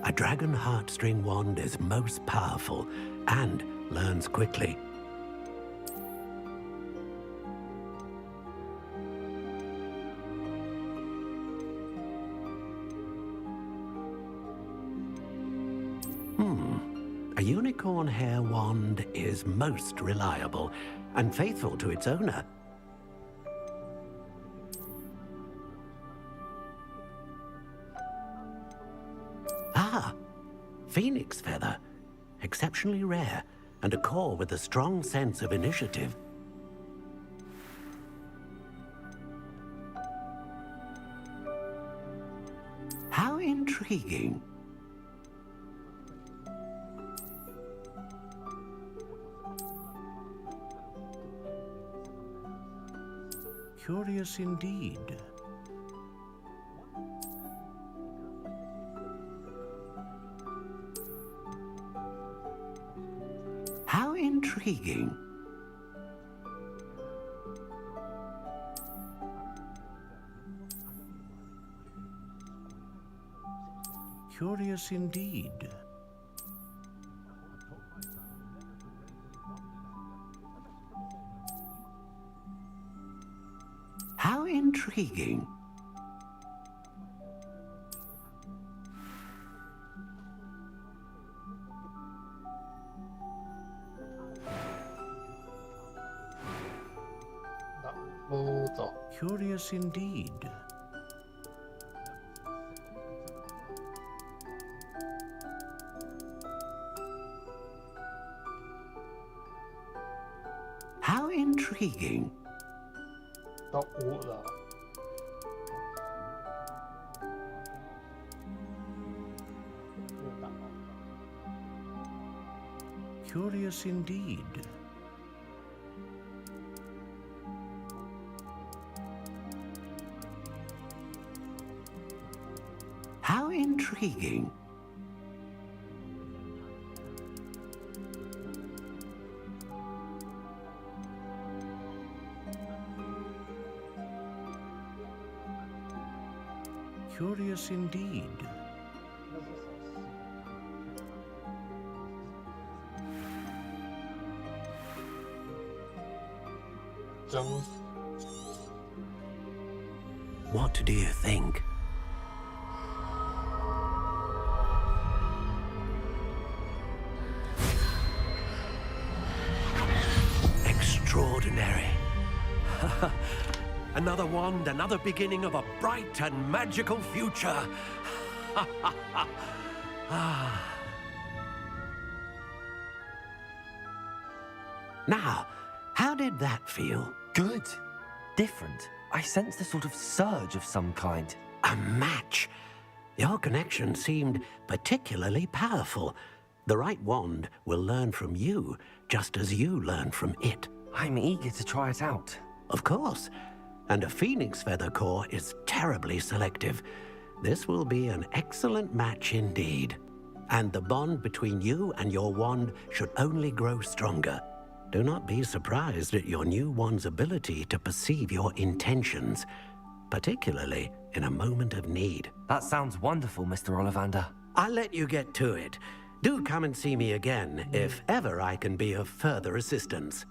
A dragon heartstring wand is most powerful and learns quickly. A unicorn hair wand is most reliable and faithful to its owner. Phoenix feather, exceptionally rare, and a core with a strong sense of initiative. How intriguing. Curious indeed. How intriguing. Curious indeed. How intriguing. Curious indeed. How intriguing. 到5了。 Curious indeed. How intriguing. Curious indeed. What do you think? Extraordinary. Another wand, another beginning of a bright and magical future. Now, how did that feel? Good. Different. I sensed a sort of surge of some kind. A match. Your connection seemed particularly powerful. The right wand will learn from you, just as you learn from it. I'm eager to try it out. Of course. And a phoenix feather core is terribly selective. This will be an excellent match indeed. And the bond between you and your wand should only grow stronger. Do not be surprised at your new wand's ability to perceive your intentions, particularly in a moment of need. That sounds wonderful, Mr. Ollivander. I'll let you get to it. Do come and see me again if ever I can be of further assistance.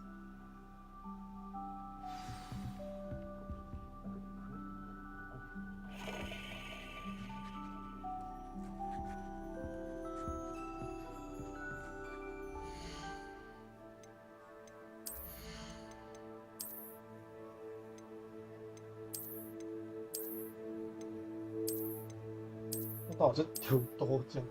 到底有多近？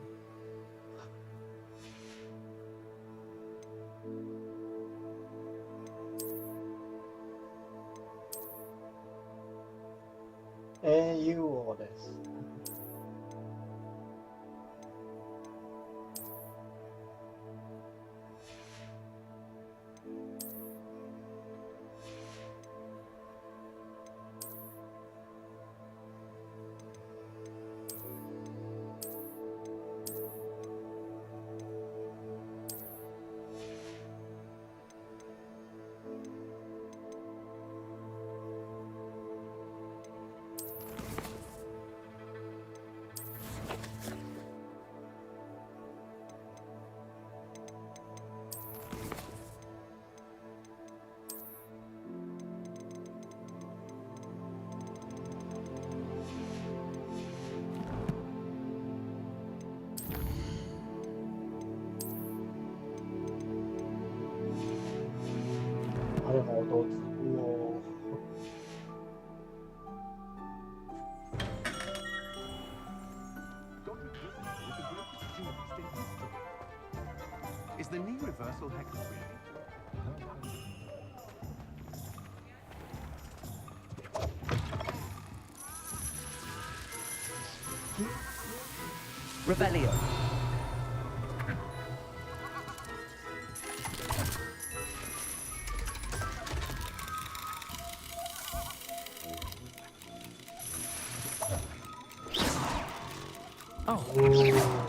au です。还有好多植物哦。 Is the knee reversal hex really? Revelio. Revelio.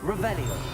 Revelio.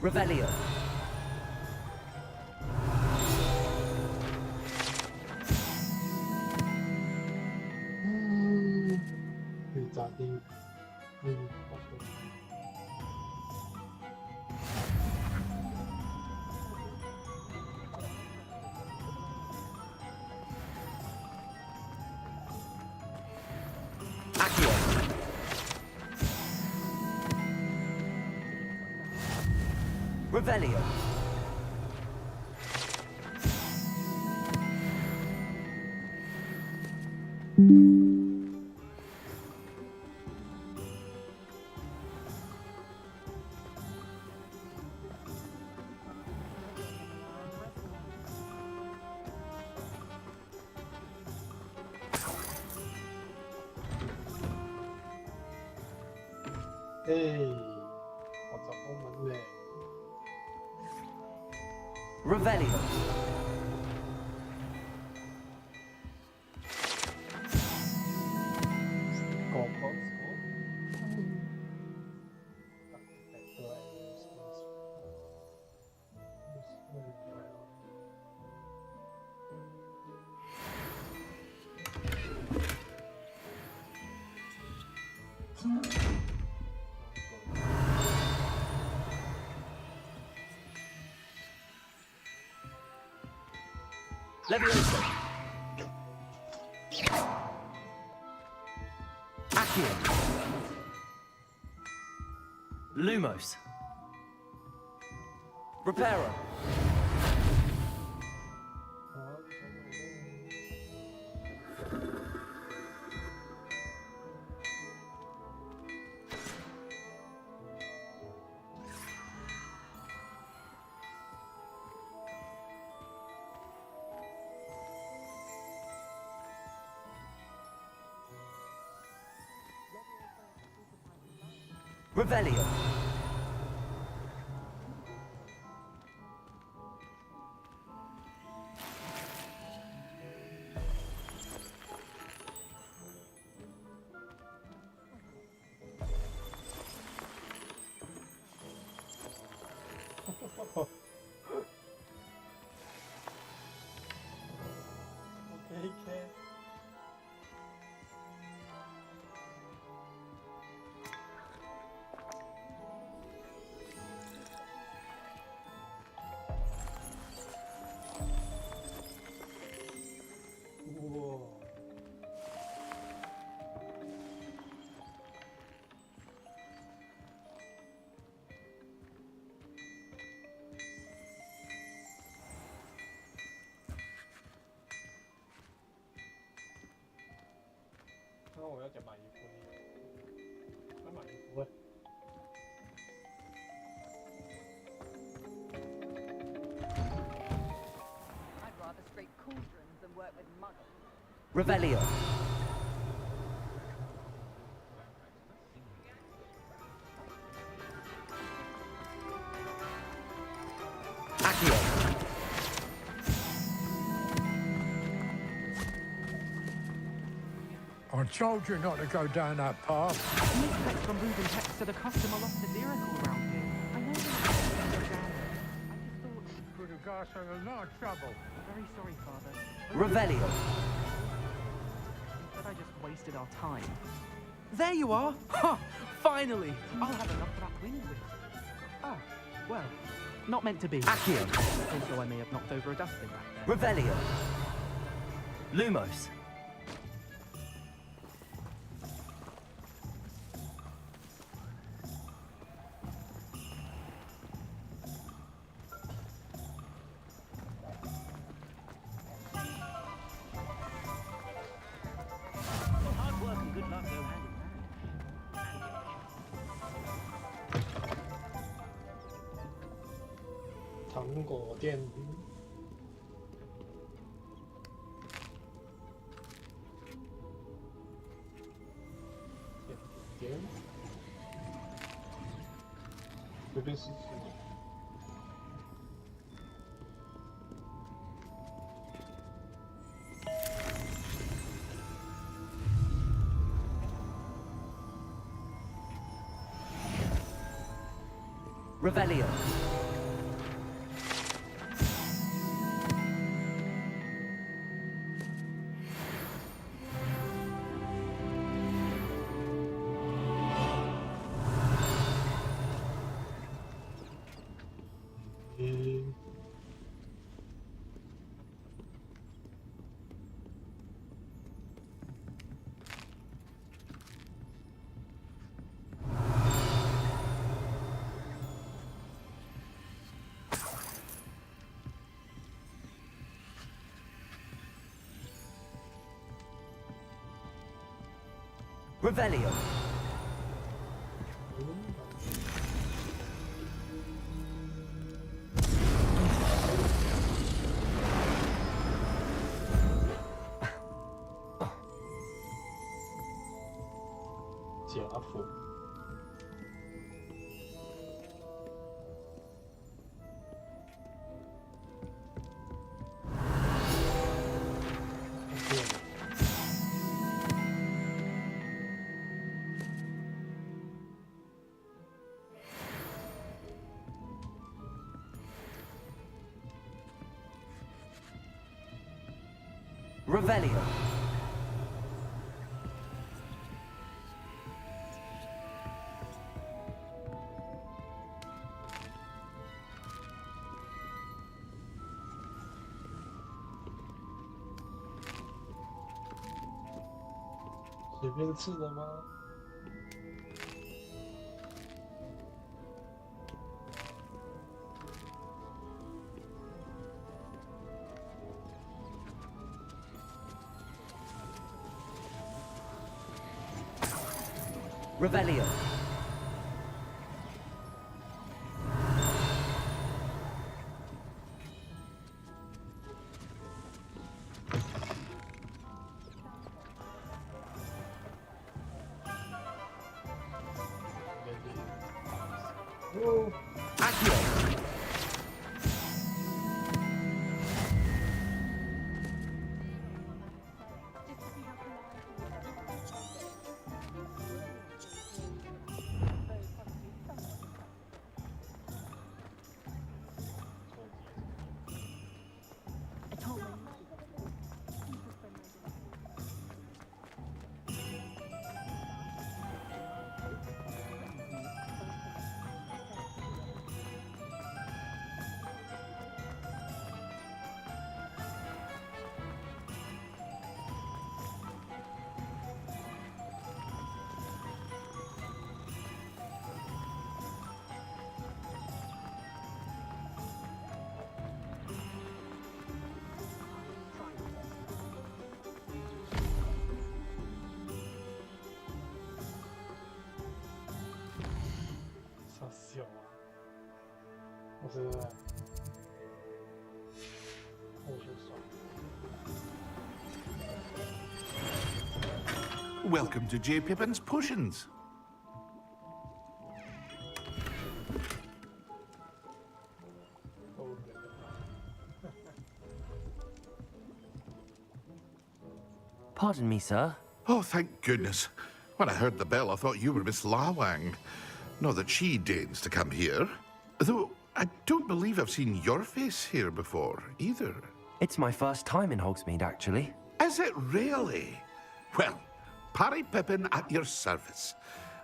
Revelio. Revelio. Revelio. Levioso. Accio. Lumos. Reparo. Revelio. 刚刚我要讲买衣服呢，要买衣服喂。I'd rather scrape cauldrons than work with muggles. Revelio. Accio. I told you not to go down that path. Mistakes from moving text are the custom of satirical around here. I know that you can't go down there. I just thought... Could have got us in a lot of trouble. Very sorry, Father. Revelio. But I just wasted our time. There you are! Ha! Finally! I'll have enough for that wind whip. Ah, well, not meant to be. Accio. Also, I may have knocked over a dustbin back there. Revelio. Lumos. Hard work and good luck go hand in hand. 糖果店。点。随便试试。Revelio. Revelio. Revelio. Revelio. 随便吃的吗？ Revelio. Accio. Welcome to J. Pippin's Potions. Pardon me, sir. Oh, thank goodness. When I heard the bell, I thought you were Miss Lawang. Not that she deigns to come here. Though, I don't believe I've seen your face here before, either. It's my first time in Hogsmeade, actually. Is it really? Well, Parry Pippin at your service.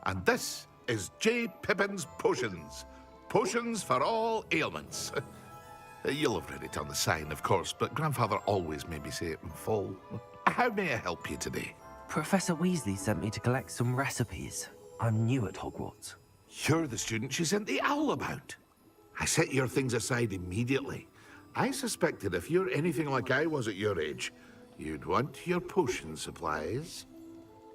And this is J. Pippin's Potions. Potions for all ailments. You'll have read it on the sign, of course, but Grandfather always made me say it in full. How may I help you today? Professor Weasley sent me to collect some recipes. I'm new at Hogwarts. You're the student she sent the owl about. I set your things aside immediately. I suspected if you're anything like I was at your age, you'd want your potion supplies.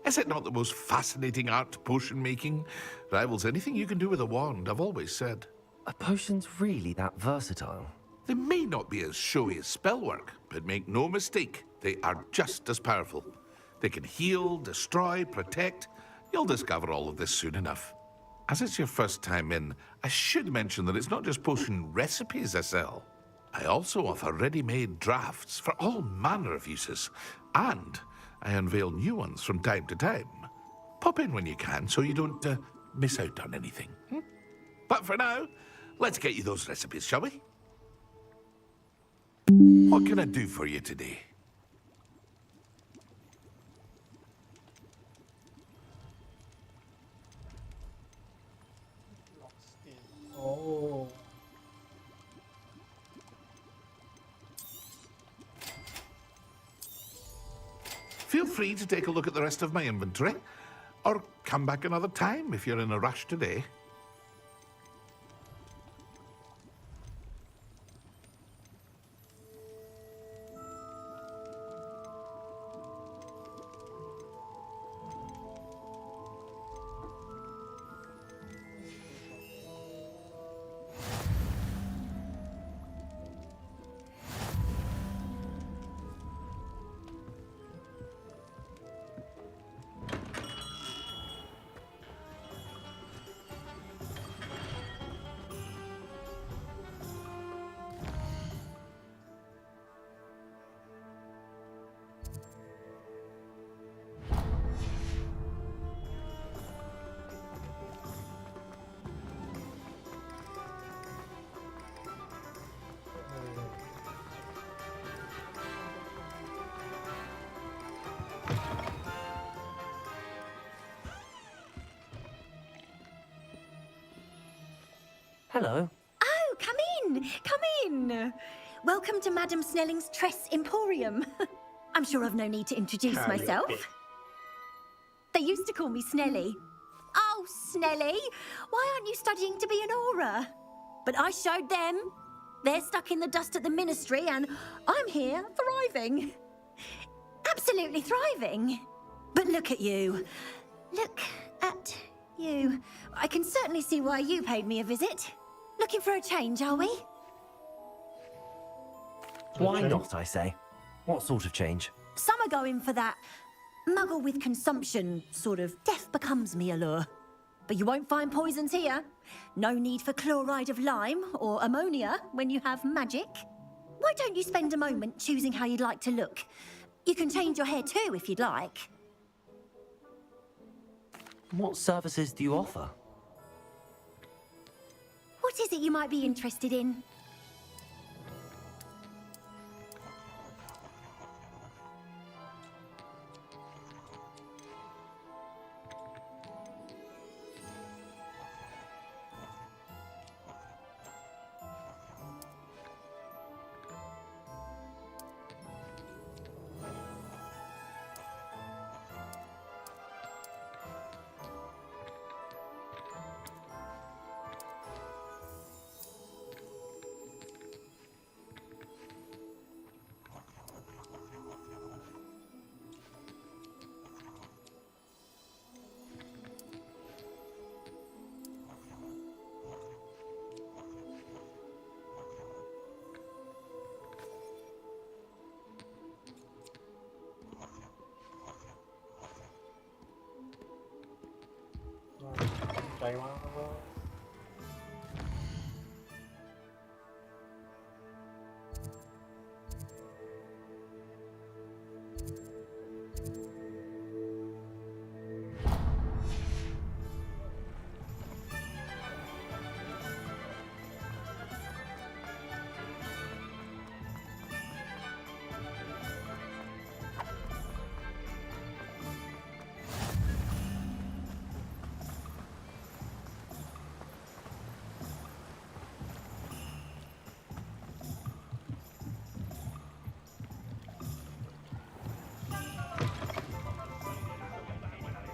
Is it not the most fascinating art, potion making? Rivals anything you can do with a wand, I've always said. Are potions really that versatile? They may not be as showy as spellwork, but make no mistake, they are just as powerful. They can heal, destroy, protect. You'll discover all of this soon enough. As it's your first time in, I should mention that it's not just potion recipes I sell. I also offer ready-made drafts for all manner of uses, and I unveil new ones from time to time. Pop in when you can so you don't miss out on anything. But for now, let's get you those recipes, shall we? What can I do for you today? Oh. Feel free to take a look at the rest of my inventory, or come back another time if you're in a rush today. Hello. Oh, come in! Come in! Welcome to Madame Snelling's Tress Emporium. I'm sure I've no need to introduce myself. They used to call me Snelly. Oh, Snelly! Why aren't you studying to be an Auror? But I showed them. They're stuck in the dust at the Ministry, and I'm here thriving. Absolutely thriving. But look at you. Look at you. I can certainly see why you paid me a visit. Looking for a change, are we? Why not, I say? What sort of change? Some are going for that muggle with consumption, sort of death becomes me allure. But you won't find poisons here. No need for chloride of lime or ammonia when you have magic. Why don't you spend a moment choosing how you'd like to look? You can change your hair too if you'd like. What services do you offer? What is it you might be interested in? ใจมาก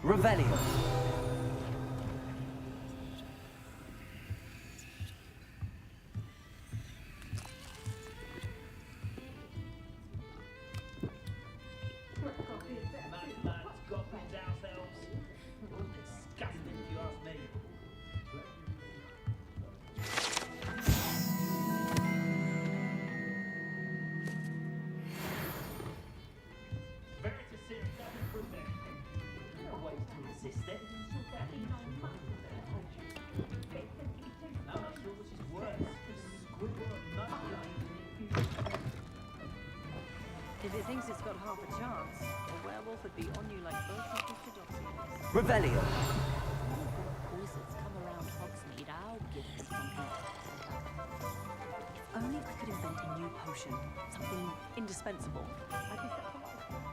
Revelio. If it thinks it's got half a chance, a werewolf would be on you like both of the Fiddlesticks. Revelio. Wizards come around Hogsmeade, I'll give them something. If only I could invent a new potion, something indispensable, I'd be set for life.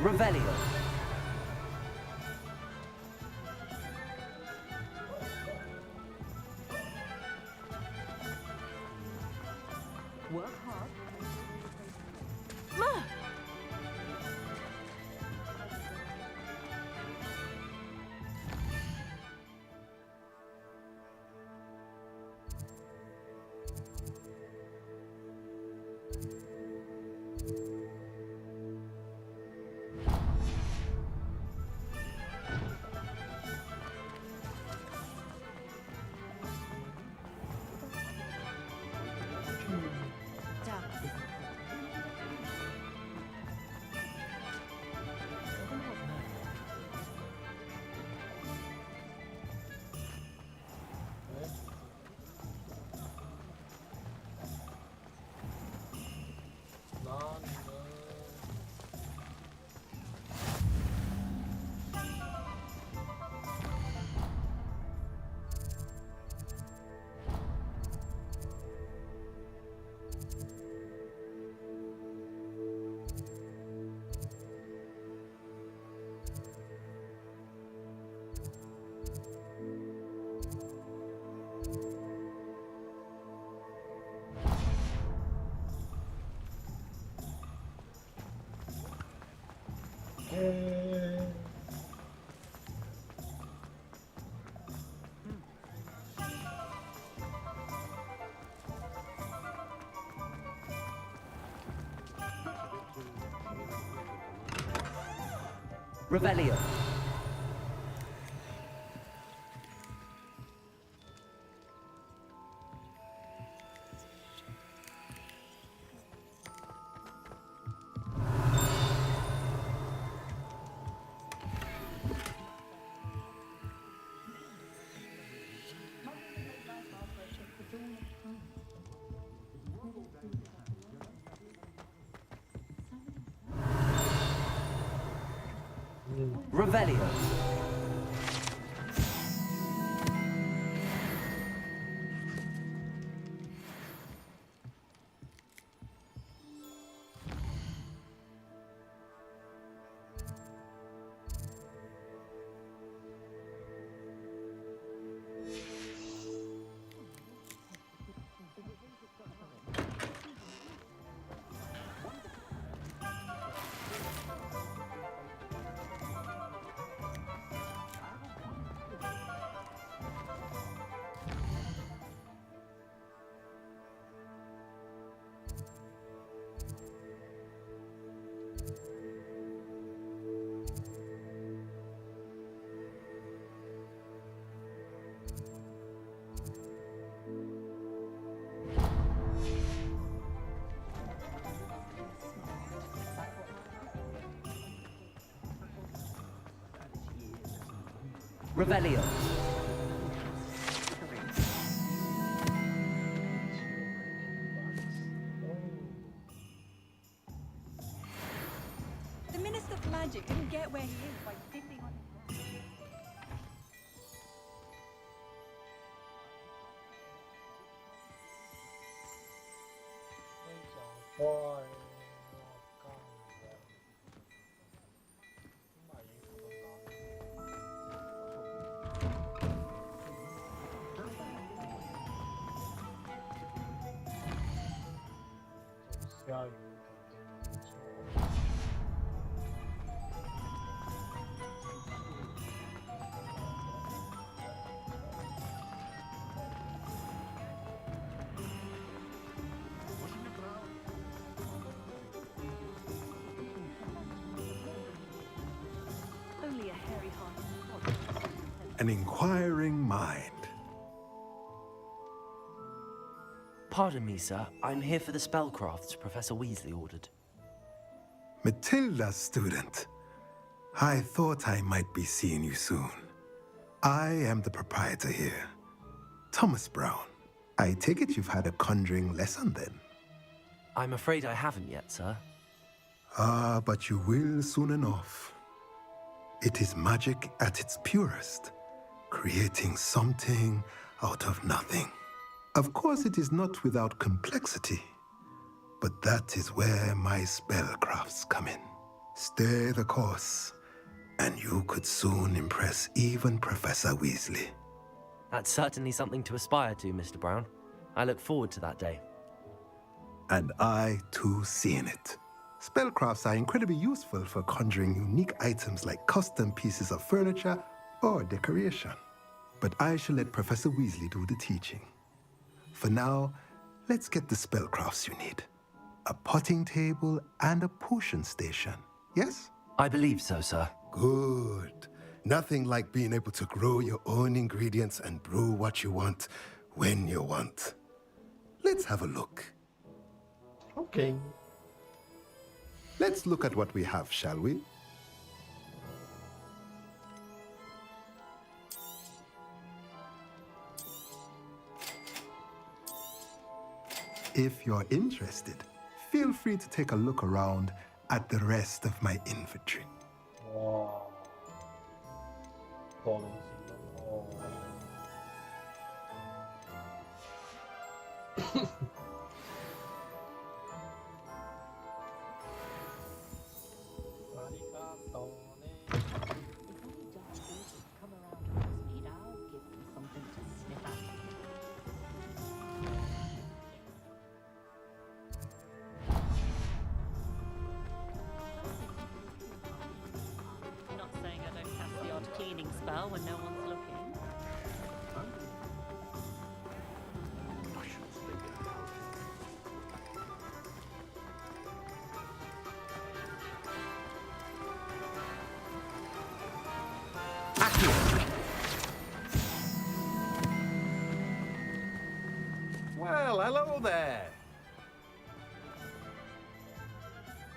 Revelio. Work hard. Revelio. Revelio. Revelio. The Minister of Magic couldn't get where he is by dipping on his rock. Only a hairy heart. An inquiring mind. Pardon me, sir. I'm here for the spellcrafts Professor Weasley ordered. Matilda, student. I thought I might be seeing you soon. I am the proprietor here, Thomas Brown. I take it you've had a conjuring lesson then? I'm afraid I haven't yet, sir. Ah, but you will soon enough. It is magic at its purest, creating something out of nothing. Of course, it is not without complexity, but that is where my spellcrafts come in. Stay the course, and you could soon impress even Professor Weasley. That's certainly something to aspire to, Mr. Brown. I look forward to that day. And I, too, seeing it. Spellcrafts are incredibly useful for conjuring unique items like custom pieces of furniture or decoration. But I shall let Professor Weasley do the teaching. For now, let's get the spellcrafts you need. A potting table and a potion station, yes? I believe so, sir. Good. Nothing like being able to grow your own ingredients and brew what you want when you want. Let's have a look. Okay. Let's look at what we have, shall we? If you're interested, feel free to take a look around at the rest of my inventory. Wow. Not saying I don't cast the odd cleaning spell when no one's looking. Well, hello there.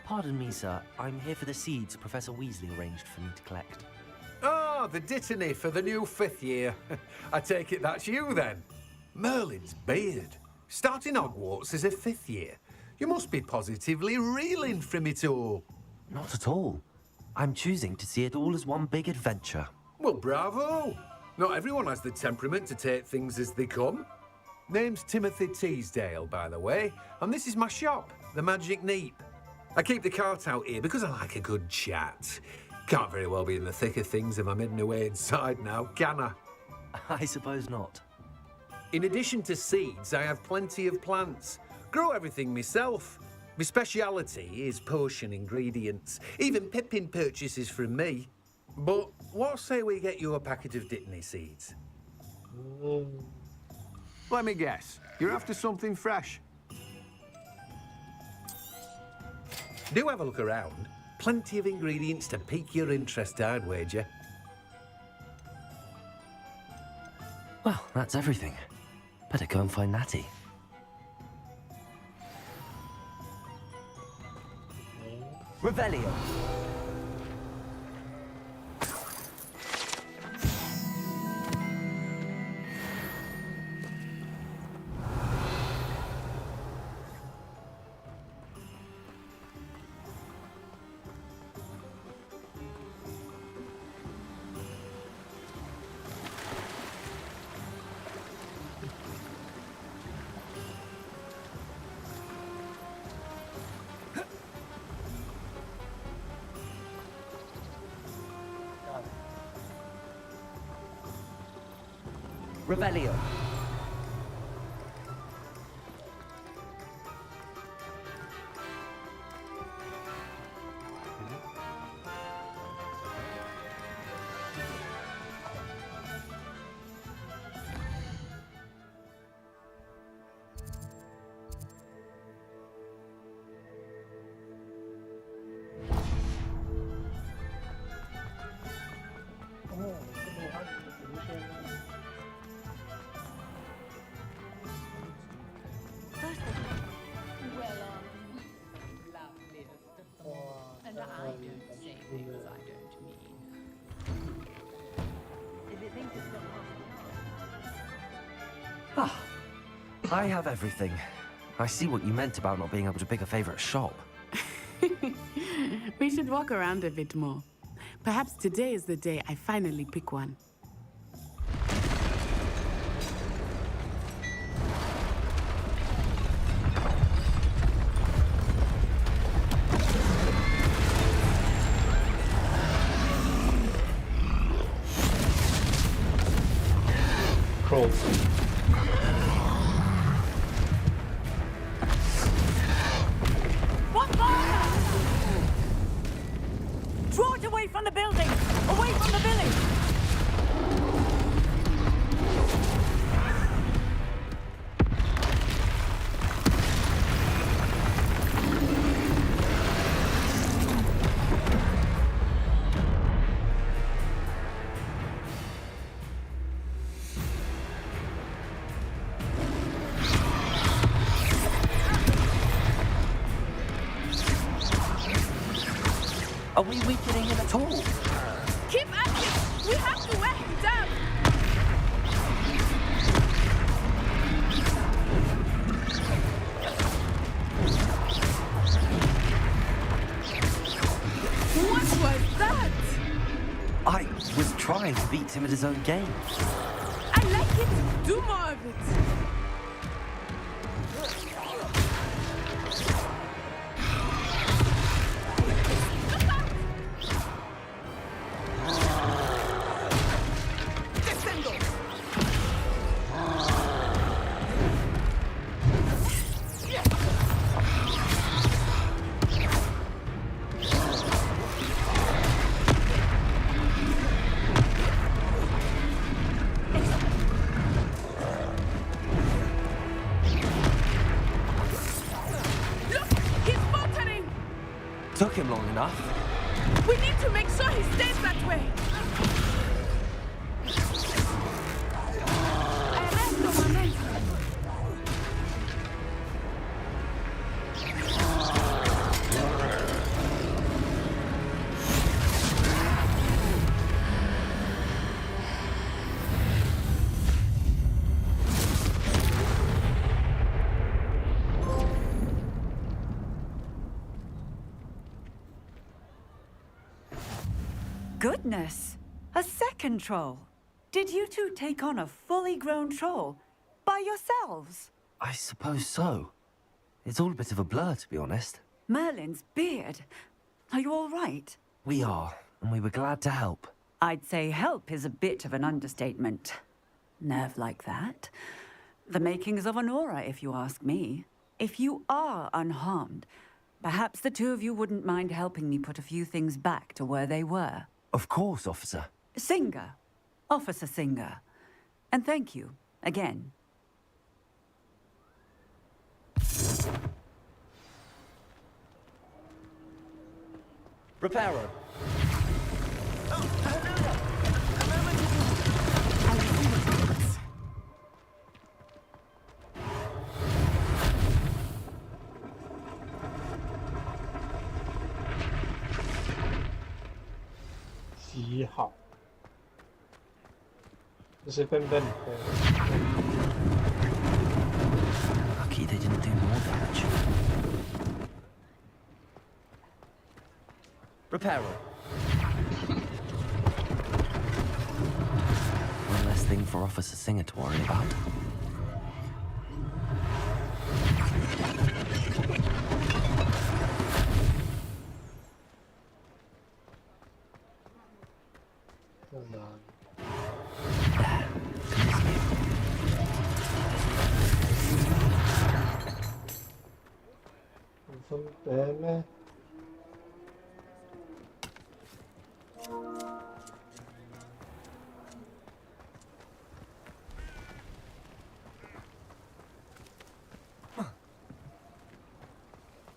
Pardon me, sir. I'm here for the seeds Professor Weasley arranged for me to collect. Oh, the dittany for the new 5th year. I take it that's you, then. Merlin's beard. Starting Hogwarts as a 5th year. You must be positively reeling from it all. Not at all. I'm choosing to see it all as one big adventure. Well, bravo. Not everyone has the temperament to take things as they come. Name's Timothy Teasdale, by the way, and this is my shop, the Magic Neep. I keep the cart out here because I like a good chat. Can't very well be in the thick of things if I'm hidden away inside now, can I? I suppose not. In addition to seeds, I have plenty of plants. Grow everything myself. My speciality is potion ingredients. Even Pippin purchases from me. But what say we get you a packet of Dittany seeds? Let me guess. You're after something fresh. Do have a look around. Plenty of ingredients to pique your interest, I'd wager. Well, that's everything. Better go and find Natty. Revelio. Revelio. And I don't say things I don't mean. If it thinks it's got Ah, I have everything. I see what you meant about not being able to pick a favorite shop. We should walk around a bit more. Perhaps today is the day I finally pick one. What fire? Draw it away from the building! Away from the village! Are we weakening him at all? Keep at it! We have to wear him down! What was that? I was trying to beat him at his own game. I like it! Do more of it! Took him long enough. We need to make sure he stays that way. Arresto momento. Goodness! A second troll! Did you two take on a fully grown troll? By yourselves? I suppose so. It's all a bit of a blur, to be honest. Merlin's beard. Are you all right? We are, and we were glad to help. I'd say help is a bit of an understatement. Nerve like that. The makings of an aura, if you ask me. If you are unharmed, perhaps the two of you wouldn't mind helping me put a few things back to where they were. Of course, officer. Singer. Officer Singer. And thank you, again. Reparo.7号，这是笨笨的。 Lucky they didn't do more damage. Reparo. One less thing for Officer Singer to worry about. 分别咩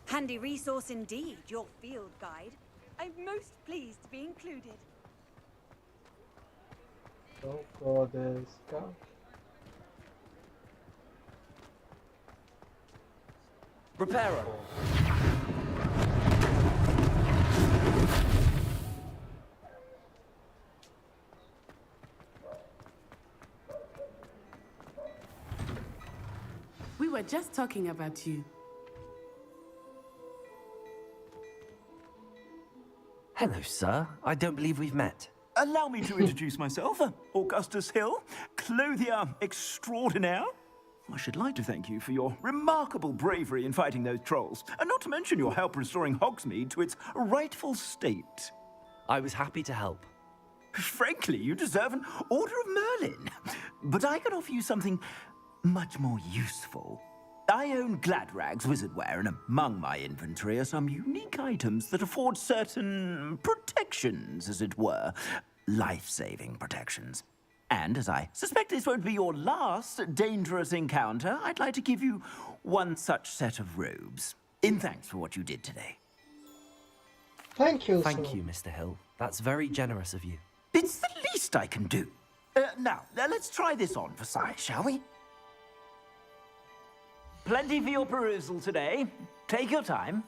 ？Handy resource indeed, your field guide. I'm most pleased to be included. どこですか？ Reparo. We were just talking about you. Hello, sir. I don't believe we've met. Allow me to introduce myself, Augustus Hill, clothier extraordinaire. I should like to thank you for your remarkable bravery in fighting those trolls, and not to mention your help restoring Hogsmeade to its rightful state. I was happy to help. Frankly, you deserve an Order of Merlin. But I can offer you something much more useful. I own Gladrag's wizardware, and among my inventory are some unique items that afford certain protections, as it were. Life-saving protections. And as I suspect this won't be your last dangerous encounter, I'd like to give you one such set of robes, in thanks for what you did today. Thank you, Thank you, Mr. Hill. That's very generous of you. It's the least I can do. Now, let's try this on for size, shall we? Plenty for your perusal today. Take your time.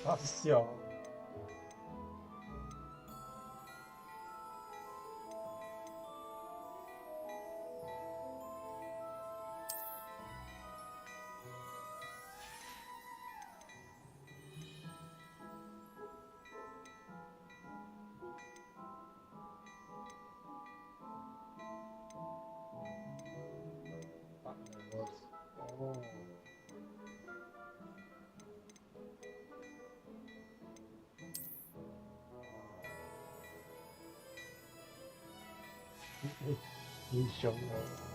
好笑。哦。英雄哦。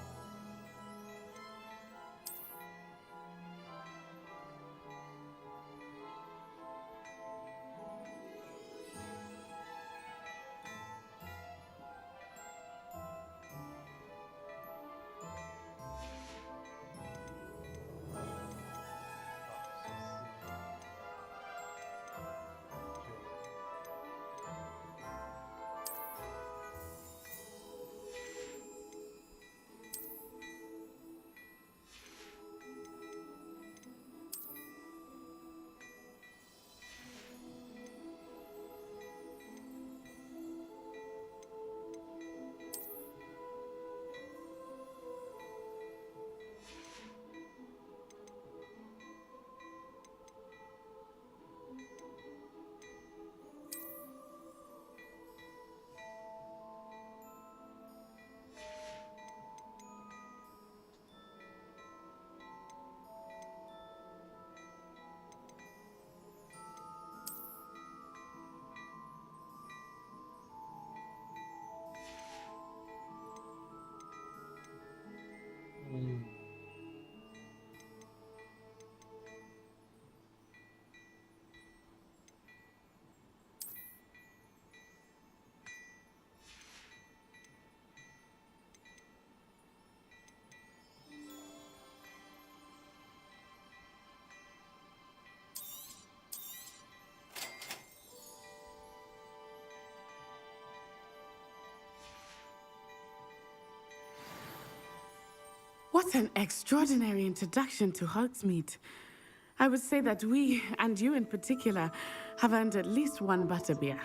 What an extraordinary introduction to Hogsmeade. I would say that we, and you in particular, have earned at least one butterbeer.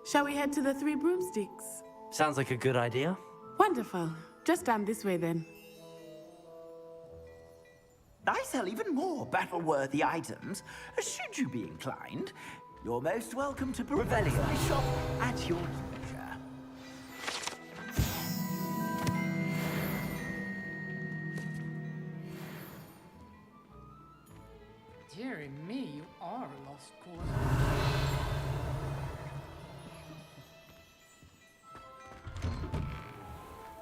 Shall we head to the Three Broomsticks? Sounds like a good idea. Wonderful. Just down this way then. I sell even more battle-worthy items. Should you be inclined, you're most welcome to Revelio. My shop at your leisure. Dearie me, you are a lost cause.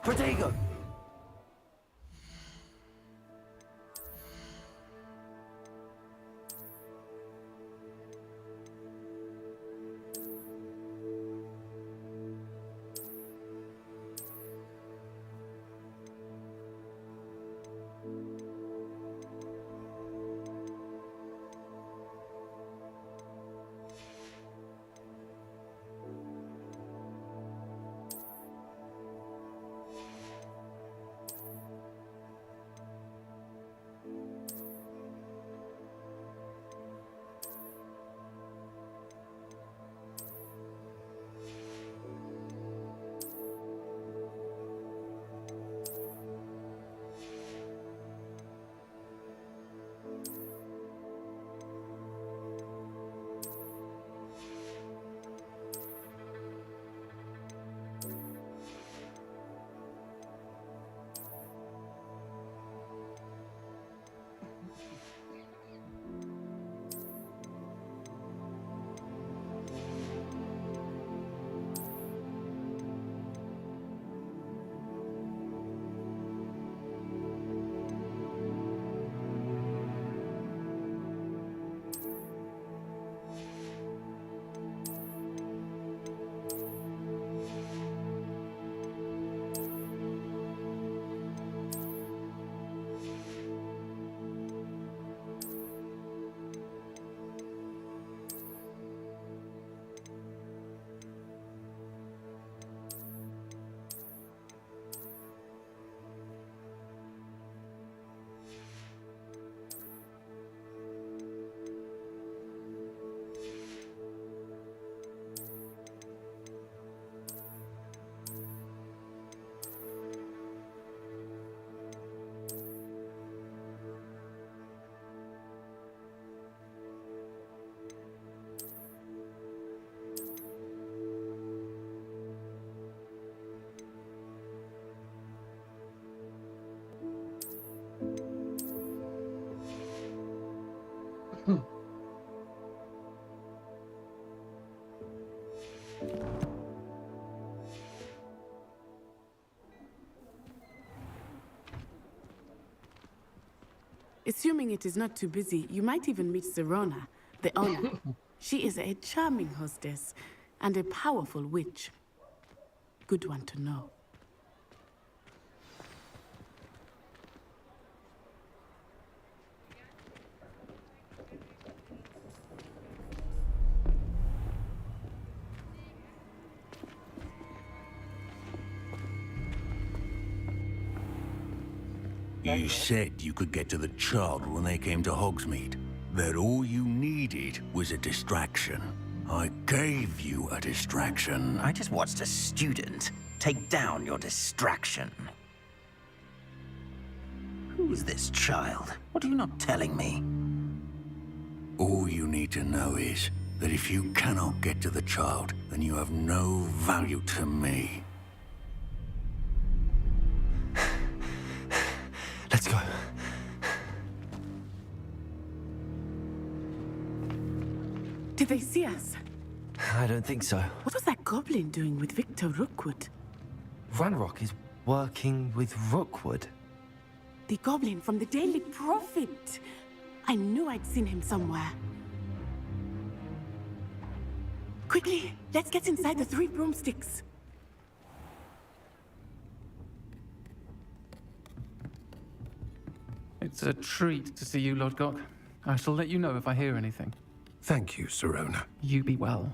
Protego! Assuming it is not too busy, you might even meet Serona, the owner. She is a charming hostess and a powerful witch. Good one to know. You said you could get to the child when they came to Hogsmeade. That all you needed was a distraction. I gave you a distraction. I just watched a student take down your distraction. Who is this child? What are you not telling me? All you need to know is that if you cannot get to the child, then you have no value to me. Let's go. Did they see us? I don't think so. What was that goblin doing with Victor Rookwood? Ranrock is working with Rookwood. The goblin from the Daily Prophet. I knew I'd seen him somewhere. Quickly, let's get inside the Three Broomsticks. It's a treat to see you, Lodgok. I shall let you know if I hear anything. Thank you, Serona. You be well.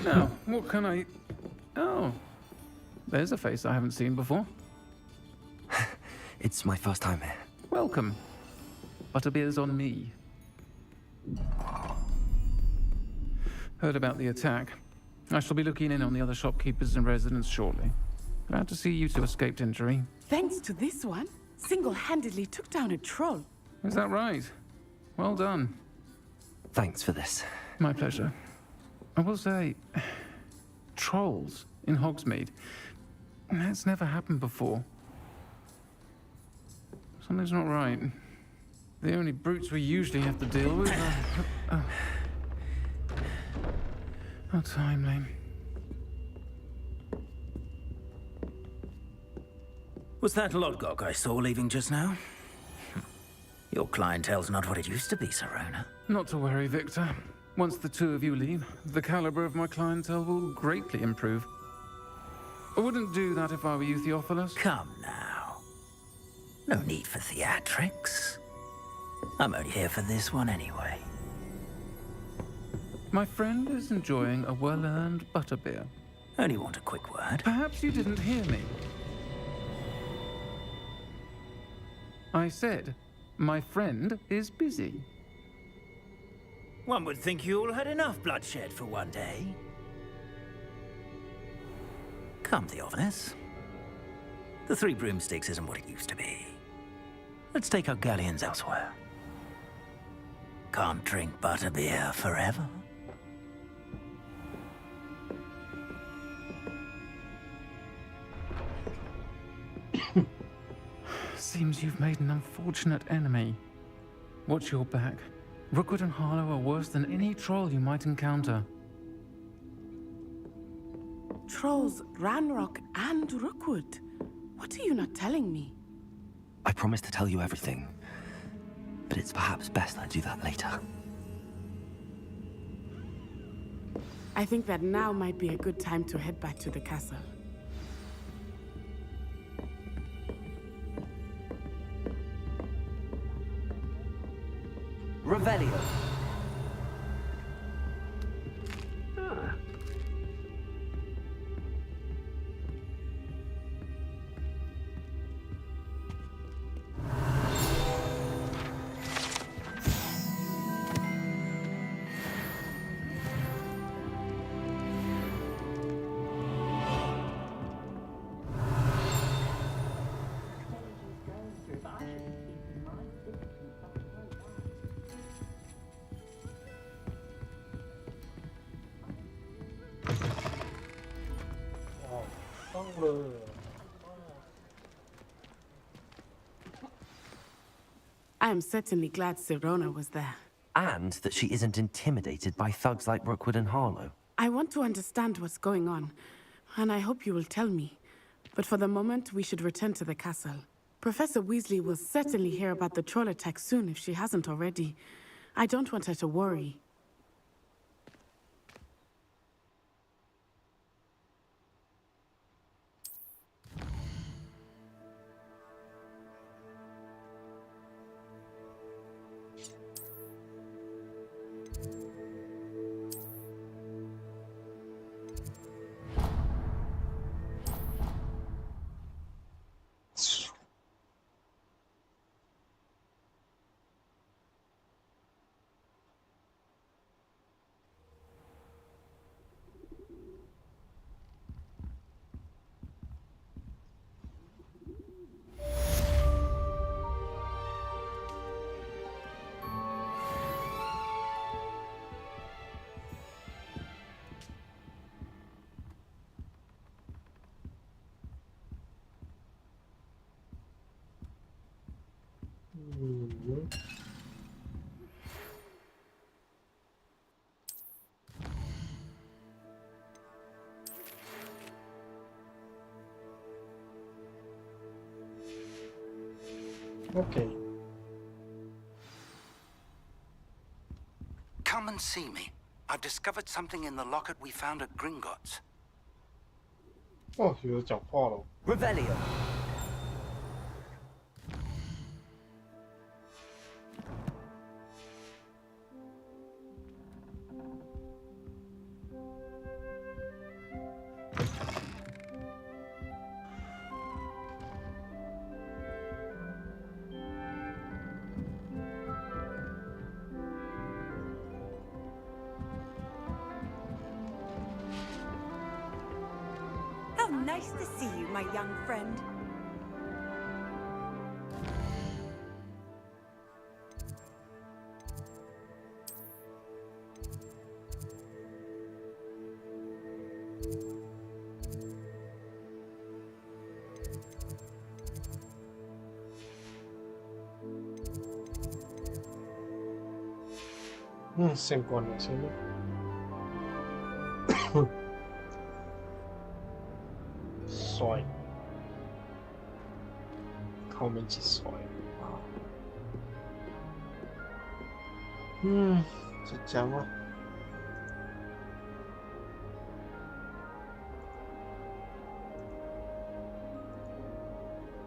Now, what can I... Oh, there's a face I haven't seen before. It's my first time here. Welcome. Butterbeer's on me. Heard about the attack. I shall be looking in on the other shopkeepers and residents shortly. Glad to see you two escaped injury. Thanks to this one, single-handedly took down a troll. Is that right? Well done. Thanks for this. My pleasure. I will say, trolls in Hogsmeade. That's never happened before. Something's not right. The only brutes we usually have to deal with are... How timely. Was that Lodgok I saw leaving just now? Your clientele's not what it used to be, Serona. Not to worry, Victor. Once the two of you leave, the caliber of my clientele will greatly improve. I wouldn't do that if I were you, Theophilus. Come now. No need for theatrics. I'm only here for this one anyway. My friend is enjoying a well-earned butterbeer. Only want a quick word. Perhaps you didn't hear me. I said, my friend is busy. One would think you all had enough bloodshed for one day. Come, Theophilus. The Three Broomsticks isn't what it used to be. Let's take our galleons elsewhere. Can't drink butterbeer forever. Seems you've made an unfortunate enemy. Watch your back. Rookwood and Harlow are worse than any troll you might encounter. Trolls, Ranrock, and Rookwood. What are you not telling me? I promised to tell you everything, but it's perhaps best I do that later. I think that now might be a good time to head back to the castle. Revelio. I am certainly glad Serona was there. And that she isn't intimidated by thugs like Rookwood and Harlow. I want to understand what's going on, and I hope you will tell me. But for the moment, we should return to the castle. Professor Weasley will certainly hear about the troll attack soon if she hasn't already. I don't want her to worry. Okay. Come and see me. I've discovered something in the locket we found at Gringotts. 哦，有讲话了。Revelio. Nice to see you, my young friend. Simpleนะใช่ไหม ซอยเขาไม่ใช่ซอยจะจังวะ